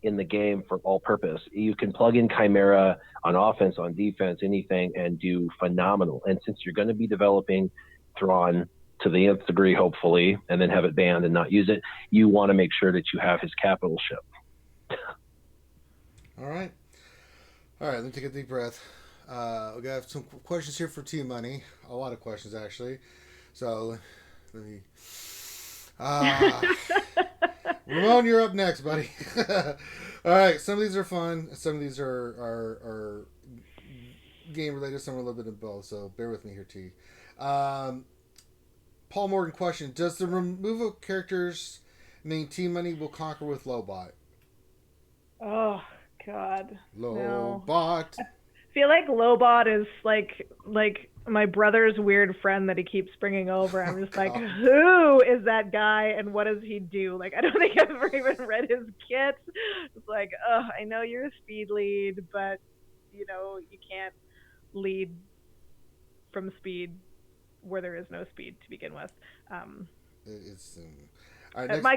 in the game for all purpose. You can plug in Chimera on offense, on defense, anything, and do phenomenal. And since you're going to be developing Thrawn to the nth degree, hopefully, and then have it banned and not use it, you want to make sure that you have his capital ship.
All right, let me take a deep breath. We got some questions here for T-Money. A lot of questions, actually. So, let me... Ramon, you're up next, buddy. All right, some of these are fun. Some of these are game related. Some are a little bit of both. So bear with me here, T. Paul Morgan question: does the removal of characters mean T-Money will conquer with Lobot?
Oh God,
Lobot.
No. I feel like Lobot is like my brother's weird friend that he keeps bringing over. I'm just like, who is that guy and what does he do? Like, I don't think I've ever even read his kit. It's like, I know you're a speed lead, but you can't lead from speed where there is no speed to begin with. All right, my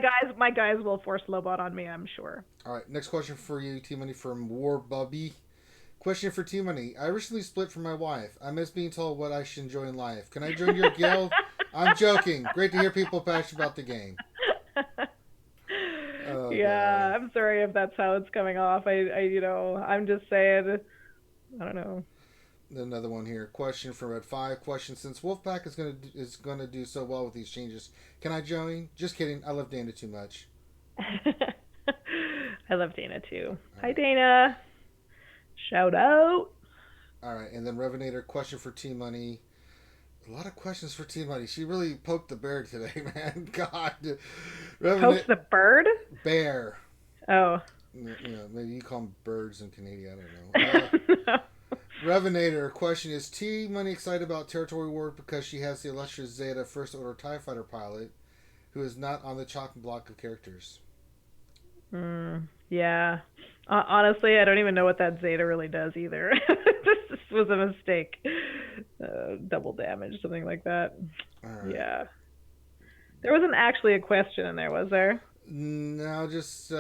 guys will force Lobot on me, I'm sure.
All right, next question for you, T-Money from War Bubby. Question for T-Money. I recently split from my wife. I miss being told what I should enjoy in life. Can I join your guild? I'm joking. Great to hear people passionate about the game. Oh,
yeah, God. I'm sorry if that's how it's coming off. I'm just saying, I don't know.
Another one here. Question from Red 5. Question: since Wolfpack is gonna do so well with these changes, can I join? Just kidding. I love Dana too much.
I love Dana too. Hi, Dana. Shout out.
All right, and then Revenator, question for T-Money. A lot of questions for T-Money. She really poked the bear today, man. God.
Poked the bird?
Bear.
Oh.
Maybe you call them birds in Canadian. I don't know. No. Revenator, question: is T-Money excited about Territory War because she has the illustrious Zeta First Order TIE Fighter pilot who is not on the chopping block of characters?
Yeah. Honestly, I don't even know what that Zeta really does either. This was a mistake. Double damage, something like that. Right. Yeah. There wasn't actually a question in there, was there?
No, just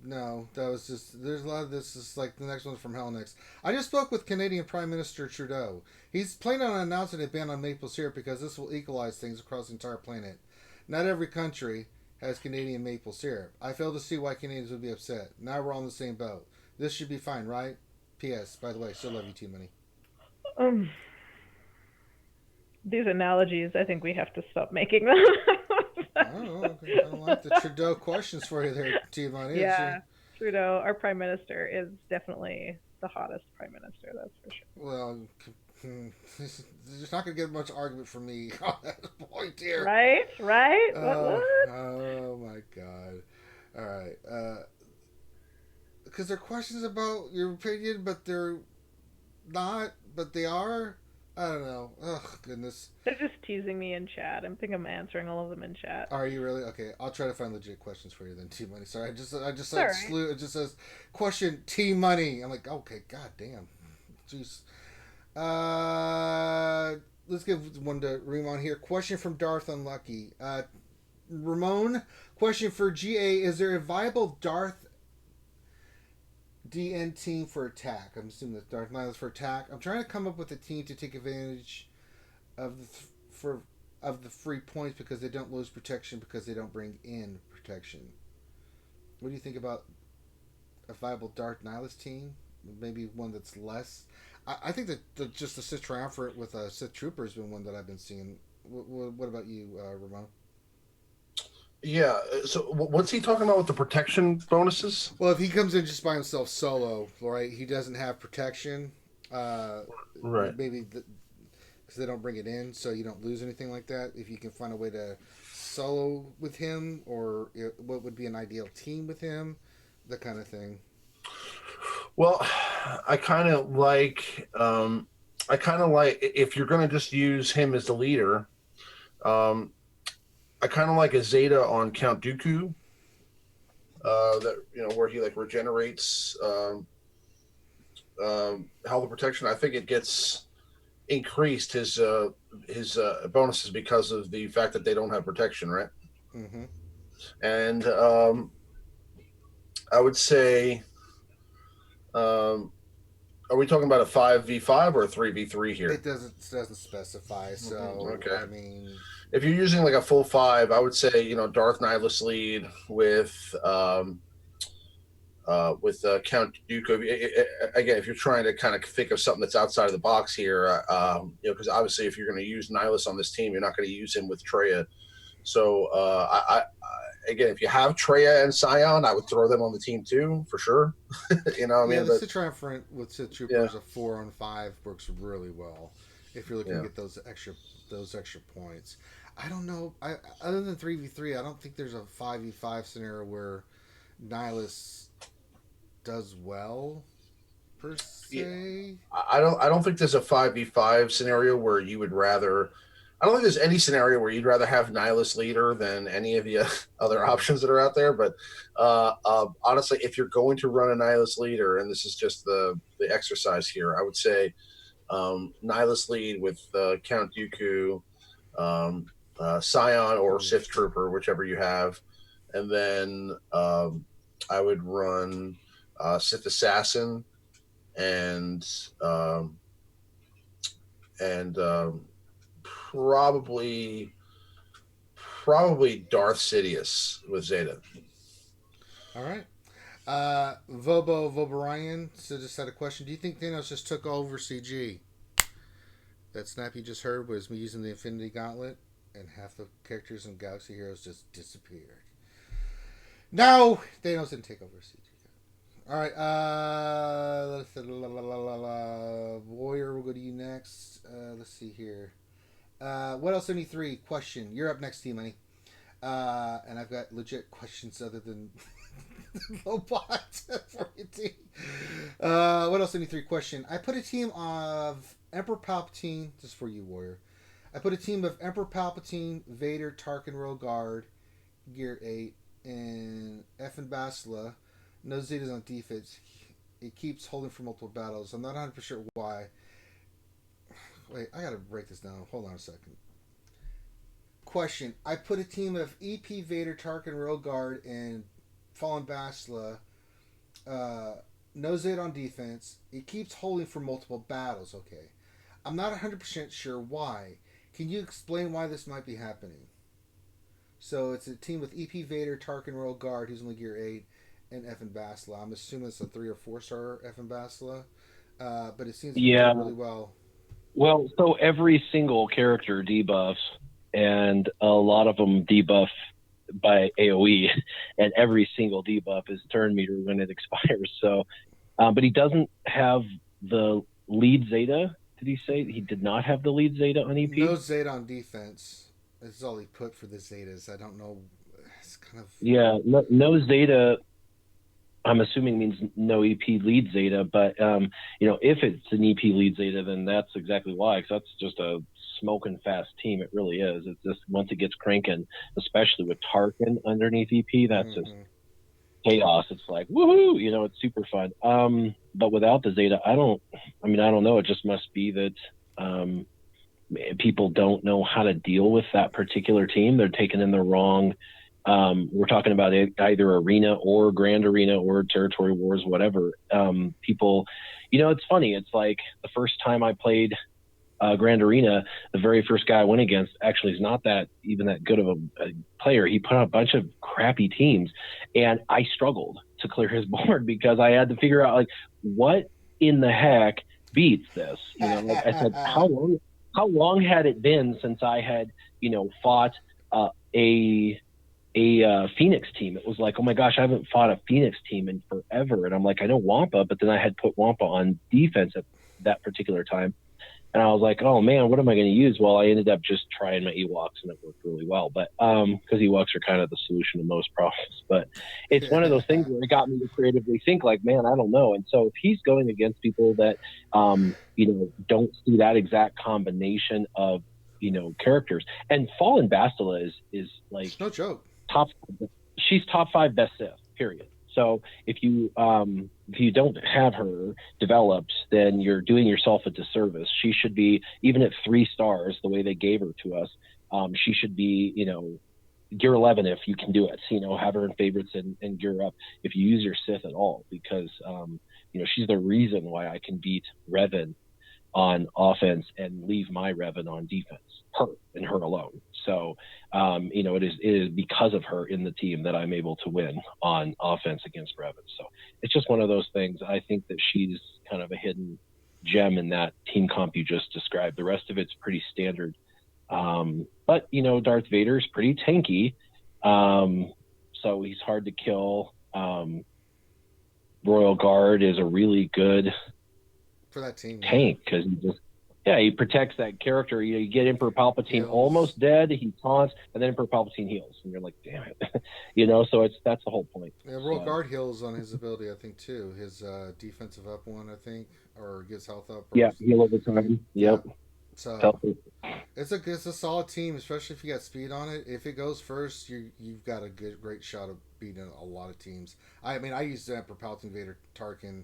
no. That was just. There's a lot of this. Is like the next one's from Hell Next. I just spoke with Canadian Prime Minister Trudeau. He's planning on announcing a ban on maple syrup because this will equalize things across the entire planet. Not every country has Canadian maple syrup. I fail to see why Canadians would be upset. Now we're all in the same boat. This should be fine, right? P.S. By the way, still love you, T-Money.
Um, these analogies, I think we have to stop making them.
Oh, okay. I don't like the Trudeau questions for you there, T-Money.
Yeah, Trudeau, our prime minister, is definitely the hottest prime minister. That's for sure.
Well, there's not going to get much argument from me on that point here.
Right? What?
Oh my God! All right, because they're questions about your opinion, but they're not. But they are. I don't know. Oh goodness.
They're just teasing me in chat. I think I'm answering all of them in chat.
Are you really? Okay, I'll try to find legit questions for you then. T Money. Sorry, I just
Sorry.
it just says question T Money. I'm like, okay, god damn. Jeez. Let's give one to Ramon here. Question from Darth Unlucky. Ramon, question for GA: is there a viable Darth DN team for attack? I'm assuming that Darth Nihilus for attack. I'm trying to come up with a team to take advantage of the free points because they don't lose protection because they don't bring in protection. What do you think about a viable Darth Nihilus team? Maybe one that's less. I think that just the Sith Triumvirate with Sith Trooper has been one that I've been seeing. What about you, Ramon?
Yeah. So what's he talking about with the protection bonuses?
Well, if he comes in just by himself solo, right? He doesn't have protection.
Right.
Maybe because they don't bring it in, so you don't lose anything like that. If you can find a way to solo with him, or what would be an ideal team with him, that kind of thing.
Well, I kind of like if you're going to just use him as the leader. I kind of like a Zeta on Count Dooku. That where he like regenerates health protection. I think it gets increased his bonuses because of the fact that they don't have protection, right?
Mm-hmm.
And I would say. Are we talking about a 5v5 or a 3v3 here?
It doesn't specify. So
Okay.
I mean,
if you're using like a full 5, I would say Darth Nihilus lead with Count Dooku. Again, if you're trying to kind of think of something that's outside of the box here, because obviously if you're going to use Nihilus on this team, you're not going to use him with Traya. So again, if you have Traya and Scion, I would throw them on the team too, for sure.
The Sith Triumvirate with Sith Troopers, a 4-on-5 works really well if you're looking to get those extra points. I don't know. Other than 3v3, I don't think there's a 5v5 scenario where Nihilus does well per se.
Yeah. I don't think there's a 5v5 scenario where you would rather. I don't think there's any scenario where you'd rather have Nihilus leader than any of the other options that are out there. But honestly, if you're going to run a Nihilus leader, and this is just the exercise here, I would say Nihilus lead with Count Dooku, Scion or Sith Trooper, whichever you have. And then I would run Sith Assassin and probably Darth Sidious with Zeta.
All right. Voborian just had a question. Do you think Thanos just took over CG? That snap you just heard was me using the Infinity Gauntlet, and half the characters in Galaxy Heroes just disappeared. No, Thanos didn't take over CG. All right. Warrior, we'll go to you next. Let's see here. What else? 73 question. You're up next, T-Money. And I've got legit questions other than robots for your team. What else? 73 question. I put a team of Emperor Palpatine. This is for you, Warrior. I put a team of Emperor Palpatine, Vader, Tarkin, Royal Guard, Gear 8, and Effin Basila. No Zetas on defense. It keeps holding for multiple battles. I'm not 100% sure why. Wait, I gotta break this down. Hold on a second. Question. I put a team of EP, Vader, Tarkin, Royal Guard, and Fallen Basila. No Zeta on defense. It keeps holding for multiple battles. Okay. I'm not 100% sure why. Can you explain why this might be happening? So it's a team with EP Vader, Tarkin Royal Guard, who's only Gear 8, and Evan Basla. I'm assuming it's a 3 or 4-star Evan Basla, but it seems to be doing really well.
Well, so every single character debuffs, and a lot of them debuff by AoE, and every single debuff is turn meter when it expires. So, but he doesn't have the lead Zeta. Did he say he did not have the lead Zeta on EP?
No Zeta on defense. This is all he put for the Zetas. I don't know. It's kind of
no Zeta. I'm assuming means no EP lead Zeta, but if it's an EP lead Zeta, then that's exactly why. Because that's just a smoking fast team. It really is. It's just once it gets cranking, especially with Tarkin underneath EP, that's just chaos. It's like woohoo, it's super fun. But without the Zeta, I don't know. It just must be that people don't know how to deal with that particular team. They're taken in the wrong. We're talking about either arena or grand arena or territory wars, whatever. People, it's funny. It's like the first time I played grand arena, the very first guy I went against actually is not that good of a player. He put out a bunch of crappy teams, and I struggled to clear his board because I had to figure out what in the heck beats this. I said, how long had it been since I had fought a Phoenix team? It was like, oh my gosh, I haven't fought a Phoenix team in forever. And I'm like, I know Wampa, but then I had put Wampa on defense at that particular time. And I was like, oh man, what am I going to use? Well, I ended up just trying my Ewoks, and it worked really well. But because Ewoks are kind of the solution to most problems. But it's one of those things where it got me to creatively think like, man, I don't know. And so if he's going against people that, don't see that exact combination of, characters, and Fallen Bastila is like,
it's no joke.
She's top 5 best Sith, period. So if you don't have her developed, then you're doing yourself a disservice. She should be, even at 3 stars, the way they gave her to us, she should be, gear 11 if you can do it. Have her in favorites and gear up if you use your Sith at all, because she's the reason why I can beat Revan on offense and leave my Revan on defense, her and her alone. So, it is because of her in the team that I'm able to win on offense against Revan. So it's just one of those things. I think that she's kind of a hidden gem in that team comp you just described. The rest of it's pretty standard. But Darth Vader is pretty tanky. So he's hard to kill. Royal Guard is a really good
for that team
tank, because he protects that character. You get Emperor Palpatine almost dead, he taunts, and then Emperor Palpatine heals, and you're like, damn it. So that's the whole point.
Royal Guard heals on his ability, I think, too. His defensive up one, I think, or gives health up.
Heal over time. Yep.
So it's a solid team, especially if you got speed on it. If it goes first, you've got a great shot of beating a lot of teams. I used the Emperor Palpatine Vader Tarkin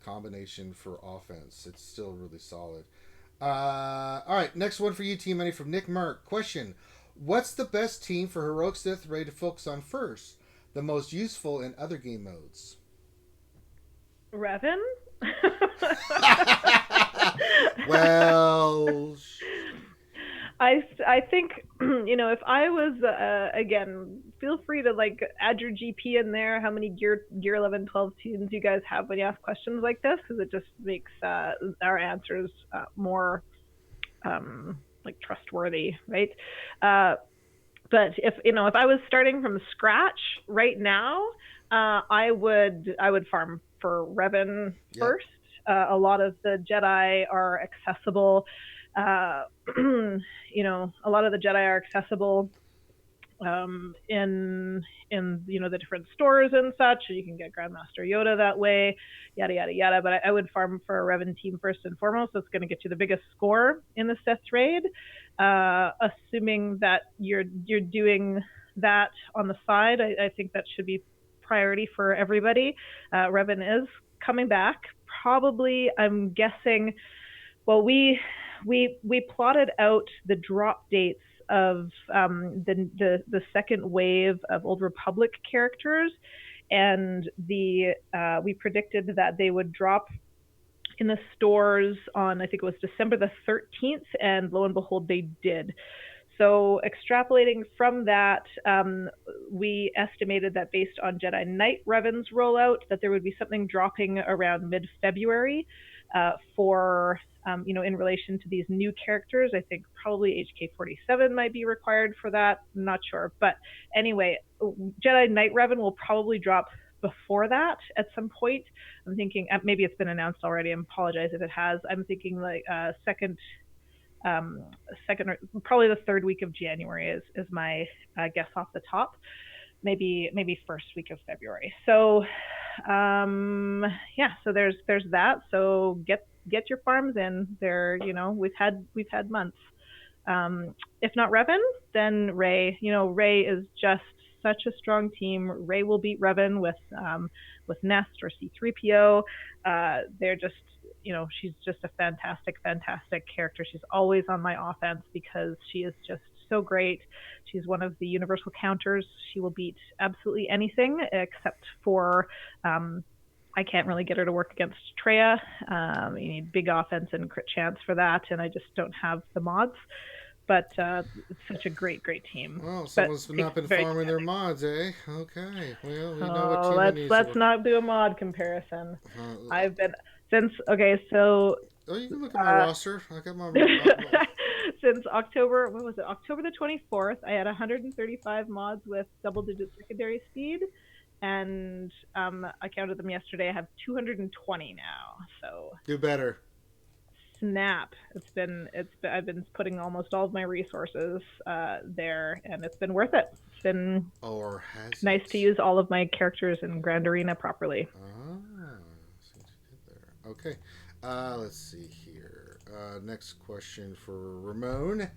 combination for offense. It's still really solid. All right, next one for you, Team Money, from Nick Mark. Question: what's the best team for Heroic Sith ready to focus on first? The most useful in other game modes?
Revan?
Well,
I think, if I was, again, feel free to add your GP in there, how many gear 11, 12 teams you guys have when you ask questions like this, because it just makes our answers more trustworthy, right? But if I was starting from scratch right now, I would farm for Revan first. A lot of the Jedi are accessible. A lot of the Jedi are accessible in the different stores and such. You can get Grandmaster Yoda that way, yada yada yada. But I would farm for a Revan team first and foremost. So it's going to get you the biggest score in the Sith raid. Assuming that you're doing that on the side, I think that should be priority for everybody. Revan is coming back. Probably, I'm guessing. Well, we plotted out the drop dates of the second wave of Old Republic characters, and we predicted that they would drop in the stores on, I think it was December the 13th, and lo and behold, they did. So extrapolating from that, we estimated that based on Jedi Knight Revan's rollout, that there would be something dropping around mid-February for, in relation to these new characters. I think probably HK-47 might be required for that. I'm not sure. But anyway, Jedi Knight Revan will probably drop before that at some point. I'm thinking, maybe it's been announced already. I apologize if it has. I'm thinking like second, probably the third week of January is my guess off the top. Maybe first week of February. So so there's that. So get your farms in there. We've had months. If not Revan, then Rey. Rey is just such a strong team. Rey will beat Revan with Nest or C-3PO. They're just, she's just a fantastic character. She's always on my offense because she is just so great. She's one of the universal counters. She will beat absolutely anything except for I can't really get her to work against Traya. You need big offense and crit chance for that, and I just don't have the mods. But it's such a great team.
Well, someone's not been farming their mods, eh? Okay. Well, we know what team it is.
Let's not do a mod comparison. I've been so.
Oh, you can look at my roster. I got my
since October. What was it? October the 24th. I had 135 mods with double-digit secondary speed, and I counted them yesterday. I have 220 now. So
do better.
Snap! I've been putting almost all of my resources there, and it's been worth it. It's been nice to use all of my characters in Grand Arena properly.
See what you did there. Okay, let's see here. Next question for Ramon.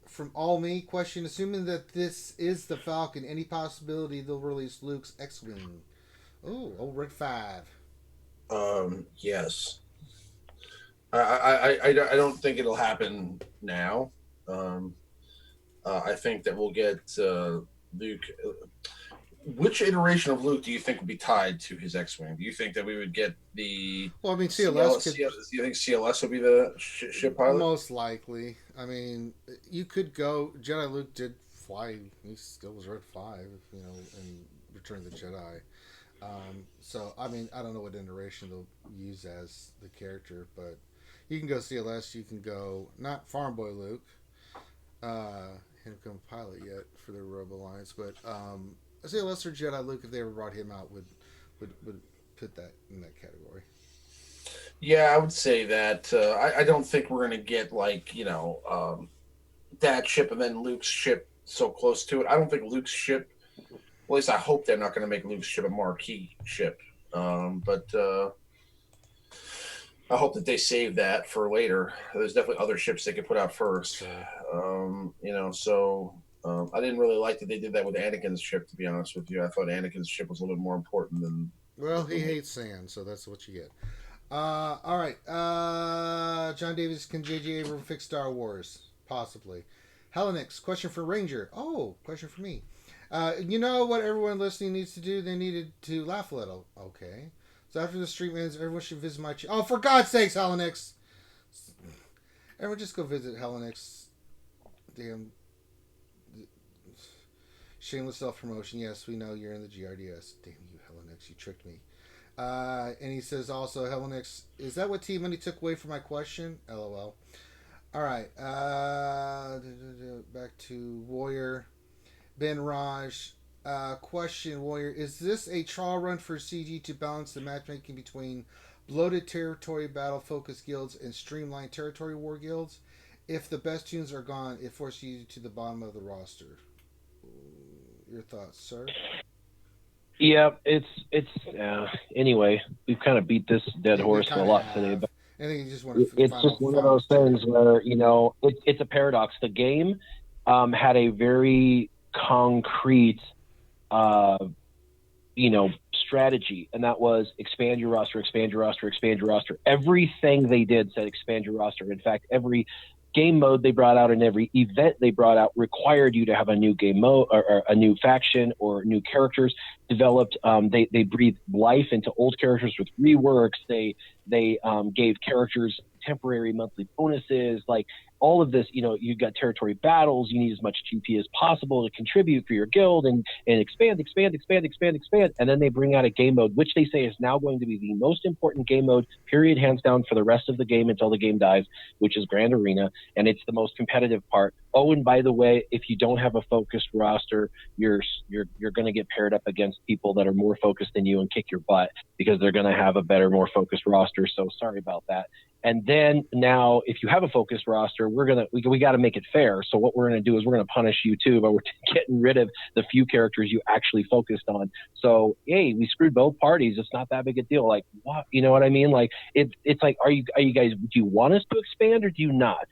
From All Me, question: assuming that this is the Falcon, any possibility they'll release Luke's X-Wing? Oh, old Red 5.
Yes. I don't think it'll happen now. I think that we'll get Luke. Which iteration of Luke do you think would be tied to his X-Wing? Do you think that we would get the?
Well, I mean, CLS.
Do you think CLS would be the ship pilot?
Most likely. I mean, you could go. Jedi Luke did fly. He still was Red 5, in Return of the Jedi. So, I mean, I don't know what iteration they'll use as the character, but you can go CLS, you can go, not Farm Boy Luke, hasn't become a pilot yet for the Robo Alliance, but CLS or Jedi Luke, if they ever brought him out, would put that in that category.
Yeah, I would say that. I don't think we're going to get, that ship and then Luke's ship so close to it. I don't think Luke's ship, at least I hope they're not going to make Luke's ship a marquee ship. But I hope that they save that for later. There's definitely other ships they could put out first. I didn't really like that they did that with Anakin's ship, to be honest with you. I thought Anakin's ship was a little bit more important than...
Well, he hates sand, so that's what you get. All right. John Davis, can J.J. Abrams fix Star Wars? Possibly. Helenix, question for Ranger. Oh, question for me. You know what everyone listening needs to do? They needed to laugh a little. Okay. So after the stream ends, everyone should visit my channel. Oh, for God's sakes, Helenix! Everyone just go visit Helenix. Damn. Shameless self-promotion. Yes, we know you're in the GRDS. Damn you, Helenix. You tricked me. And he says also, Helenix, is that what T-Money took away from my question? LOL. All right. Back to Warrior. Ben Raj, question, Warrior, is this a trial run for CG to balance the matchmaking between bloated territory battle-focused guilds and streamlined territory war guilds? If the best tunes are gone, it forces you to the bottom of the roster. Your thoughts, sir?
Yeah, it's anyway, we've kind of beat this dead horse a lot today, but
I think you just want to
it's just one of those things where, it's a paradox. The game had a very concrete strategy, and that was expand your roster. Everything they did said expand your roster. In fact, every game mode they brought out and every event they brought out required you to have a new game mode or a new faction or new characters developed. They breathed life into old characters with reworks. They gave characters temporary monthly bonuses, like all of this. You've got territory battles. You need as much GP as possible to contribute for your guild and expand. And then they bring out a game mode, which they say is now going to be the most important game mode, period, hands down, for the rest of the game until the game dies, which is Grand Arena. And it's the most competitive part. Oh, and by the way, if you don't have a focused roster, you're going to get paired up against people that are more focused than you and kick your butt because they're going to have a better, more focused roster. So sorry about that. And then now, if you have a focused roster, we got to make it fair. So what we're going to do is we're going to punish you too, but we're getting rid of the few characters you actually focused on. So, hey, we screwed both parties. It's not that big a deal. Like, what? You know what I mean? Like, it's like, are you guys? Do you want us to expand or do you not?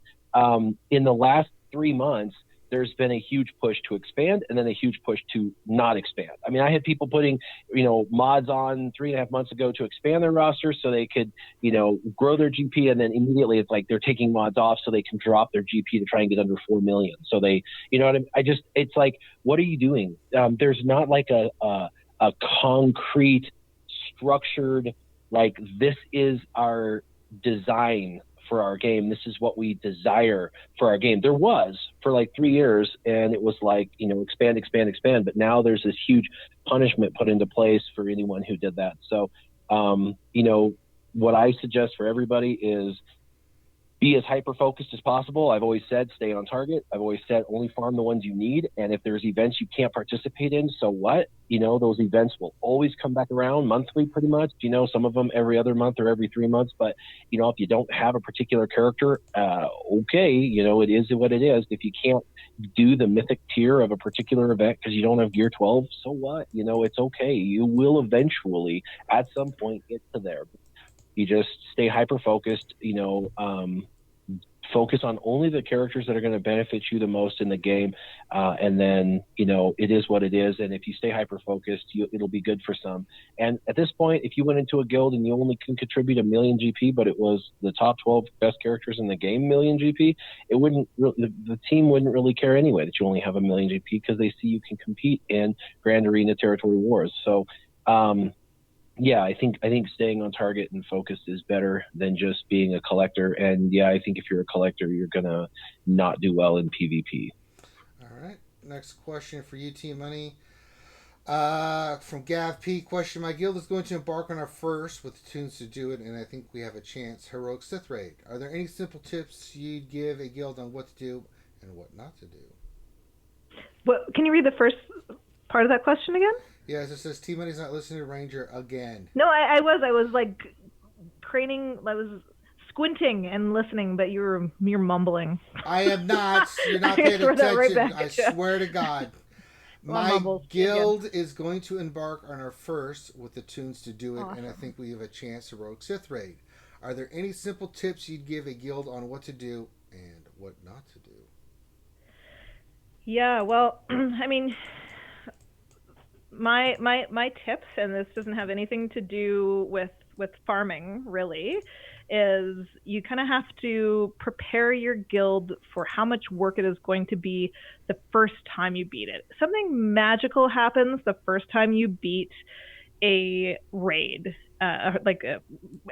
In the last 3 months, there's been a huge push to expand and then a huge push to not expand. I mean, I had people putting, mods on 3.5 months ago to expand their roster so they could, grow their GP. And then immediately it's like they're taking mods off so they can drop their GP to try and get under 4 million. So they, what I mean? It's like, what are you doing? There's not like a concrete, structured, like, this is our design for our game. This is what we desire for our game. There was for like 3 years, and it was like, expand. But now there's this huge punishment put into place for anyone who did that. So, what I suggest for everybody is be as hyper-focused as possible. I've always said stay on target. I've always said only farm the ones you need. And if there's events you can't participate in, so what? Those events will always come back around monthly pretty much. Some of them every other month or every 3 months. But, if you don't have a particular character, okay, it is what it is. If you can't do the mythic tier of a particular event because you don't have gear 12, so what? It's okay. You will eventually, at some point, get to there. You just stay hyper-focused, focus on only the characters that are going to benefit you the most in the game. And then, it is what it is. And if you stay hyper-focused, it'll be good for some. And at this point, if you went into a guild and you only can contribute 1 million GP, but it was the top 12 best characters in the game, million GP, it wouldn't really, the team wouldn't really care anyway that you only have 1 million GP because they see you can compete in Grand Arena Territory Wars. So, yeah, I think staying on target and focused is better than just being a collector. And yeah, I think if you're a collector, you're gonna not do well in PvP.
All right. Next question for you, Team Money. From Gav P. Question: my guild is going to embark on our first with the tunes to do it, and I think we have a chance. Heroic Sith raid. Are there any simple tips you'd give a guild on what to do and what not to do?
What? Can you read the first part of that question again?
Yes, it says Team Money's not listening to Ranger again.
No, I was like craning. I was squinting and listening, but you're mumbling.
I am not. You're not paying attention. Right I swear to God. My guild is going to embark on our first with the tunes to do it, awesome. And I think we have a chance to Rogue Sith raid. Are there any simple tips you'd give a guild on what to do and what not to do?
Yeah, well, I mean, my tips, and this doesn't have anything to do with farming really, is you kind of have to prepare your guild for how much work it is going to be the first time you beat it. Something magical happens the first time you beat a raid,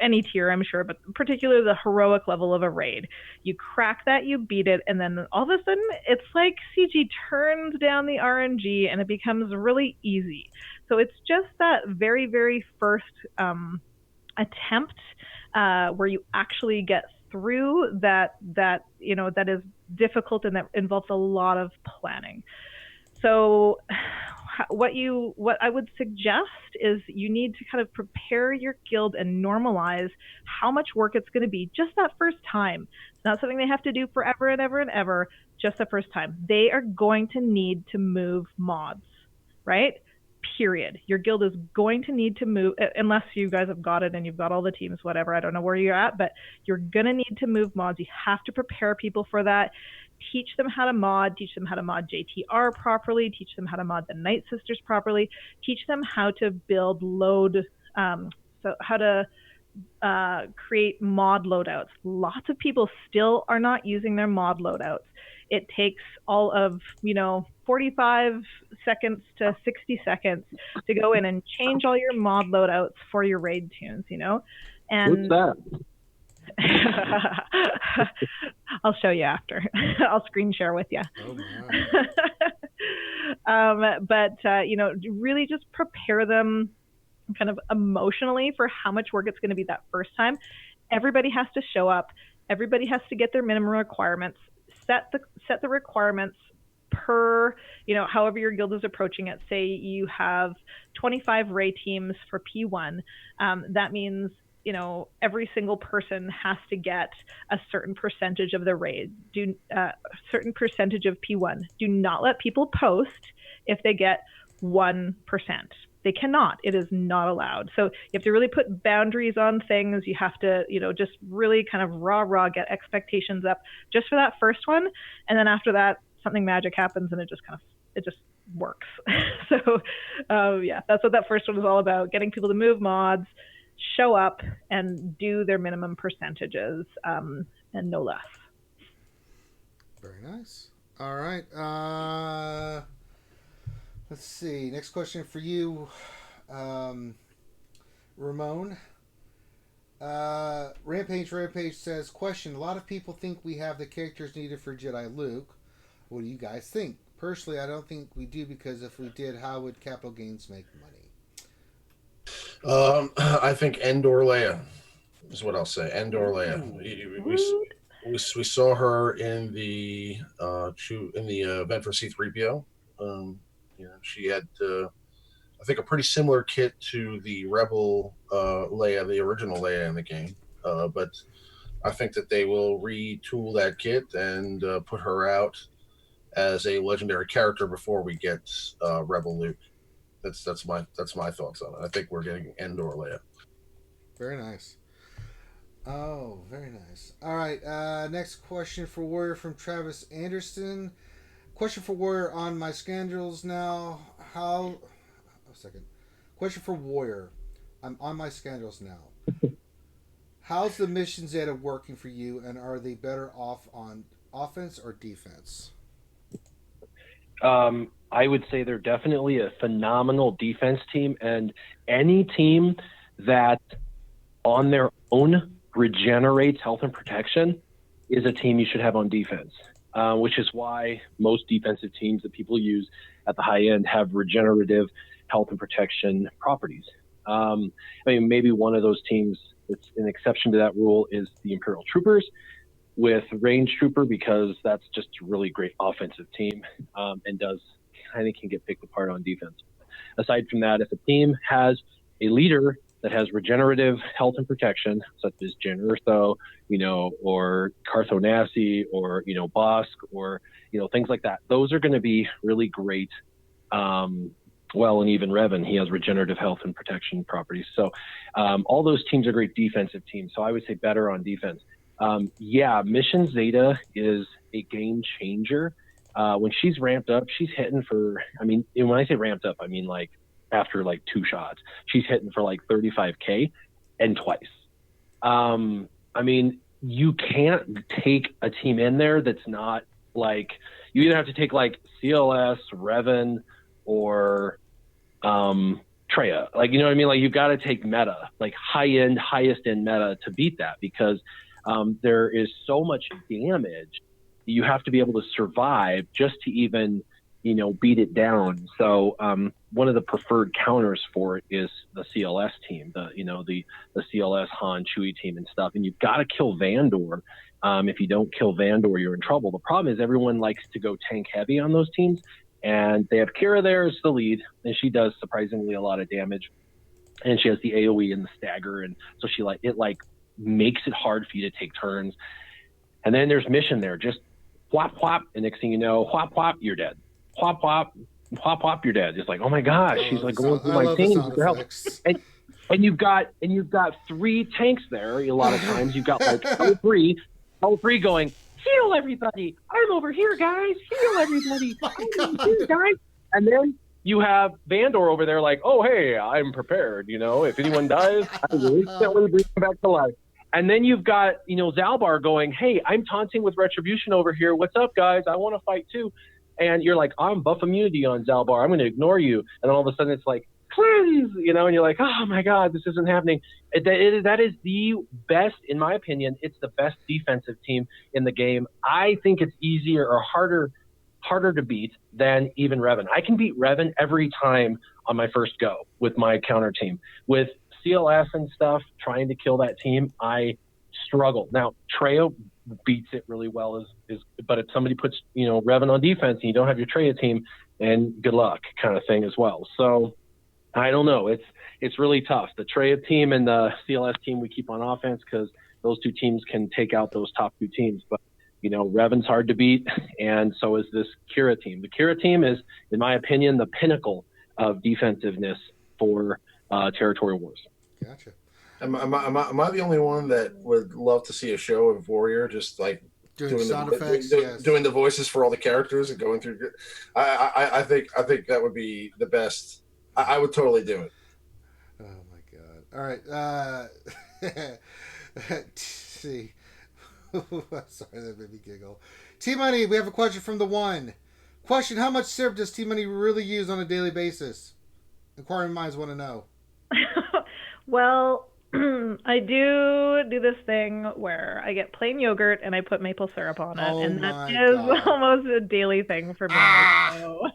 any tier, I'm sure, but particularly the heroic level of a raid. You crack that, you beat it, and then all of a sudden it's like CG turns down the RNG and it becomes really easy. So it's just that very, very first attempt where you actually get through that is difficult and that involves a lot of planning. So what I would suggest is you need to kind of prepare your guild and normalize how much work it's going to be just that first time. It's not something they have to do forever and ever and ever, just the first time. They are going to need to move mods, right? Period. Your guild is going to need to move, unless you guys have got it and you've got all the teams, whatever. I don't know where you're at, but you're going to need to move mods. You have to prepare people for that. Teach them how to mod, teach them how to mod JTR properly, teach them how to mod the Night Sisters properly, teach them how to build load, so how to create mod loadouts. Lots of people still are not using their mod loadouts. It takes all of 45 seconds to 60 seconds to go in and change all your mod loadouts for your raid tunes. And
what's that?
I'll show you after. I'll screen share with you.
Oh,
but really just prepare them kind of emotionally for how much work it's going to be that first time. Everybody has to show up. Everybody has to get their minimum requirements. Set the requirements per however your guild is approaching it. Say you have 25 raid teams for P1. That means every single person has to get a certain percentage of the raid, certain percentage of P1. Do not let people post if they get 1%. They cannot. It is not allowed. So you have to really put boundaries on things. You have to, just really kind of raw get expectations up just for that first one. And then after that, something magic happens and it just works. So that's what that first one is all about. Getting people to move mods, show up, and do their minimum percentages, and no less.
very nice. All right. Let's see. Next question for you, Ramon. Rampage says, question, a lot of people think we have the characters needed for Jedi Luke. What do you guys think? Personally, I don't think we do, because if we did, how would Capital Games make money?
I think Endor Leia is what I'll say. Endor Leia. We saw her in the event for C-3PO. She had, I think, a pretty similar kit to the Rebel Leia, the original Leia in the game. But I think that they will retool that kit and put her out as a legendary character before we get Rebel Luke. That's my thoughts on it. I think we're getting Endor Leia.
Very nice. Oh, very nice. All right. Next question for Warrior from Travis Anderson. Question for Warrior on my schedules now. Question for Warrior. I'm on my schedules now. How's the mission Zeta working for you, and are they better off on offense or defense?
I would say they're definitely a phenomenal defense team, and any team that on their own regenerates health and protection is a team you should have on defense, which is why most defensive teams that people use at the high end have regenerative health and protection properties. Maybe one of those teams that's an exception to that rule is the Imperial Troopers with Range Trooper, because that's just a really great offensive team and can get picked apart on defense. Aside from that, if a team has a leader that has regenerative health and protection, such as Jyn Erso, or Cartho Nassi, or Bosk, or things like that, those are going to be really great. And even Revan, he has regenerative health and protection properties. So all those teams are great defensive teams. So I would say better on defense. Mission Zeta is a game changer. When she's ramped up, she's hitting for, when I say ramped up, I mean like after like 2 shots, she's hitting for like 35K and twice. You can't take a team in there that's not like, you either have to take like CLS, Revan, or Traya. Like, you know what I mean? Like, you've got to take meta, like highest end meta to beat that, because there is so much damage. You have to be able to survive just to even, beat it down. So one of the preferred counters for it is the CLS team, the CLS Han Chewie team and stuff. And you've got to kill Vandor. If you don't kill Vandor, you're in trouble. The problem is everyone likes to go tank heavy on those teams, and they have Kira there as the lead, and she does surprisingly a lot of damage. And she has the AoE and the stagger, and so it makes it hard for you to take turns. And then there's Mission there, just whop, whop, and next thing you know, whop, whop, you're dead. Whop, whop, whop, whop, you're dead. It's like, oh my gosh, she's like going through my teams for help. And you've got 3 tanks there. A lot of times you've got like L3 going, heal everybody. I'm over here, guys. Heal everybody. I'm over here, guys. And then you have Vandor over there like, oh, hey, I'm prepared. If anyone dies, I will instantly bring them back to life. And then you've got, Zalbar going, hey, I'm taunting with Retribution over here. What's up, guys? I want to fight too. And you're like, I'm buff immunity on Zalbar. I'm going to ignore you. And then all of a sudden it's like, cleanse, and you're like, oh my God, this isn't happening. That is the best, in my opinion, it's the best defensive team in the game. I think it's easier or harder to beat than even Revan. I can beat Revan every time on my first go with my counter team. With CLS and stuff, trying to kill that team, I struggle. Now, Treo beats it really well, but if somebody puts, Revan on defense and you don't have your Treo team, and good luck kind of thing as well. So I don't know. It's really tough. The Treo team and the CLS team we keep on offense because those two teams can take out those top two teams. But Revan's hard to beat, and so is this Kira team. The Kira team is, in my opinion, the pinnacle of defensiveness for Territory Wars.
Gotcha.
Am I the only one that would love to see a show of Warrior just like
doing sound effects,
doing the voices for all the characters and going through? I think that would be the best. I would totally do it.
Oh my God! All right. See. Sorry, that made me giggle. T-Money, we have a question from the one. Question, how much syrup does T-Money really use on a daily basis? Inquiring minds want to know.
Well, I do this thing where I get plain yogurt and I put maple syrup on it. And that is almost a daily thing for me. So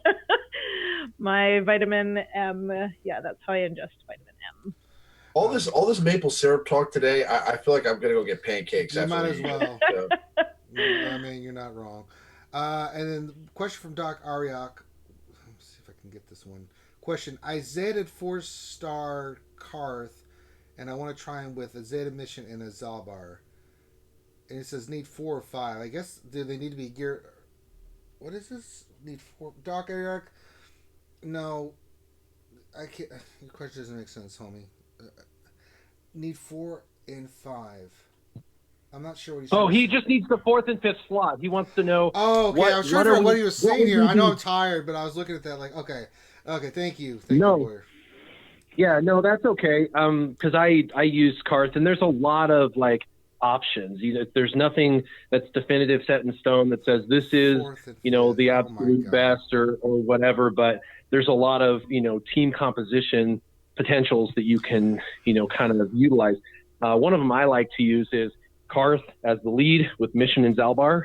my vitamin M, that's how I ingest vitamin M.
All this maple syrup talk today, I feel like I'm gonna go get pancakes.
You might as well. I mean, you're not wrong. And then question from Doc Ariak. Let's see if I can get this one. Question: I Zeted 4-star Karth, and I want to try him with a Zeta mission and a Zalbar. And it says need 4 or 5. I guess do they need to be geared? What is this? Need 4? Doc Ariak? No, I can't. Your question doesn't make sense, homie. Need 4 and 5. I'm not sure what he's saying.
Oh, he just needs the 4th and 5th slot. He wants to know.
Oh, okay. I was trying to figure out what he was saying here. I know I'm tired, but I was looking at that like, okay, thank you. Thank you, Boyer.
Yeah, no, that's okay. Because I use Karth, and there's a lot of like options. There's nothing that's definitive, set in stone that says this is the absolute best or whatever. But there's a lot of team composition potentials that you can kind of utilize. One of them I like to use is Karth as the lead with Mission and Zalbar,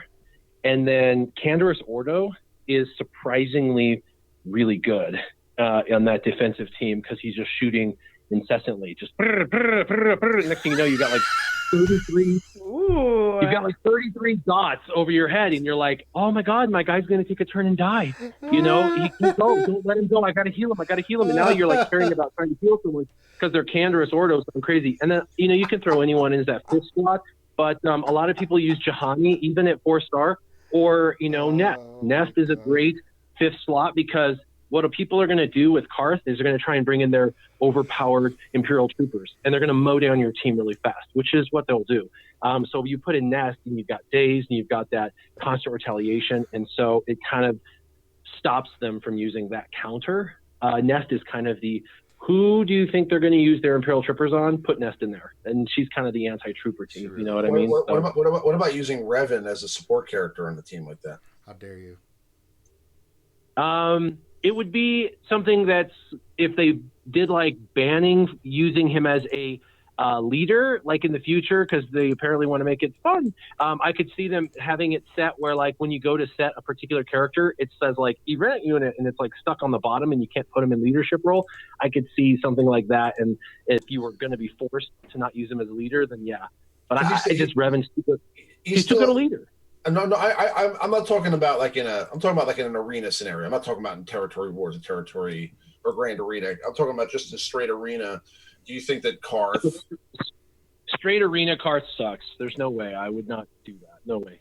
and then Canderous Ordo is surprisingly really good on that defensive team because he's just shooting incessantly. Just next thing you know, you got like 33. Ooh. You've got like 33 dots over your head, and you're like, oh my God, my guy's gonna take a turn and die. He can't go. Don't let him go. I gotta heal him. And now you're like caring about trying to heal someone because they're Canderous Ordos and crazy. And then you can throw anyone in that 5th slot, but a lot of people use Jahani even at 4-star or Nest. Nest is a great 5th slot because what people are going to do with Karth is they're going to try and bring in their overpowered Imperial troopers, and they're going to mow down your team really fast, which is what they'll do. So you put in Nest, and you've got Daze, and you've got that constant retaliation, and so it kind of stops them from using that counter. Nest is kind of who do you think they're going to use their Imperial troopers on? Put Nest in there, and she's kind of the anti-trooper team. Sure. You know what I mean?
What about using Revan as a support character on the team like that?
How dare you?
It would be something that's if they did like banning using him as a leader, like in the future, because they apparently want to make it fun. I could see them having it set where like when you go to set a particular character, it says like event unit and it's like stuck on the bottom and you can't put him in leadership role. I could see something like that. And if you were going to be forced to not use him as a leader, then yeah. But Revan's he's too good a leader.
No, I'm not talking about like I'm talking about like in an arena scenario. I'm not talking about in Territory Wars, Territory or Grand Arena. I'm talking about just a straight arena. Do you think that Karth?
Straight arena Karth sucks. There's no way. I would not do that. No way.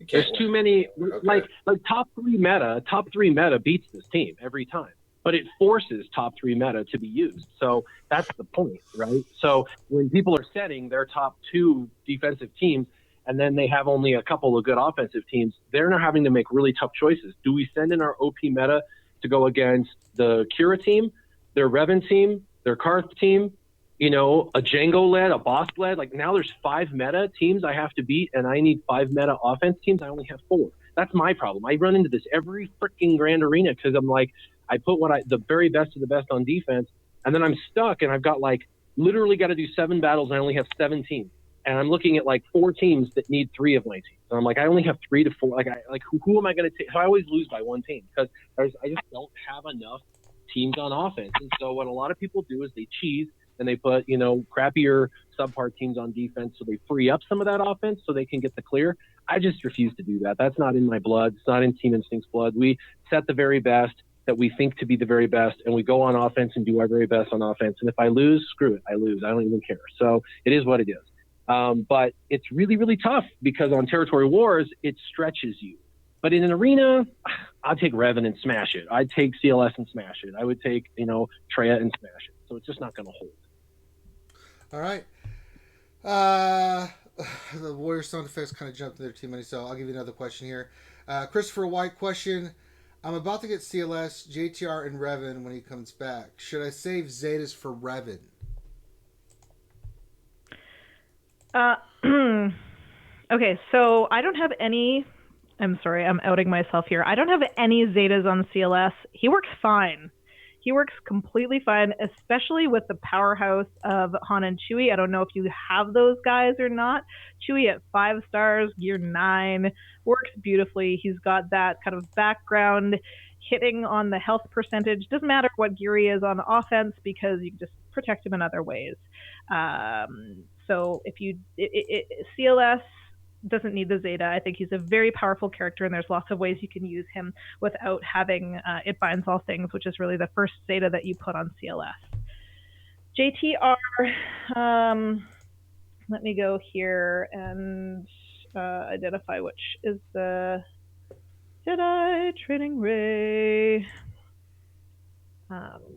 There's too many. Okay. Like top three meta beats this team every time, but it forces top 3 meta to be used. So that's the point, right? So when people are setting their top 2 defensive teams, and then they have only a couple of good offensive teams, they're now having to make really tough choices. Do we send in our OP meta to go against the Kira team, their Revan team, their Karth team, you know, a Django led, a boss led. Like now there's 5 meta teams I have to beat, and I need 5 meta offense teams. I only have 4. That's my problem. I run into this every freaking Grand Arena because I'm like, I put the very best of the best on defense, and then I'm stuck, and I've got like literally got to do 7 battles, and I only have 7 teams. And I'm looking at like 4 teams that need 3 of my teams. And I'm like, I only have 3 to 4. Who am I going to take? So I always lose by 1 team because I just don't have enough teams on offense. And so what a lot of people do is they cheese and they put, you know, crappier subpar teams on defense so they free up some of that offense so they can get the clear. I just refuse to do that. That's not in my blood. It's not in Team Instinct's blood. We set the very best that we think to be the very best, and we go on offense and do our very best on offense. And if I lose, screw it. I lose. I don't even care. So it is what it is. But it's really, really tough because on Territory Wars, it stretches you. But in an arena, I'd take Revan and smash it. I'd take CLS and smash it. I would take, you know, Treya and smash it. So it's just not going to hold.
All right. The Warrior sound effects kind of jumped in there too many, so I'll give you another question here. Christopher White question. I'm about to get CLS, JTR, and Revan when he comes back. Should I save Zetas for Revan?
Okay, so I don't have any... I'm sorry, I'm outing myself here. I don't have any Zetas on CLS. He works fine. He works completely fine, especially with the powerhouse of Han and Chewie. I don't know if you have those guys or not. Chewie at 5 stars, gear 9, works beautifully. He's got that kind of background hitting on the health percentage. Doesn't matter what gear he is on offense because you can just protect him in other ways. So if you... CLS doesn't need the Zeta. I think he's a very powerful character, and there's lots of ways you can use him without having It Binds All Things, which is really the first Zeta that you put on CLS. JTR, let me go here and identify which is the Jedi Training Ray,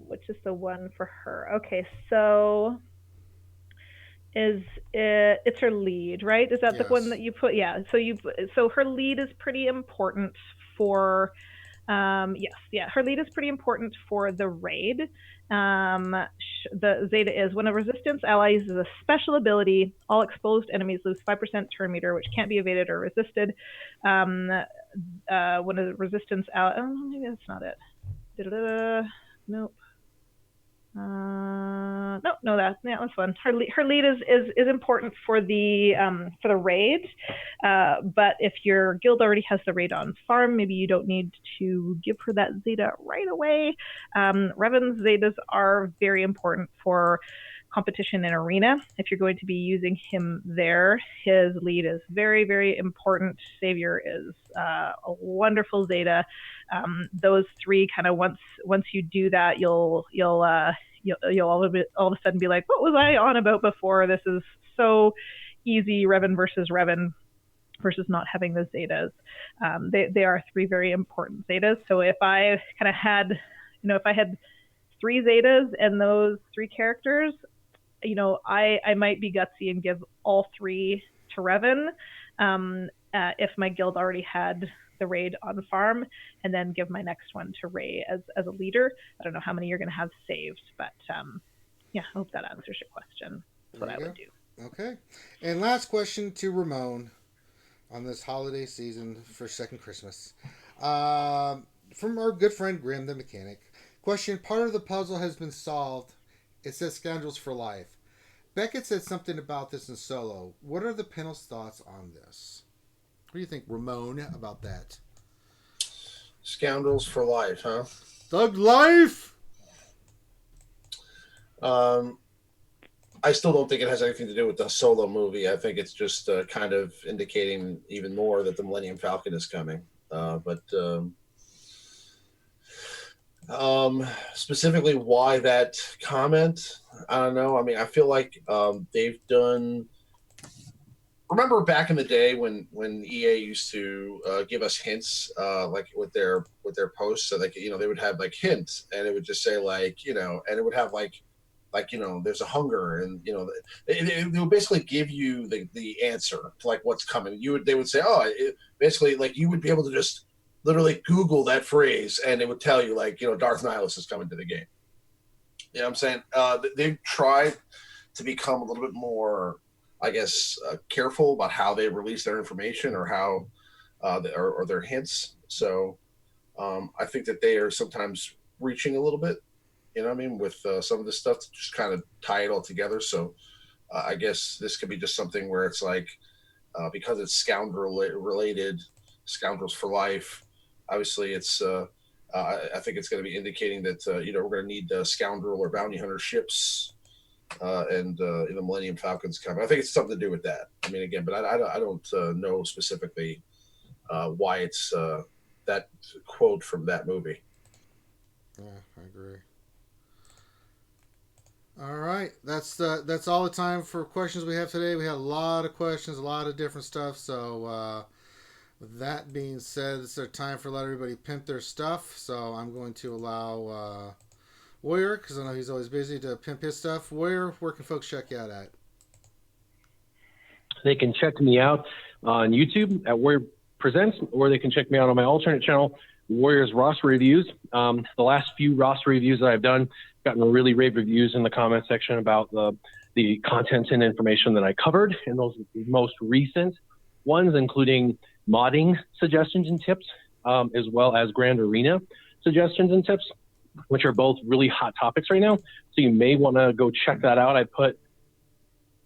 which is the one for her. Okay, so... it's her lead, right? Is that yes. The one that you put? Yeah. So her lead is pretty important for her lead is pretty important for the raid. The Zeta is when a resistance ally uses a special ability, all exposed enemies lose 5% turn meter, which can't be evaded or resisted. When a resistance ally, maybe that's not it. Nope. That's fun. Her lead is important for the raid, but if your guild already has the raid on farm, maybe you don't need to give her that Zeta right away. Revan's Zetas are very important for competition in arena. If you're going to be using him there, his lead is very, very important. Savior is a wonderful Zeta. Those 3 kind of once you do that, you'll all of a sudden be like, what was I on about before? This is so easy. Revan versus not having the Zetas. They are 3 very important Zetas. So if I kind of had, if I had 3 Zetas and those 3 characters, I might be gutsy and give all 3 to Revan if my guild already had the raid on farm, and then give my next one to Ray as a leader. I don't know how many you're going to have saved, but I hope that answers your question. That's what I would do.
Okay. And last question to Ramon on this holiday season for second Christmas. From our good friend Grim the Mechanic. Question, part of the puzzle has been solved. It says Scoundrels for Life. Beckett said something about this in Solo. What are the panel's thoughts on this? What do you think, Ramon, about that?
Scoundrels for Life, huh?
Thug Life!
I still don't think it has anything to do with the Solo movie. I think it's just kind of indicating even more that the Millennium Falcon is coming. Specifically why that comment, I don't know. I mean, I feel like they've done... Remember back in the day when EA used to give us hints, like with their posts, so like they would have like hints, and it would just say like and it would have like there's a hunger, and they would basically give you the answer to like what's coming. They would say, basically like you would be able to just literally Google that phrase, and it would tell you, like, Darth Nihilus is coming to the game. You know what I'm saying? They've tried to become a little bit more, I guess, careful about how they release their information or how or their hints. So I think that they are sometimes reaching a little bit, with some of this stuff to just kind of tie it all together. So I guess this could be just something where it's like, because it's scoundrel related, scoundrels for life. Obviously, it's. I think it's going to be indicating that we're going to need scoundrel or bounty hunter ships, and the Millennium Falcons coming. I think it's something to do with that. I mean, again, but I don't know specifically why it's that quote from that movie.
Yeah, I agree. All right, that's all the time for questions we have today. We had a lot of questions, a lot of different stuff. So with that being said, it's their time for let everybody pimp their stuff. So I'm going to allow Warrior, because I know he's always busy, to pimp his stuff. Warrior, where can folks check you out at?
They can check me out on YouTube at Warrior Presents, or they can check me out on my alternate channel, Warriors Roster Reviews. The last few roster reviews that I've done, gotten really rave reviews in the comment section about the content and information that I covered, and those most recent ones, including modding suggestions and tips, as well as Grand Arena suggestions and tips, which are both really hot topics right now. So you may want to go check that out. I put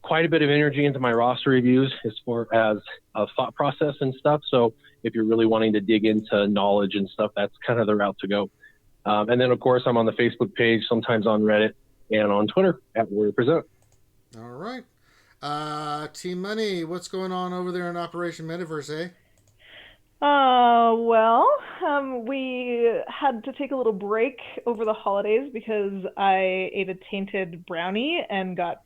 quite a bit of energy into my roster reviews as far as a thought process and stuff. So if you're really wanting to dig into knowledge and stuff, that's kind of the route to go. And then, of course, I'm on the Facebook page, sometimes on Reddit, and on Twitter at Warrior Present.
All right. Team Money, what's going on over there in Operation Metaverse, eh?
We had to take a little break over the holidays because I ate a tainted brownie and got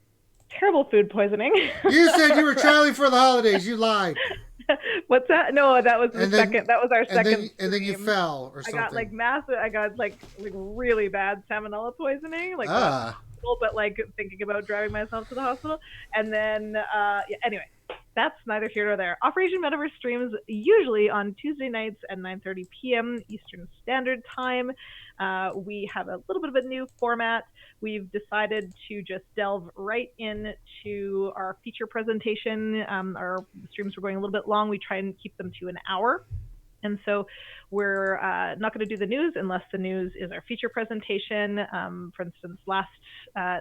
terrible food poisoning.
You said you were traveling for the holidays. You lied.
What's that? No, that was second. That was our second.
And then you fell or something.
I got massive. I got like really bad salmonella poisoning. But thinking about driving myself to the hospital. And then anyway, that's neither here nor there. Operation Metaverse streams usually on Tuesday nights at 9:30 p.m. Eastern Standard Time. We have a little bit of a new format. We've decided to just delve right into our feature presentation. Our streams were going a little bit long. We try and keep them to an hour. And so we're not going to do the news unless the news is our feature presentation. For instance, last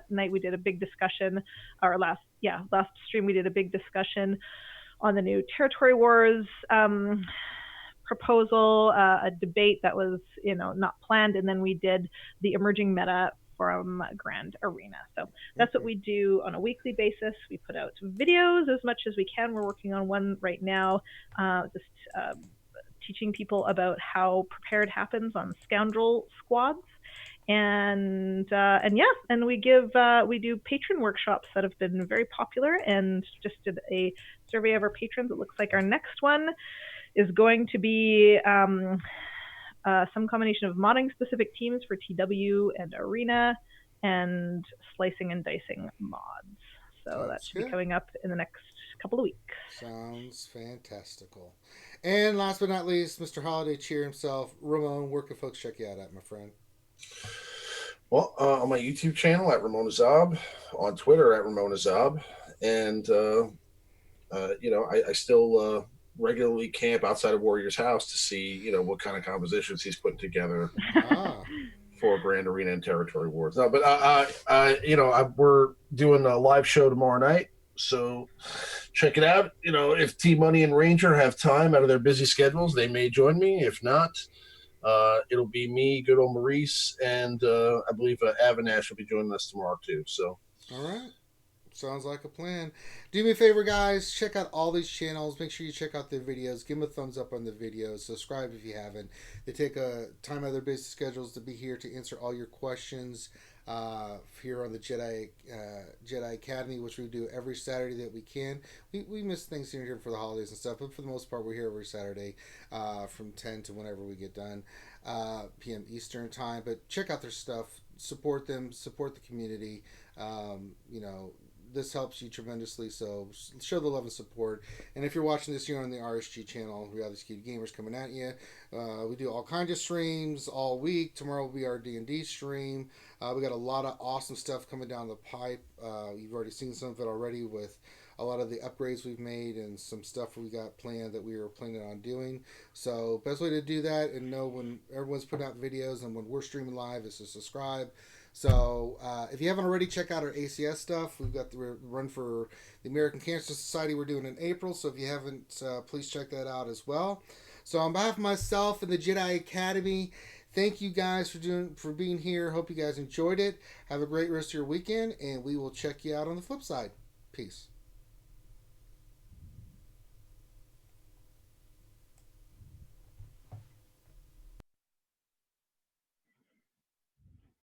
night we did a big discussion, or last stream we did a big discussion on the new Territory Wars proposal, a debate that was not planned, and then we did the emerging meta from Grand Arena. So that's what we do on a weekly basis. We put out videos as much as we can. We're working on one right now, teaching people about how prepared happens on scoundrel squads, and we do patron workshops that have been very popular, and just did a survey of our patrons. It looks like our next one is going to be some combination of modding specific teams for TW and Arena, and slicing and dicing mods. So that should be coming up in the next couple of weeks.
Sounds fantastical. And last but not least, Mr. Holiday Cheer himself, Ramon, where can folks check you out at, my friend?
Well, on my YouTube channel at Ramon Azab, on Twitter at Ramon Azab, and I still regularly camp outside of Warrior's house to see what kind of compositions he's putting together for Grand Arena and Territory Wars. No, but we're doing a live show tomorrow night, so check it out. If T Money and Ranger have time out of their busy schedules, they may join me. If not, it'll be me, good old Maurice, and I believe Avinash will be joining us tomorrow too. So,
all right. Sounds like a plan. Do me a favor, guys. Check out all these channels. Make sure you check out their videos. Give them a thumbs up on the videos. Subscribe if you haven't. They take a time out of their busy schedules to be here to answer all your questions here on the Jedi Academy, which we do every Saturday that we can. We miss things here for the holidays and stuff, but for the most part, we're here every Saturday from 10 to whenever we get done, p.m. Eastern time. But check out their stuff. Support them. Support the community. this helps you tremendously. So show the love and support. And if you're watching this here on the RSG channel, Reality Skewed Gamers coming at you. We do all kinds of streams all week. Tomorrow will be our D&D stream. We got a lot of awesome stuff coming down the pipe. You've already seen some of it already with a lot of the upgrades we've made and some stuff we got planned that we were planning on doing. So best way to do that and know when everyone's putting out videos and when we're streaming live is to subscribe. So if you haven't already, check out our ACS stuff. We've got the run for the American Cancer Society we're doing in April. So if you haven't, please check that out as well. So on behalf of myself and the Jedi Academy, thank you guys for being here. Hope you guys enjoyed it. Have a great rest of your weekend, and we will check you out on the flip side. Peace.